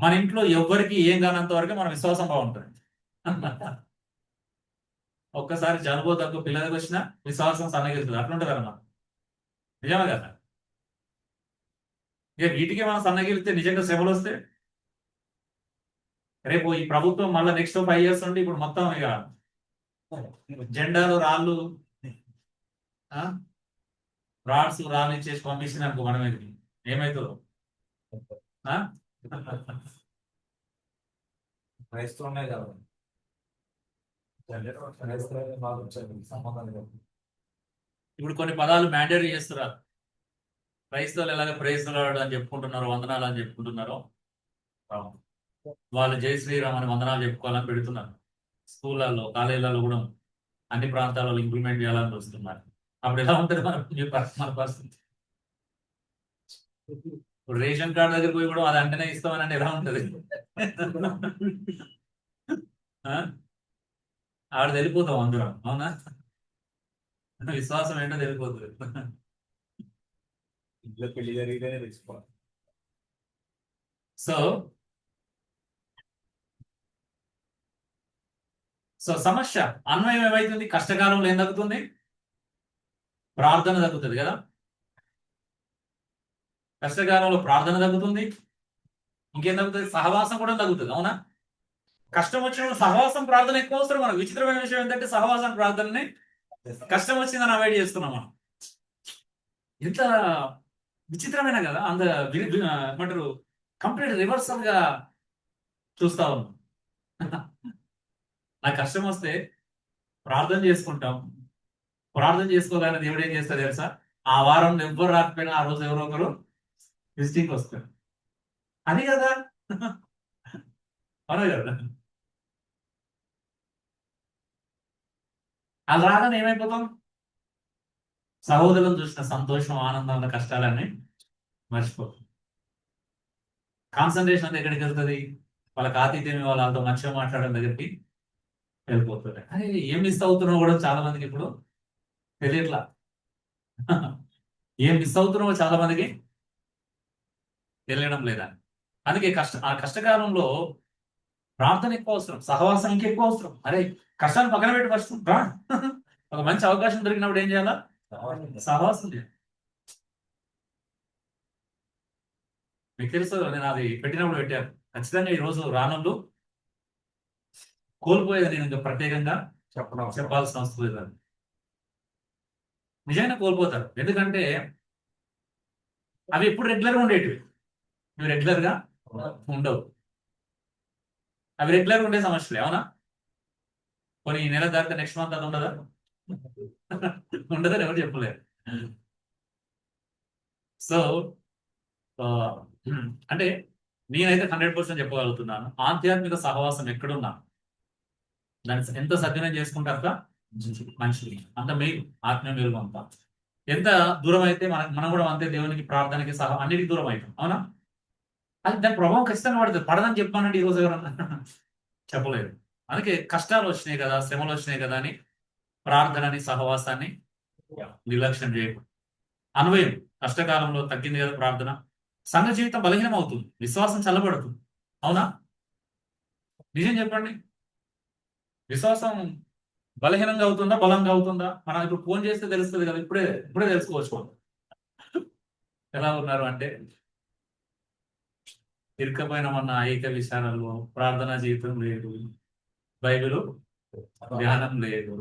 S1: మన ఇంట్లో ఎవ్వరికి ఏం కానంత వరకు మన విశ్వాసం బాగుంటుంది. ఒక్కసారి జలుబు దగ్గు పిల్లలకు వచ్చినా విశ్వాసం సన్నగిలుతుంది. అట్లుంటుంది అన్నమాట. నిజమే కదా? ఇక వీటికి మనం సన్నగిలితే నిజంగా శ్రమలు వస్తే రేపు ఈ ప్రభుత్వం మళ్ళీ నెక్స్ట్ 5 years ఉంటే ఇప్పుడు మొత్తం ఇక జెండాలు రాళ్ళు రాళ్ళు ఇచ్చేసి పంపిస్తుంది అనుకో, మనం ఏమవుతుందో.
S3: క్రైస్తవునే కదా
S1: ఇప్పుడు కొన్ని పదాలు మ్యాండేటరీ చేస్తున్నారు. క్రైస్తవులు ఎలాగ ప్రైజ్ ది లార్డ్ అని చెప్పుకుంటున్నారు, వందనాలు అని చెప్పుకుంటున్నారు. వాళ్ళు జై శ్రీరామ్ అని వందనాలు చెప్పుకోవాలని పెడుతున్నారు. స్కూళ్ళల్లో, కాలేజీలలో కూడా అన్ని ప్రాంతాలలో ఇంప్లిమెంట్ చేయాలని వస్తున్నారు. అప్పుడు ఎలా ఉంటుంది మన పరిస్థితి? ఇప్పుడు రేషన్ కార్డు దగ్గర పోయి కూడా అది అంటేనే ఇస్తామని ఎలా ఉంటుంది? ఆవిడ వెళ్ళిపోతాం అందరం. అవునా? విశ్వాసం ఏంటో తెలిపోతుంది.
S3: ఇంట్లో పెళ్లి జరిగితేనే తెలుసుకోవాలి.
S1: సో సో సమస్య అన్వయం ఏమైతుంది? కష్టకాలంలో ఏం తగ్గుతుంది? ప్రార్థన తగ్గుతుంది కదా. కష్టకాలంలో ప్రార్థన తగ్గుతుంది. ఇంకేం తగ్గుతుంది? సహవాసం కూడా తగ్గుతుంది. అవునా? కష్టం వచ్చినప్పుడు సహవాసం ప్రార్థన ఎక్కువ అవసరం. మనకు విచిత్రమైన విషయం ఏంటంటే సహవాసం ప్రార్థనని కష్టం వచ్చిందని అవాయిడ్ చేస్తున్నాం మనం. ఎంత విచిత్రమైన కదా. ఏమంటారు, కంప్లీట్ రివర్సల్ గా చూస్తా ఉన్నాం. నాకు కష్టం వస్తే ప్రార్థన చేసుకుంటాం. ప్రార్థన చేసుకోగానే దేవుడు ఏం చేస్తారు తెలుసా? ఆ వారం ఎవ్వరు రాకపోయినా ఆ రోజు ఎవరో ఒకరు విజిటింగ్ వస్తారు. అది కదా. అవునా కదా. అలా రాగానే ఏమైపోతాం? సహోదరులను చూసిన సంతోషం, ఆనందం, కష్టాలన్నీ మర్చిపోతాం. కాన్సన్ట్రేషన్ అంతా ఎక్కడికి వెళ్తుంది? వాళ్ళకి ఆతిథ్యం వాళ్ళతో మంచిగా మాట్లాడడం దగ్గరికి వెళ్ళిపోతుంది. అరే ఏం మిస్ అవుతున్నావు కూడా చాలా మందికి ఇప్పుడు తెలియట్లా. ఏం మిస్ అవుతున్నావో చాలా మందికి తెలియడం లేదా. అందుకే ఆ కష్టకాలంలో ప్రార్థన ఎక్కువ అవసరం, సహవాసం ఇంకెక్కువ అవసరం. అరే కష్టాలు పక్కన పెట్టి ఫస్ట్ రా. ఒక మంచి అవకాశం దొరికినప్పుడు ఏం చేయాలా? సహవాసం చేయాలి. మీకు తెలుసు, నేను అది పెట్టినప్పుడు పెట్టాను. ఖచ్చితంగా ఈ రోజు రానుండు కోల్పోయేది నేను ఇంకా ప్రత్యేకంగా చెప్పాల్సిన అవసరం లేదు. నిజంగా కోల్పోతారు. ఎందుకంటే అవి ఎప్పుడు రెగ్యులర్గా ఉండేటివి, ఇవి రెగ్యులర్గా ఉండవు. అవి రెగ్యులర్గా ఉండే సమస్యలే. అవునా? కొన్ని ఈ నెల దాకా నెక్స్ట్ మంత్ అది ఉండదా? ఉండదని ఎవరు చెప్పలేరు. సో అంటే నేనైతే 100% చెప్పగలుగుతున్నాను, ఆధ్యాత్మిక సహవాసం ఎక్కడున్నా దాన్ని ఎంత సద్వినియోగం చేసుకుంటే అంత మనిషికి అంత మేలు, ఆత్మీయ మేలు అంతా. ఎంత దూరం అయితే మనం కూడా అంతే దేవునికి, ప్రార్థనకి, అన్నిటికి దూరం అవుతాం. అవునా? అది దాని ప్రభావం ఖచ్చితంగా పడుతుంది. పడదని చెప్పానండి ఈ రోజు ఎవరన్నా చెప్పలేదు. అందుకే కష్టాలు వచ్చినాయి కదా, శ్రమలు వచ్చినాయి కదా అని ప్రార్థనని, సహవాసాన్ని నిర్లక్ష్యం చేయకూడదు. అన్వయం కష్టకాలంలో తగ్గింది కదా ప్రార్థన, సంఘ జీవితం బలహీనం అవుతుంది, విశ్వాసం చల్లబడుతుంది. అవునా? నిజం చెప్పండి. విశ్వాసం బలహీనంగా అవుతుందా, బలంగా అవుతుందా? మనం ఇప్పుడు ఫోన్ చేస్తే తెలుస్తుంది కదా. ఇప్పుడే ఇప్పుడే తెలుసుకోవచ్చు ఎలా ఉన్నారు అంటే. ఇరుకపోయినామన్న ఐక్య విషయాలలో ప్రార్థనా జీవితం లేదు, బైబిల్ ధ్యానం లేదు,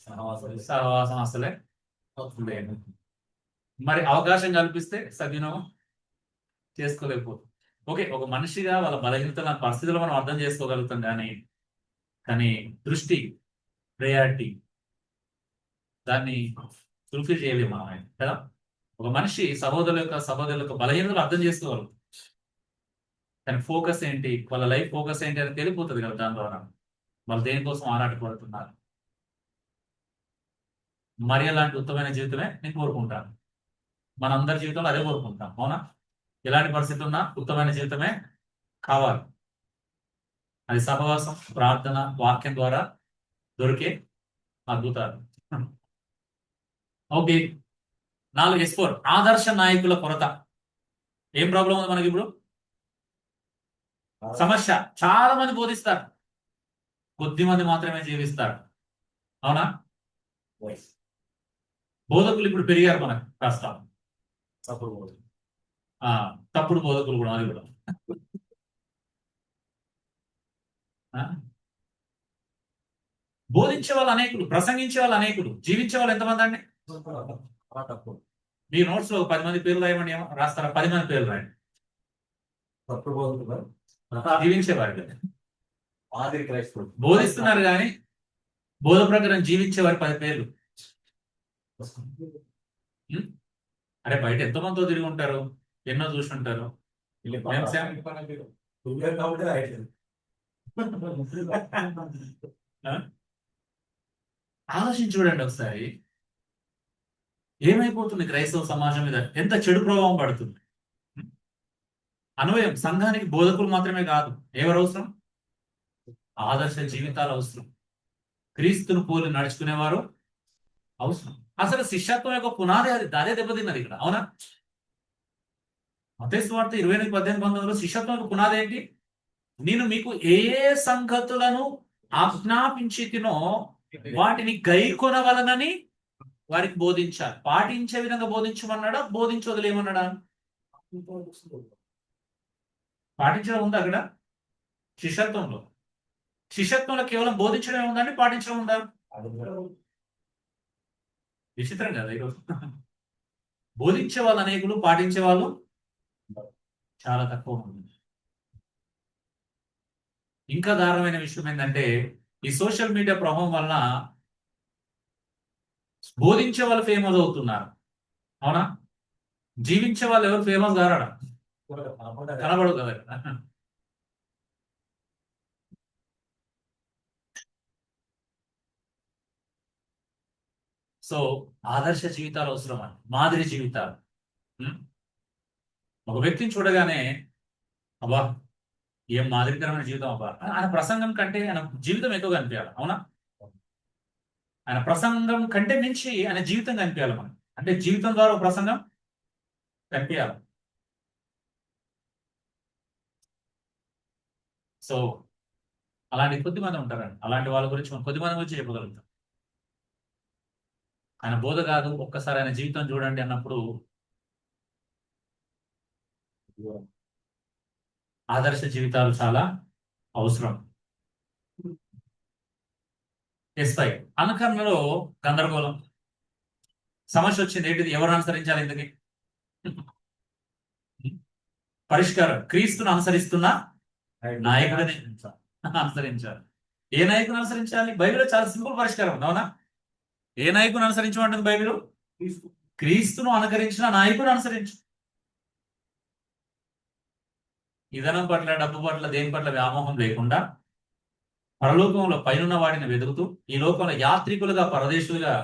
S1: సహవాసం అసలే లేదు. మరి అవకాశం కల్పిస్తే సద్వినియోగం చేసుకోలేకపోతుంది. ఓకే, ఒక మనిషిగా వాళ్ళ బలహీనతల పరిస్థితులు మనం అర్థం చేసుకోగలుగుతాం, కానీ దృష్టి, ప్రయారిటీ దాన్ని ఫుల్ఫిల్ చేయలేము మనం కదా. ఒక మనిషి సహోదరుల యొక్క బలహీనతలు అర్థం చేసుకోగలరు, కానీ ఫోకస్ ఏంటి, వాళ్ళ లైఫ్ ఫోకస్ ఏంటి అని తెలిసిపోతుంది కదా. దాని ద్వారా వాళ్ళు దేనికోసం ఆరాటపడుతున్నారు. మరి అలాంటి ఉత్తమమైన జీవితమే నేను కోరుకుంటాను. మనందరి జీవితంలో అదే కోరుకుంటాం. అవునా? ఎలాంటి పరిస్థితి ఉన్నా ఉత్తమమైన జీవితమే కావాలి. అది సహవాసం, ప్రార్థన, వాక్యం ద్వారా దొరికే అద్భుతాలు. ఓకే, 4 ఆదర్శ నాయకుల కొరత. ఏం ప్రాబ్లం ఉంది మనకి ఇప్పుడు? సమస్య. చాలా మంది బోధిస్తారు, కొద్ది మంది మాత్రమే జీవిస్తారు. అవునా? బోధకులు ఇప్పుడు పెరిగారు మనకు కాస్త. తప్పుడు బోధకులు కూడా, అది కూడా. బోధించే వాళ్ళు అనేకులు, ప్రసంగించే వాళ్ళు అనేకులు, జీవించే వాళ్ళు ఎంతమంది అండి? మీ నోట్స్ లో 10 మంది పేర్లు రాయమని రాస్తారా? 10 మంది పేర్లు రాయండి. జీవించేవారు, బోధిస్తున్నారు కానీ బోధ ప్రకారం జీవించేవారు 10 పేర్లు. అరే బయట ఎంతో మందితో తిరిగి ఉంటారు, ఎన్నో చూసి ఉంటారు. ఆలోచించి చూడండి ఒకసారి, ఏమైపోతుంది క్రైస్తవ సమాజం మీద, ఎంత చెడు ప్రభావం పడుతుంది. అన్వయం సంఘానికి బోధకులు మాత్రమే కాదు, ఎవరు అవసరం? ఆదర్శ జీవితాలు అవసరం, క్రీస్తును పోలి నడుచుకునేవారు అవసరం. అసలు శిష్యత్వం యొక్క పునాది అదే దెబ్బతిన్నది ఇక్కడ. అవునా? మత్తయి సువార్త 28:18-19 శిష్యత్వం యొక్క పునాది ఏంటి? నేను మీకు ఏ సంగతులను ఆజ్ఞాపించి తినో వాటిని గైకొనవలనని వారికి బోధించాలి. పాటించే విధంగా బోధించమన్నాడా, బోధించి వదిలేయమన్నాడా? పాటించడం ఉంది అక్కడ శిష్యత్వంలో. శిష్యత్వంలో కేవలం బోధించడమే ఉందండి, పాటించడం ఉందా? విచిత్రం కదా ఈరోజు. బోధించే వాళ్ళు అనేకులు, పాటించే వాళ్ళు చాలా తక్కువ ఉంది. ఇంకా దారుణమైన విషయం ఏంటంటే ఈ సోషల్ మీడియా ప్రభావం వలన బోధించే వాళ్ళు ఫేమస్ అవుతున్నారు, అవునా? జీవించే వాళ్ళు ఎవరు ఫేమస్ కారడా? కనబడదు కదా. సో ఆదర్శ జీవితాలు అవసరమా? మాదిరి జీవితాలు. ఉం? ఒక వ్యక్తిని చూడగానే అబ్బా ఏం మాదిరికరమైన జీవితం అబ్బా, ఆయన ప్రసంగం కంటే ఆయన జీవితం ఎక్కువ కనిపించాలి, అవునా? ఆయన ప్రసంగం కంటే మించి ఆయన జీవితం కనిపించాలి మనం. అంటే జీవితం ద్వారా ఒక ప్రసంగం కనిపించాలి. సో అలాంటి కొద్దిమంది ఉంటారండి. అలాంటి వాళ్ళ గురించి మనం కొద్దిమంది గురించి చెప్పగలుగుతాం. ఆయన బోధ కాదు, ఒక్కసారి ఆయన జీవితం చూడండి అన్నప్పుడు ఆదర్శ జీవితాలు చాలా అవసరం. ఎస్ఐ అనుకరణలో గందరగోళం, సమస్య వచ్చింది. ఏంటిది? ఎవరు అనుసరించాలి ఇంతకీ? పరిష్కారం క్రీస్తును అనుసరిస్తున్నా నాయకుడిని అనుసరించాలి. ఏ నాయకుని అనుసరించాలి? బైబిల్లో చాలా సింపుల్ పరిష్కారం ఉంది, అవునా? ఏ నాయకుని అనుసరించమంటుంది బైబిల్? క్రీస్తును అనుకరించిన నాయకుని అనుసరించు. ఇదనం పట్ల, డబ్బు పట్ల, దేని పట్ల వ్యామోహం లేకుండా పరలోకంలో పైనున్న వాడిని వెతుకుతూ ఈ లోకంలో యాత్రికులుగా, పరదేశులుగా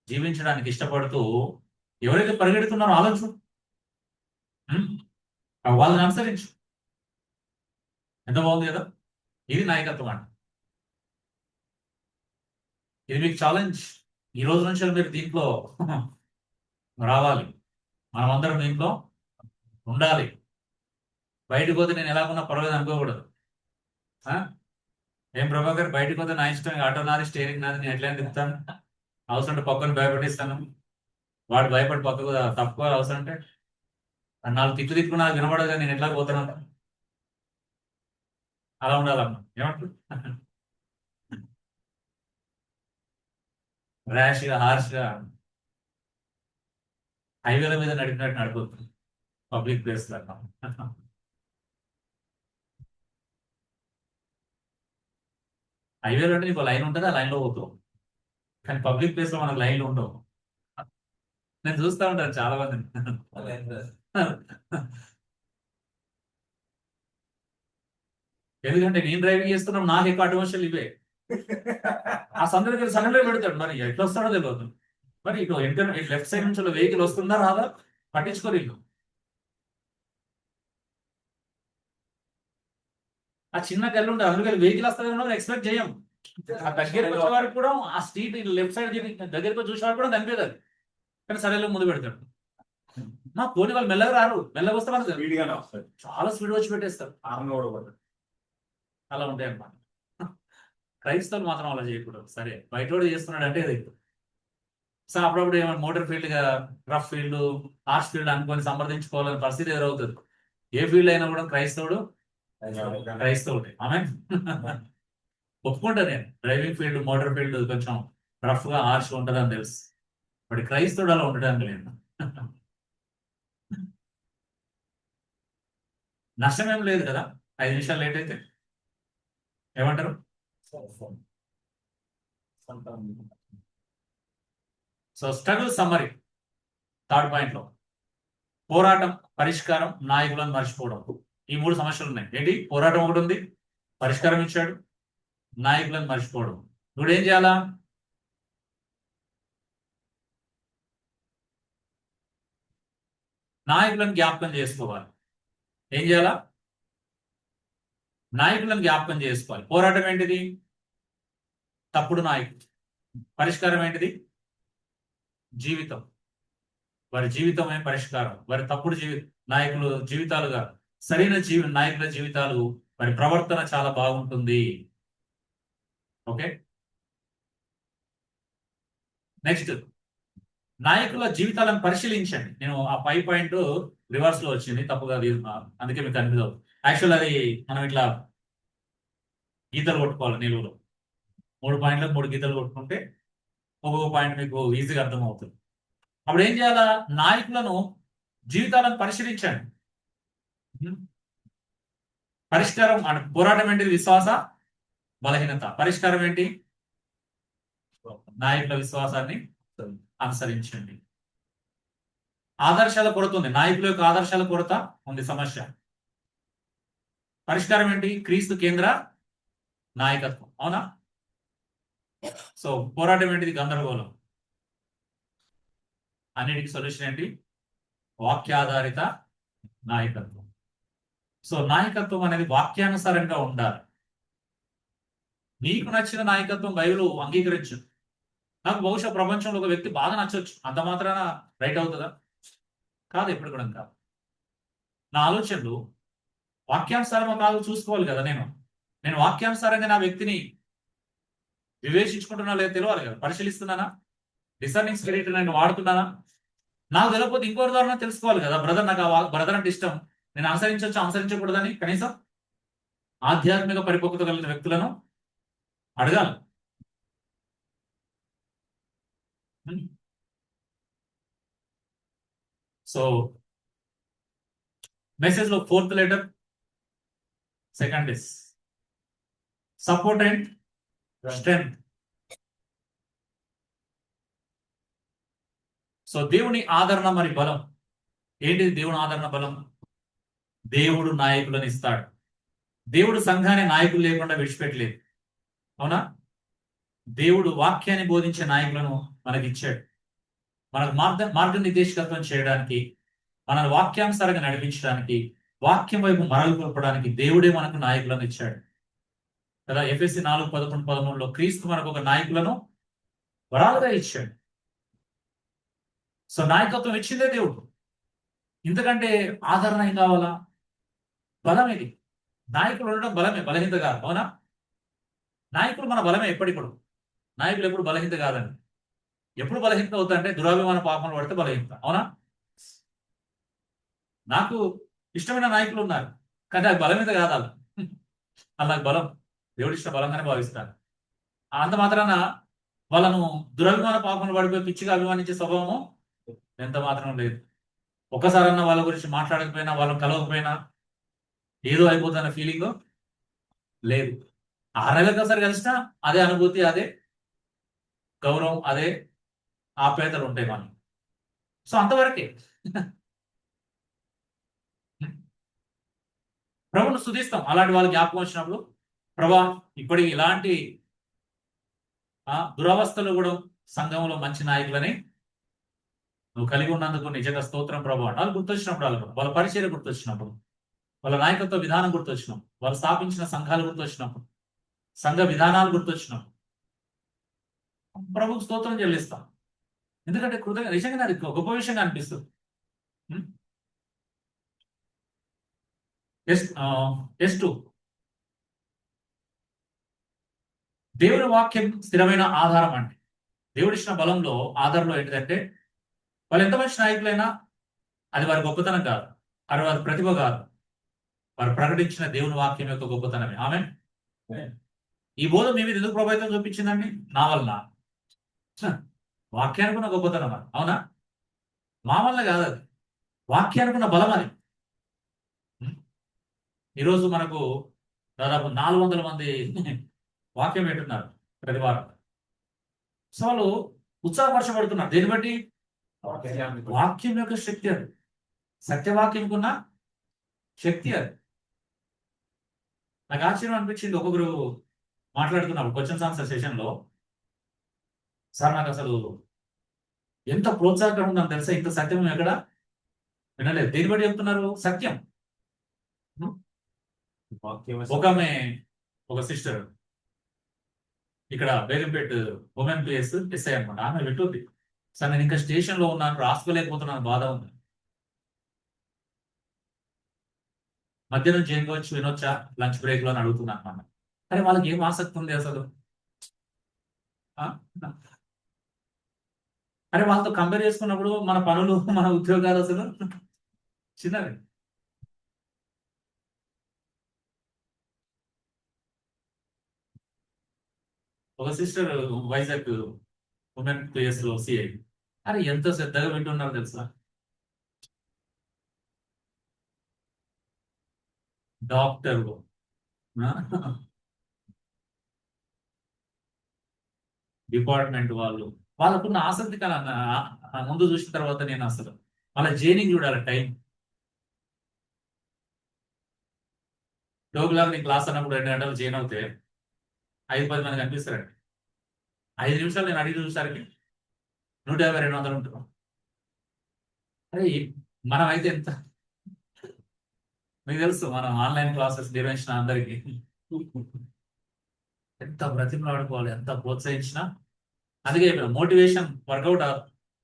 S1: జీవించడానికి ఇష్టపడుతూ ఎవరైతే పరిగెడుతున్నారో ఆలోచన వాళ్ళని అనుసరించు. ఎంత బాగుంది కదా! ఇది నాయకత్వం అండి. ఇది మీకు ఛాలెంజ్. ఈ రోజు నుంచి మీరు దీంట్లో రావాలి. మనమందరం దీంట్లో ఉండాలి. బయటకు పోతే నేను ఎలాగున్నా పర్వాలేదు అనుకోకూడదు. ఏం ప్రభాకర్, బయటకు పోతే నా ఇష్టం, ఆటో నాది, స్టీరింగ్ నాది, నేను ఎట్లా తిప్పుతాను? అవసరం అంటే పక్కన భయపడిస్తాను, వాడు భయపడి పక్కకు తప్పుకోవాలి. అవసరం అంటే నాలుగు తిట్లు తిట్టుకుని నాకు వినపడదు, నేను ఎట్లా పోతాను? అలా ఉండాలమ్మా. ఏమంటారు? ర్యాష్ గా, హార్ష్ గా హైవేల మీద నడిపినట్టు నడిపోతుంది పబ్లిక్ ప్లేస్ లో. హైవేలో అంటే నీకు లైన్ ఉంటుంది, ఆ లైన్ లో పోతావు. కానీ పబ్లిక్ ప్లేస్ లో మనకు లైన్లు ఉండవు. నేను చూస్తా ఉంటాను చాలా మందిని. ఎందుకంటే నేను డ్రైవింగ్ చేస్తున్నాం, నాకు ఎక్కువ అడ్వాన్షియల్ ఇవే. ఆ సందర్భంలో సడన్గా పెడతాడు, మరి ఎట్లా వస్తాడో తెలియదు. మరి ఇటు లెఫ్ట్ సైడ్ నుంచి వెహికల్ వస్తుందా రాదా పట్టించుకోరు ఇల్లు. ఆ చిన్న గల్లు ఉంటుంది, అందుకని వెహికల్ వస్తుంది ఎక్స్పెక్ట్ చేయం. ఆ దగ్గరికి వచ్చే వారికి కూడా ఆ స్ట్రీట్ లెఫ్ట్ సైడ్ దగ్గరికి చూసే వారికి కూడా కనిపించదు అది. కానీ సరే ముందు పెడతాడు. మా పోనీ వాళ్ళు మెల్లగా రారు, మెల్లగా వస్తే వాళ్ళు
S3: స్పీడ్ గానే వస్తాయి,
S1: చాలా స్పీడ్ వచ్చి పెట్టేస్తారు. అలా ఉంటాయి అన్నమాట. క్రైస్తవులు మాత్రం అలా చేయకూడదు. సరే బయట వాడు చేస్తున్నాడు అంటే అది. సో అప్పుడప్పుడు ఏమైనా మోటార్ ఫీల్డ్ గా, రఫ్ ఫీల్డ్, హార్ష్ ఫీల్డ్ అనుకొని సంప్రదించుకోవాలని పరిస్థితి ఎదురవుతుంది. ఏ ఫీల్డ్ అయినా కూడా క్రైస్తవుడు క్రైస్తవుడే. ఆమె ఒప్పుకుంటా నేను, డ్రైవింగ్ ఫీల్డ్, మోటార్ ఫీల్డ్ కొంచెం రఫ్ గా, హార్ష్ ఉంటుందని తెలుసు. బట్ క్రైస్తవుడు అలా ఉండడానికి లేదు. నష్టం ఏం లేదు కదా 5 నిమిషాలు లేట్ అయితే. ఏమంటారు? So struggle summary third point లో, పోరాటం, పరిష్కారం, నాయకులను మర్చిపోవడం. ఈ 3 సమస్యలు ఉన్నాయి. ఏంటి? పోరాటం ఒకటి ఉంది, పరిష్కారం ఇచ్చాడు, నాయకులను మర్చిపోవడం. ఇప్పుడు ఏం చేయాలా? నాయకులను జ్ఞాపకం చేసుకోవాలి. ఏం చేయాలా? నాయకులను జ్ఞాపకం చేసుకోవాలి. పోరాటం ఏంటిది? తప్పుడు నాయకుడు. పరిష్కారం ఏంటిది? జీవితం. వారి జీవితమే పరిష్కారం. వారి తప్పుడు నాయకులు జీవితాలుగా, సరైన నాయకుల జీవితాలు, వారి ప్రవర్తన చాలా బాగుంటుంది. ఓకే, నెక్స్ట్ నాయకుల జీవితాలను పరిశీలించండి. నేను ఆ 5 పాయింట్ రివర్స్ లో వచ్చింది, తప్పుగా అందుకే మీకు కన్ఫ్యూజ్ అవుతుంది. యాక్చువల్ అది మనం ఇట్లా గీతలు కొట్టుకోవాలి నిలువులో. 3 పాయింట్లకు 3 గీతలు కొట్టుకుంటే ఒక్కొక్క పాయింట్ మీకు ఈజీగా అర్థమవుతుంది. అప్పుడు ఏం చేయాలా? నాయకులను జీవితాలను పరిశీలించండి. పరిష్కారం అంటే పోరాటం ఏంటి? విశ్వాస బలహీనత. పరిష్కారం ఏంటి? నాయకుల విశ్వాసాన్ని అనుసరించండి. ఆదర్శాల కొరత ఉంది, నాయకుల యొక్క ఆదర్శాల కొరత ఉంది, సమస్య. పరిష్కారం ఏంటి? క్రీస్తు కేంద్ర నాయకత్వం. అవునా? సో పోరాటం ఏంటిది? గందరగోళం. అన్నిటికీ సొల్యూషన్ ఏంటి? వాక్యాధారిత నాయకత్వం. సో నాయకత్వం అనేది వాక్యానుసారంగా ఉండాలి. నీకు నచ్చిన నాయకత్వం బైబిల్ అంగీకరించు. నాకు బహుశా ప్రపంచంలో ఒక వ్యక్తి బాగా నచ్చవచ్చు, అంత మాత్రాన రైట్ అవుతుందా? కాదు, ఎప్పుడు కూడా కాదు. నా ఆలోచనలు వాక్యానుసారమో కాదు చూసుకోవాలి కదా. నేను వాక్యానుసారంగా నా వ్యక్తిని వివేచించుకుంటున్నా లేదా తెలియాలి కదా. పరిశీలిస్తున్నానా? డిసర్నింగ్ స్పిరిట్ నేను వాడుతున్నానా? నాకు తెలియకపోతే ఇంకోటి ద్వారా తెలుసుకోవాలి కదా. బ్రదర్ నాకు బ్రదర్ అంటే ఇష్టం, నేను అనుసరించవచ్చు అనుసరించకూడదని కనీసం ఆధ్యాత్మిక పరిపక్వత కలిగిన వ్యక్తులను అడగాలి. సో మెసేజ్ లో 4th letter, second is support and strength. So దేవుని ఆదరణ మరి బలం ఏంటిది? దేవుని ఆదరణ బలం, దేవుడు నాయకులను ఇస్తాడు. దేవుడు సంఘాన్ని నాయకులు లేకుండా విడిచిపెట్టలేదు. అవునా? దేవుడు వాక్యాన్ని బోధించే నాయకులను మనకి ఇచ్చాడు. మనకు మార్గనిర్దేశకత్వం చేయడానికి, మనల్ని వాక్యానుసారంగా నడిపించడానికి, వాక్యం వైపు మరలు కొలపడానికి దేవుడే మనకు నాయకులను ఇచ్చాడు కదా. ఎఫెసీ 4:11-13లో క్రీస్తు మనకు ఒక నాయకులను వరాలుగా ఇచ్చాడు. సో నాయకత్వం ఇచ్చిందే దేవుడు. ఇంతకంటే ఆదరణ ఏం కావాలా? బలం. ఇది నాయకులు ఉండడం బలమే, బలహీనత కాదు. అవునా? నాయకులు మన బలమే. ఎప్పటికప్పుడు నాయకులు ఎప్పుడు బలహీనత కాదండి. ఎప్పుడు బలహీనత అవుతాయంటే దురాభిమాన పాపంలో పడితే బలహీనత. అవునా? నాకు ఇష్టమైన నాయకులు ఉన్నారు, కానీ నాకు బలహీనత కాదు. వాళ్ళు నాకు బలం, దేవుడి ఇష్ట బలంగానే భావిస్తాను. అంత మాత్రాన వాళ్ళను దురభిమాన పాపంలో పడిపోయి పిచ్చిగా అభిమానించే స్వభావము ఎంత మాత్రం లేదు. ఒక్కసారన్నా వాళ్ళ గురించి మాట్లాడకపోయినా, వాళ్ళని కలవకపోయినా ఏదో అయిపోతున్న ఫీలింగ్ లేదు. 6 నెలలకు ఒకసారి కలిసినా అదే అనుభూతి, అదే గౌరవం, అదే ఆప్యాయతలు ఉంటాయి మనం. సో అంతవరకే. ప్రభువును స్తుతిస్తాం అలాంటి వాళ్ళు జ్ఞాపకం వచ్చినప్పుడు. ప్రభా, ఇప్పటికి ఇలాంటి దురవస్థలు కూడా సంఘంలో మంచి నాయకులని నువ్వు కలిగి ఉన్నందుకు నిజంగా స్తోత్రం ప్రభా. వాళ్ళు గుర్తొచ్చినప్పుడు, వాళ్ళ పరిచర్య గుర్తొచ్చినప్పుడు, వాళ్ళ నాయకత్వ విధానం గుర్తొచ్చినప్పుడు, వాళ్ళు స్థాపించిన సంఘాలు గుర్తొచ్చినప్పుడు, సంఘ విధానాలు గుర్తొచ్చినప్పుడు ప్రభుకు స్తోత్రం చెల్లిస్తాం. ఎందుకంటే నిజంగా అది గొప్ప విషయంగా అనిపిస్తుంది. S2 దేవుని వాక్యం స్థిరమైన ఆధారం. అంటే దేవుడిచ్చిన బలంలో ఆధారంలో ఏంటిదంటే, వాళ్ళు ఎంత మంచి నాయకులైనా అది వారి గొప్పతనం కాదు, అది వారి ప్రతిభ కాదు, వారు ప్రకటించిన దేవుని వాక్యం యొక్క గొప్పతనమే. ఆమెన్. ఈ బోధ మీ మీద ఎందుకు ప్రభావితం చూపించిందండి? నా వల్ల. వాక్యానికి ఉన్న గొప్పతనం అది. అవునా? మా వల్ల కాదు, అది వాక్యానికి ఉన్న బలం. అది ఈరోజు మనకు దాదాపు 400 మంది వాక్యం పెట్టున్నారు ప్రతి వారం. సో వాళ్ళు ఉత్సాహపరచబడుతున్నారు. దేన్ని బట్టి? వాక్యం యొక్క శక్తి. అది సత్యవాక్యంకున్న శక్తి. అది నాకు ఆశ్చర్యం అనిపించింది. ఒక్కొక్కరు మాట్లాడుతున్నారు క్వశ్చన్స్ ఆన్సర్ సెషన్లో, సార్ నాకు అసలు ఎంత ప్రోత్సాహకరం ఉందని తెలుసా, ఇంత సత్యం ఎక్కడ వినలేదు. దేని బట్టి చెప్తున్నారు? సత్యం. ఒక సిస్టర్ ఇక్కడ బేగంపేట ఉమెన్ ప్లేస్ ఎస్ఐ అనమాట. ఆమె పెట్టుంది, సార్ నేను ఇంకా స్టేషన్ లో ఉన్నాను, రాసుకోలేకపోతున్నాను, బాధ ఉంది. మధ్యాహ్నం చేయవచ్చు, వినొచ్చా లంచ్ బ్రేక్ లో అని అడుగుతున్నాను అన్నమాట. కానీ వాళ్ళకి ఏం ఆసక్తి ఉంది అసలు? ఆ? అరే వాళ్ళతో కంపేర్ చేసుకున్నప్పుడు మన పనులు మన ఉద్యోగాలు అసలు చిన్నవి. ఒక సిస్టర్ వైజాగ్ ఉమెన్ ప్లేస్ లో సిఐ, అరే ఎంత శ్రద్ధగా వింటున్నారు తెలుసా. డాక్టర్ డిపార్ట్మెంట్ వాళ్ళు, వాళ్ళకున్న ఆసక్తి కన్నా ముందు చూసిన తర్వాత నేను అసలు వాళ్ళ జైనింగ్ చూడాలి టైం. టోగులాగా నీ క్లాస్ అన్నప్పుడు 2 గంటలు జైన్ అవుతే 5-10 మంది కనిపిస్తారండి. 5 నిమిషాలు నేను అడిగి చూసరికి 150-200 ఉంటున్నాం. అరే మనం అయితే ఎంత, మీకు తెలుసు మనం ఆన్లైన్ క్లాసెస్ నిర్వహించిన అందరికీ ఎంత బ్రతిమలాడుకోవాలి, ఎంత ప్రోత్సహించినా. అందుకే మోటివేషన్ వర్కౌట్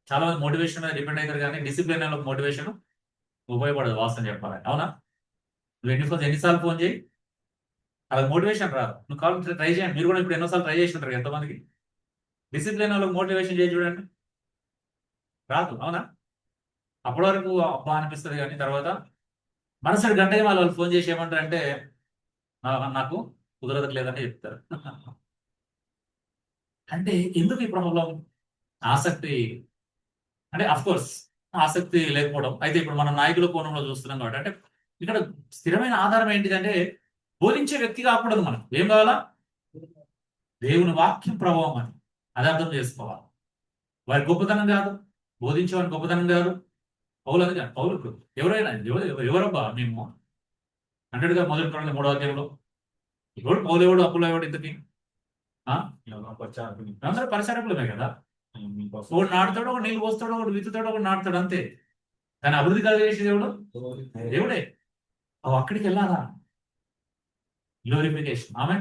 S1: చాలా మంది మోటివేషన్ మీద డిపెండ్ అవుతారు, కానీ డిసిప్లిన్ మోటివేషన్ ఉపయోగపడదు వాస్తవం చెప్పాలి. అవునా? నువ్వు ఎన్నిసార్లు ఫోన్ చేయి, అలా మోటివేషన్ రాదు. నువ్వు కావాలి ట్రై చేయండి, మీరు కూడా ఇప్పుడు ఎన్నోసార్లు ట్రై చేసి ఉంటారు ఎంతమందికి. డిసిప్లిన్ వాళ్ళకి మోటివేషన్ చేసి చూడండి, రాదు. అవునా? అప్పటి వరకు అబ్బా అనిపిస్తుంది, కానీ తర్వాత మనసుడు గంటకి వాళ్ళు ఫోన్ చేసి ఏమంటారు అంటే నాకు కుదరట్లేదని చెప్తారు. అంటే ఎందుకు ఈ ప్రాబ్లం? ఆసక్తి అంటే అఫ్ కోర్స్ ఆసక్తి లేకపోవడం. అయితే ఇప్పుడు మనం నాయకుల కోణంలో చూస్తున్నాం కాబట్టి, అంటే ఇక్కడ స్థిరమైన ఆధారం ఏంటిదంటే బోధించే వ్యక్తి కాకూడదు. మనం ఏం కావాలా? దేవుని వాక్యం ప్రభావం అని అది అర్థం చేసుకోవాలి. వారి గొప్పతనం కాదు, బోధించేవారి గొప్పతనం కాదు. పౌలు అది కాదు. పౌలు ఎవరైనా ఎవరబ్బా మేము అంటాడుగా మొదటి కొరింథీ 3వ అధ్యాయంలో, ఎవడు పౌలు ఎవడు అప్పులు ఎవడు ఇంతకి అందరూ పరిసరకులమే కదా. ఒకడు నాటుతాడు, ఒకడు నీళ్ళు పోస్తాడు, ఒకడు విత్తుతాడు, ఒకడు నాటుతాడు, అంతే. కానీ అభివృద్ధి కలిగేసి దేవుడు దేవుడే. అక్కడికి వెళ్ళాలా? గ్లోరిఫికేషన్. ఆమె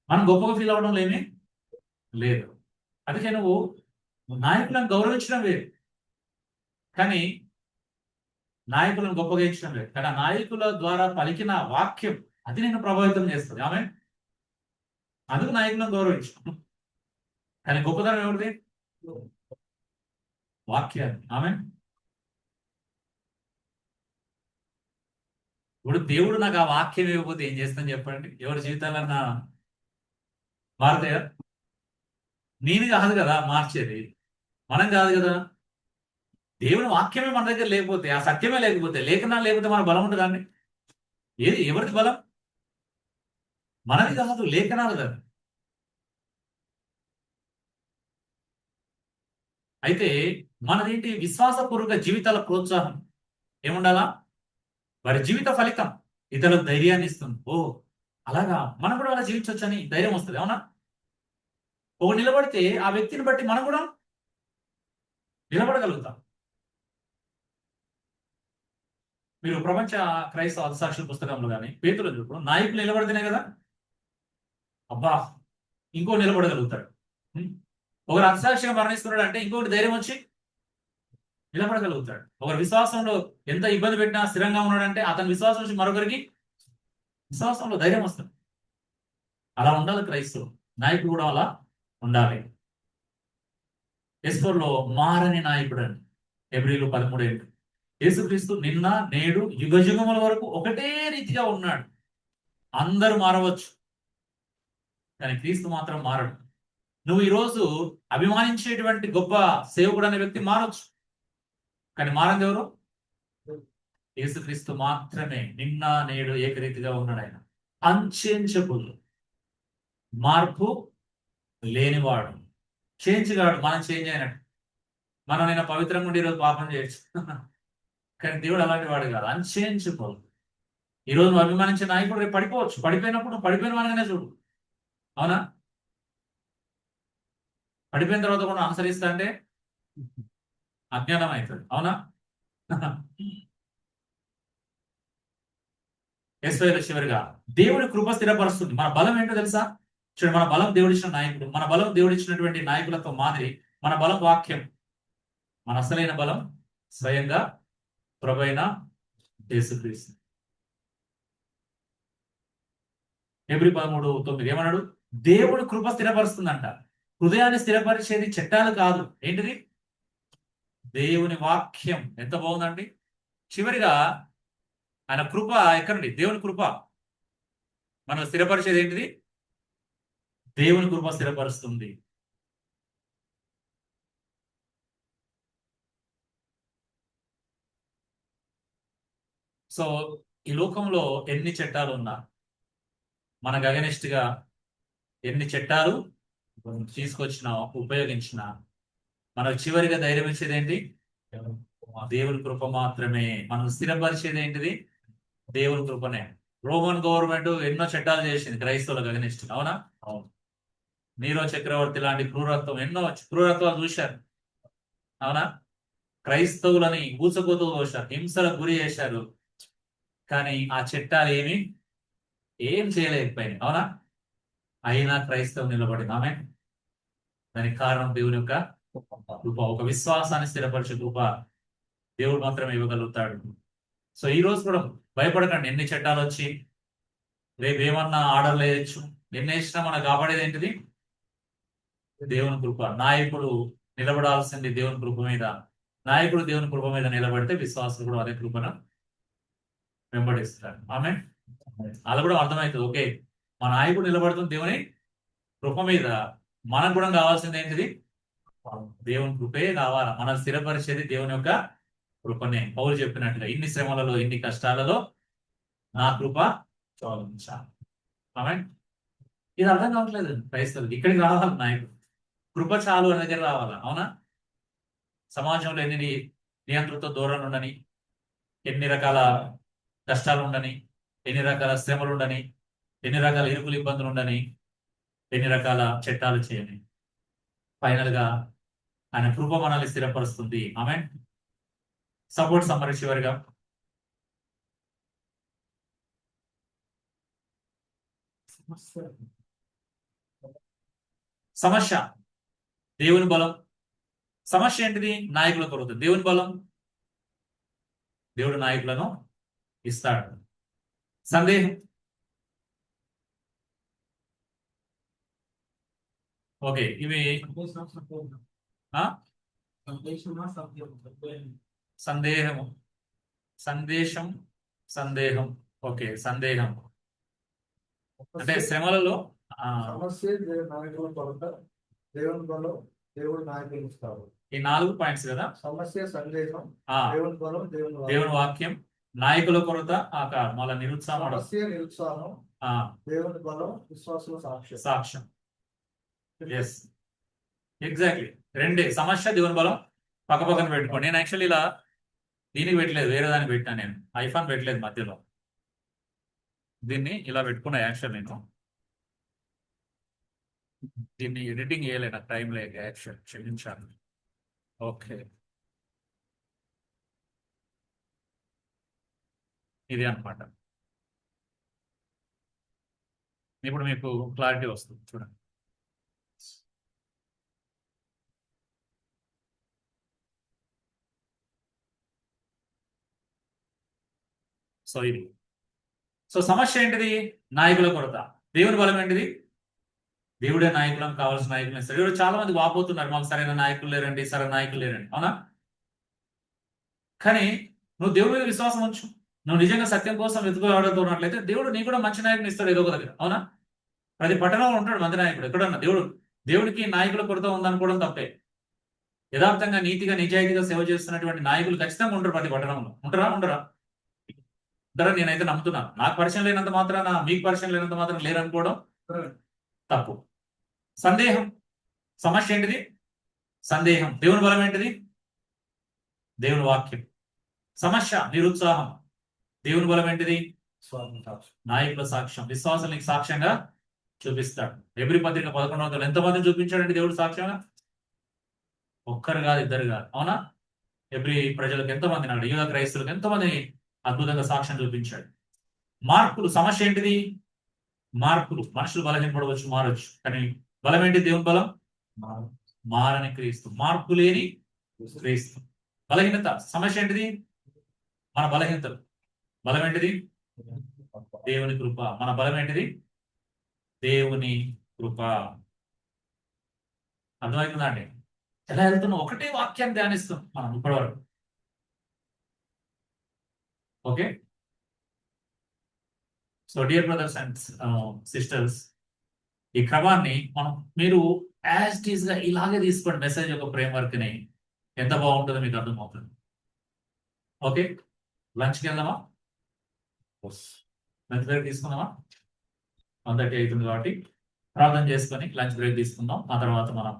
S1: మనం గొప్పగా ఫీల్ అవడం లేని లేదు. అందుకే నువ్వు నాయకులను గౌరవించడం లేదు, కానీ నాయకులను గొప్పగా ఇచ్చడం లేదు, కానీ ఆ నాయకుల ద్వారా పలికిన వాక్యం అది నేను ప్రభావితం చేస్తుంది. ఆమె అందుకు నాయకులను గౌరవించడం. కానీ గొప్పతనం ఎవరిది? వాక్యాన్ని. ఆమె ఇప్పుడు దేవుడు నాకు ఆ వాక్యం ఇవ్వకపోతే ఏం చేస్తాను చెప్పండి? ఎవరి జీవితాలన్నా మారుతాయా? నేను కాదు కదా మార్చేది, మనం కాదు కదా. దేవుని వాక్యమే మన దగ్గర లేకపోతే, ఆ సత్యమే లేకపోతే, లేఖనాలు లేకపోతే మన బలం ఉంటుందండి. ఏది ఎవరిది బలం? మనది కాదు, లేఖనాలు కదా. అయితే మనదేంటి? విశ్వాసపూర్వక జీవితాల ప్రోత్సాహం ఏముండాలా? వారి జీవిత ఫలితం ఇతరులకు ధైర్యాన్ని ఇస్తుంది. ఓ అలాగా మనం కూడా అలా జీవించవచ్చని ధైర్యం వస్తుంది. అవునా? ఒక నిలబడితే ఆ వ్యక్తిని బట్టి మనం కూడా నిలబడగలుగుతాం. మీరు ప్రపంచ క్రైస్తవ అర్థసాక్షుల పుస్తకంలో కానీ పేతులు చూడు, నాయకులు నిలబడితేనే కదా అబ్బా ఇంకో నిలబడగలుగుతాడు. ఒకరు అర్థసాక్షిగా మరణిస్తున్నాడు అంటే ఇంకొకటి ధైర్యం వచ్చి నిలబడగలుగుతాడు. ఒకరి విశ్వాసంలో ఎంత ఇబ్బంది పెట్టినా స్థిరంగా ఉన్నాడంటే అతని విశ్వాసం నుంచి మరొకరికి విశ్వాసంలో ధైర్యం వస్తుంది. అలా ఉండాలి క్రైస్తవులు, నాయకుడు కూడా అలా ఉండాలి. ఎస్ఫోర్లో మారని నాయకుడు అని హెబ్రీలు 13:8. యేసుక్రీస్తు నిన్న నేడు యుగయుగముల వరకు ఒకటే రీతిగా ఉన్నాడు. అందరూ మారవచ్చు, కానీ క్రీస్తు మాత్రం మారడు. నువ్వు ఈరోజు అభిమానించేటువంటి గొప్ప సేవకుడు అనే వ్యక్తి మారచ్చు, కానీ మారంది ఎవరు? యేసుక్రీస్తు మాత్రమే నిన్న నేడు ఏకరీతిగా ఉన్నాడు. ఆయన అన్చేంజబుల్, మార్పు లేనివాడు, చేంజ్ కాడు. మనం చేంజ్ అయినట్టు. మనం నేను పవిత్రంగా ఉండి ఈరోజు పాపం చేయొచ్చు, కానీ దేవుడు అలాంటి వాడు కాదు, అన్చేంజబుల్. ఈరోజు నువ్వు అభిమానించే నాయకుడు రేపు పడిపోవచ్చు. పడిపోయినప్పుడు నువ్వు పడిపోయిన వాడిగానే చూడు. అవునా? పడిపోయిన తర్వాత కూడా అనుసరిస్తా అంటే అజ్ఞానం అవుతుంది. అవునా? ఎస్వైలో చివరిగా దేవుడి కృప స్థిరపరుస్తుంది. మన బలం ఏంటో తెలుసా? చూడండి, మన బలం దేవుడిచ్చిన నాయకుడు, మన బలం దేవుడిచ్చినటువంటి నాయకులతో మాదిరి మన బలం వాక్యం. మన అసలైన బలం స్వయంగా ప్రభువైన యేసుక్రీస్తు. హెబ్రీ 13:9 ఏమన్నాడు? దేవుడు కృప స్థిరపరుస్తుందంట. హృదయాన్ని స్థిరపరిచేది చట్టాలు కాదు, ఏంటిది? దేవుని వాక్యం. ఎంత బాగుందండి. చివరిగా ఆయన కృప ఎక్కడండి? దేవుని కృప. మనం స్థిరపరిచేది ఏంటిది? దేవుని కృప స్థిరపరుస్తుంది. సో ఈ లోకంలో ఎన్ని చట్టాలు ఉన్నా, మనకు అగెనిస్ట్ గా ఎన్ని చట్టాలు తీసుకొచ్చినా, ఉపయోగించినా, మనకు చివరిగా ధైర్యం ఇచ్చేది ఏంటి? దేవుని కృప మాత్రమే. మనం స్థిరపరిచేది ఏంటిది? దేవుని కృపనే. రోమన్ గవర్నమెంట్ ఎన్నో చట్టాలు చేసింది క్రైస్తవులకు అగెనిస్ట్, అవునా? అవును. నీరో చక్రవర్తి లాంటి క్రూరత్వం, ఎన్నో క్రూరత్వాలు చూశారు, అవునా? క్రైస్తవులని ఊచకోతలు కోశారు, హింసలకు గురి చేశారు. కానీ ఆ చట్టాలు ఏం చేయలేకపోయినాయి, అవునా? అయినా క్రైస్తవం నిలబడింది. ఆమె దానికి కారణం దేవుని యొక్క కృప. ఒక విశ్వాసాన్ని స్థిరపరిచే కృప దేవుడు మాత్రమే ఇవ్వగలుగుతాడు. సో ఈ రోజు కూడా భయపడకండి. ఎన్ని చట్టాలు వచ్చి రేపు ఏమన్నా ఆర్డర్లు వేయచ్చు, ఎన్ని వేసినా మనకు కాపాడేది ఏంటిది? దేవుని కృప. నాయకుడు నిలబడాల్సింది దేవుని కృప మీద. నాయకుడు దేవుని కృప మీద నిలబడితే విశ్వాసులు కూడా అదే కృపను వెంబడిస్తారు. ఆమె అలా కూడా అర్థమవుతుంది. ఓకే, మా నాయకుడు నిలబడుతుంది దేవుని కృప మీద, మనకు కూడా కావాల్సింది ఏంటిది? దేవుని కృపే కావాలా. మనం స్థిరపరిచేది దేవుని యొక్క కృపనే. పౌలు చెప్పినట్టుగా ఇన్ని శ్రమలలో, ఇన్ని కష్టాలలో నా కృప చాలించాలి. ఆమె ఇది అర్థం కావట్లేదు క్రైస్తవులకు. ఇక్కడికి రావాలి నాయకుడు, కృప చాలు అనే దగ్గర రావాలా, అవునా? సమాజంలో ఎన్ని నియంత్రణతో దూరం ఉండని, ఎన్ని రకాల కష్టాలు ఉండని, ఎన్ని రకాల శ్రమలు ఉండని, ఎన్ని రకాల ఇరుకులు ఇబ్బందులు ఉండని, ఎన్ని రకాల చట్టాలు చేయని, ఫైనల్ గా ఆయన కృప మనల్ని స్థిరపరుస్తుంది. ఆమె సపోర్ట్ సమ్మర్ చివరిగా సమస్య, దేవుని బలం. సమస్య ఏంటిది? నాయకుల కొరత. దేవుని బలం, దేవుడు నాయకులను ఇస్తాడు. సందేహం, ఓకే, ఇవి ఆ? సందేహము, సందేశం, సందేహం. ఓకే, సందేహం అంటే శ్రమలలో
S4: సమస్య నాయకుల కొరత, దేవుని బలం, దేవుడు నాయకులు ఇస్తారు.
S1: ఈ 4 పాయింట్స్ కదా.
S4: సమస్య, సందేహం,
S1: ఆ
S4: దేవుని బలం,
S1: దేవుని వాక్యం, నాయకుల కొరత, మళ్ళా నిరుత్సాహం,
S4: సమస్య, నిరుత్సాహం,
S1: ఆ
S4: దేవుని బలం, విశ్వాసుల సాక్ష్యం.
S1: సాక్ష్యం. Yes, exactly. రెండే, సమస్య, దేవుని బలం పక్క పక్కన పెట్టుకోండి. నేను యాక్చువల్లీ ఇలా దీనికి పెట్టలేదు, వేరే దానికి పెట్టాను. నేను ఐఫోన్ పెట్టలేదు మధ్యలో, దీన్ని ఇలా పెట్టుకున్నా. యాక్చువల్ నేను దీన్ని ఎడిటింగ్ చేయలేదు, నాకు టైం లేక, యాక్చువల్ క్షమించాను. ఓకే, ఇది అన్నమాట. ఇప్పుడు మీకు క్లారిటీ వస్తుంది, చూడండి. సో ఇది, సో సమస్య ఏంటిది? నాయకుల కొరత. దేవుని బలం ఏంటిది? దేవుడే నాయకులను, కావాల్సిన నాయకులను ఇస్తాడు. ఇప్పుడు చాలా మంది వాపోతున్నారు, మాకు సరైన నాయకులు లేరండి, సరైన నాయకులు లేరండి, అవునా? కానీ నువ్వు దేవుడి మీద విశ్వాసం ఉంచు, నువ్వు నిజంగా సత్యం కోసం వెతుకులాడుతూ ఉన్నట్లయితే దేవుడు నీకు కూడా మంచి నాయకుని ఇస్తాడు ఏదో ఒక దగ్గర, అవునా? ప్రతి పట్టణంలో ఉంటాడు మంచి నాయకుడు. ఎక్కడన్నా దేవుడికి నాయకుల కొరత ఉందనుకోవడం తప్పే. యథార్థంగా, నీతిగా, నిజాయితీగా సేవ చేస్తున్నటువంటి నాయకులు ఖచ్చితంగా ఉంటారు ప్రతి పట్టణంలో. ఉండరా? ఉంటారా? నేనైతే నమ్ముతున్నాను. నాకు పరిచయం లేనంత మాత్రాన, మీకు పరిచయం లేనంత మాత్రం లేరనుకోవడం తప్పు. సందేహం, సమస్య ఏంటిది? సందేహం. దేవుని బలం ఏంటిది? దేవుని వాక్యం. సమస్య, నిరుత్సాహం. దేవుని బలం ఏంటిది? నాయకుల సాక్ష్యం. విశ్వాసం నీకు సాక్ష్యంగా చూపిస్తాడు. ఎబ్రీ పత్రిక 11వ ఎంతమందిని చూపించాడండి దేవుడు సాక్ష్యంగా? ఒక్కరు కాదు, ఇద్దరు కాదు, అవునా? ఎబ్రీ ప్రజలకు ఎంతమంది నాడు, యూద క్రైస్తవులకు ఎంతమందిని అద్భుతంగా సాక్ష్యం చూపించాడు. మార్పులు, సమస్య ఏంటిది? మార్పులు. మనుషులు బలహీనపడవచ్చు, మారవచ్చు, కానీ బలం ఏంటి? దేవుని బలం, మారని క్రీస్తు, మార్పు లేని క్రీస్తు. బలహీనత, సమస్య ఏంటిది? మన బలహీనతలు. బలం ఏంటిది? దేవుని కృప. మన బలం ఏంటిది? దేవుని కృప. అర్థమవుతుందా అండి? ఎలా వెళ్తున్నాం? ఒకటే వాక్యాన్ని ధ్యానిస్తాం మనం ఇప్పటివరకు. Okay, so dear brothers and sisters, ఈ క్రమాన్ని మీరు యాజ్ ఇట్ ఈస్ గా ఇలాగే తీసుకోండి. మెసేజ్ యొక్క ఫ్రేమ్ వర్క్ ని ఎంత బాగుంటుందో మీకు అర్థమవుతుంది. ఓకే, లంచ్కి వెళ్దామా? లంచ్ బ్రేక్ తీసుకుందామా? 1:30 అవుతుంది కాబట్టి ప్రార్థన చేసుకొని లంచ్ బ్రేక్ తీసుకుందాం. ఆ తర్వాత మనం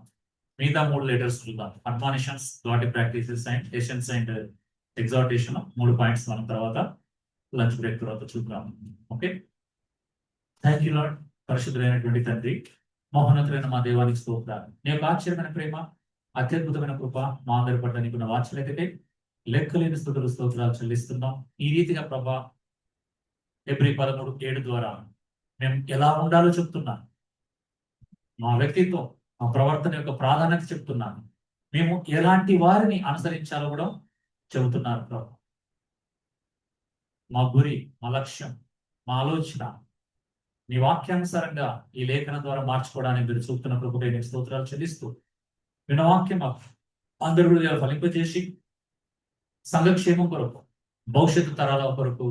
S1: మిగతా 3 లెటర్స్ చూద్దాం. అడ్మానిషన్స్, గాటి ప్రాక్టీసెస్ అండ్ ఎషన్స్ అండ్ ఎగ్జార్టేషన్ 3 పాయింట్స్ మనం తర్వాత లంచ్ బ్రేక్ తర్వాత చూద్దాం. Okay, thank you lord. పరిశుద్ధులైనటువంటి తండ్రి, మహోన్నతులైన మా దేవానికి స్తోత్రాలు. నీ యొక్క ఆశ్చర్యమైన ప్రేమ, అత్యద్భుతమైన కృప మా అందరి పట్ల నీకున్న వాత్సల్యతకై లెక్కలేని స్తుతులు స్తోత్రాలు చెల్లిస్తున్నాం. ఈ రీతిగా ప్రభా Hebrew 13:7 ద్వారా మేము ఎలా ఉండాలో చెప్తున్నాను. మా వ్యక్తిత్వం, మా ప్రవర్తన యొక్క ప్రాధాన్యత చెప్తున్నాను. మేము ఎలాంటి వారిని అనుసరించాలో కూడా చెబుతున్నారు ప్రభు. మా గురి, మా లక్ష్యం, మా ఆలోచన నీ వాక్యానుసారంగా ఈ లేఖనం ద్వారా మార్చుకోవడానికి మీరు చూపుతున్న ప్రభుకై నీకు స్తోత్రాలు చెల్లిస్తూ, విన్న వాక్యం అందరి హృదయాలు ఫలింపజేసి సంఘక్షేమం కొరకు, భవిష్యత్తు తరాల కొరకు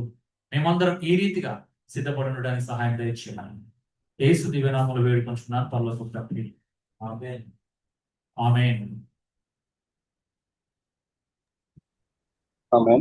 S1: మేమందరం ఈ రీతిగా సిద్ధపడి ఉండడానికి సహాయం దయచేయాలని యేసు దివ్యనామములో వేడుకొంచున్నాను పరలోకపు తండ్రి. ఆమేన్. ఆమేన్.
S5: ఆమేన్.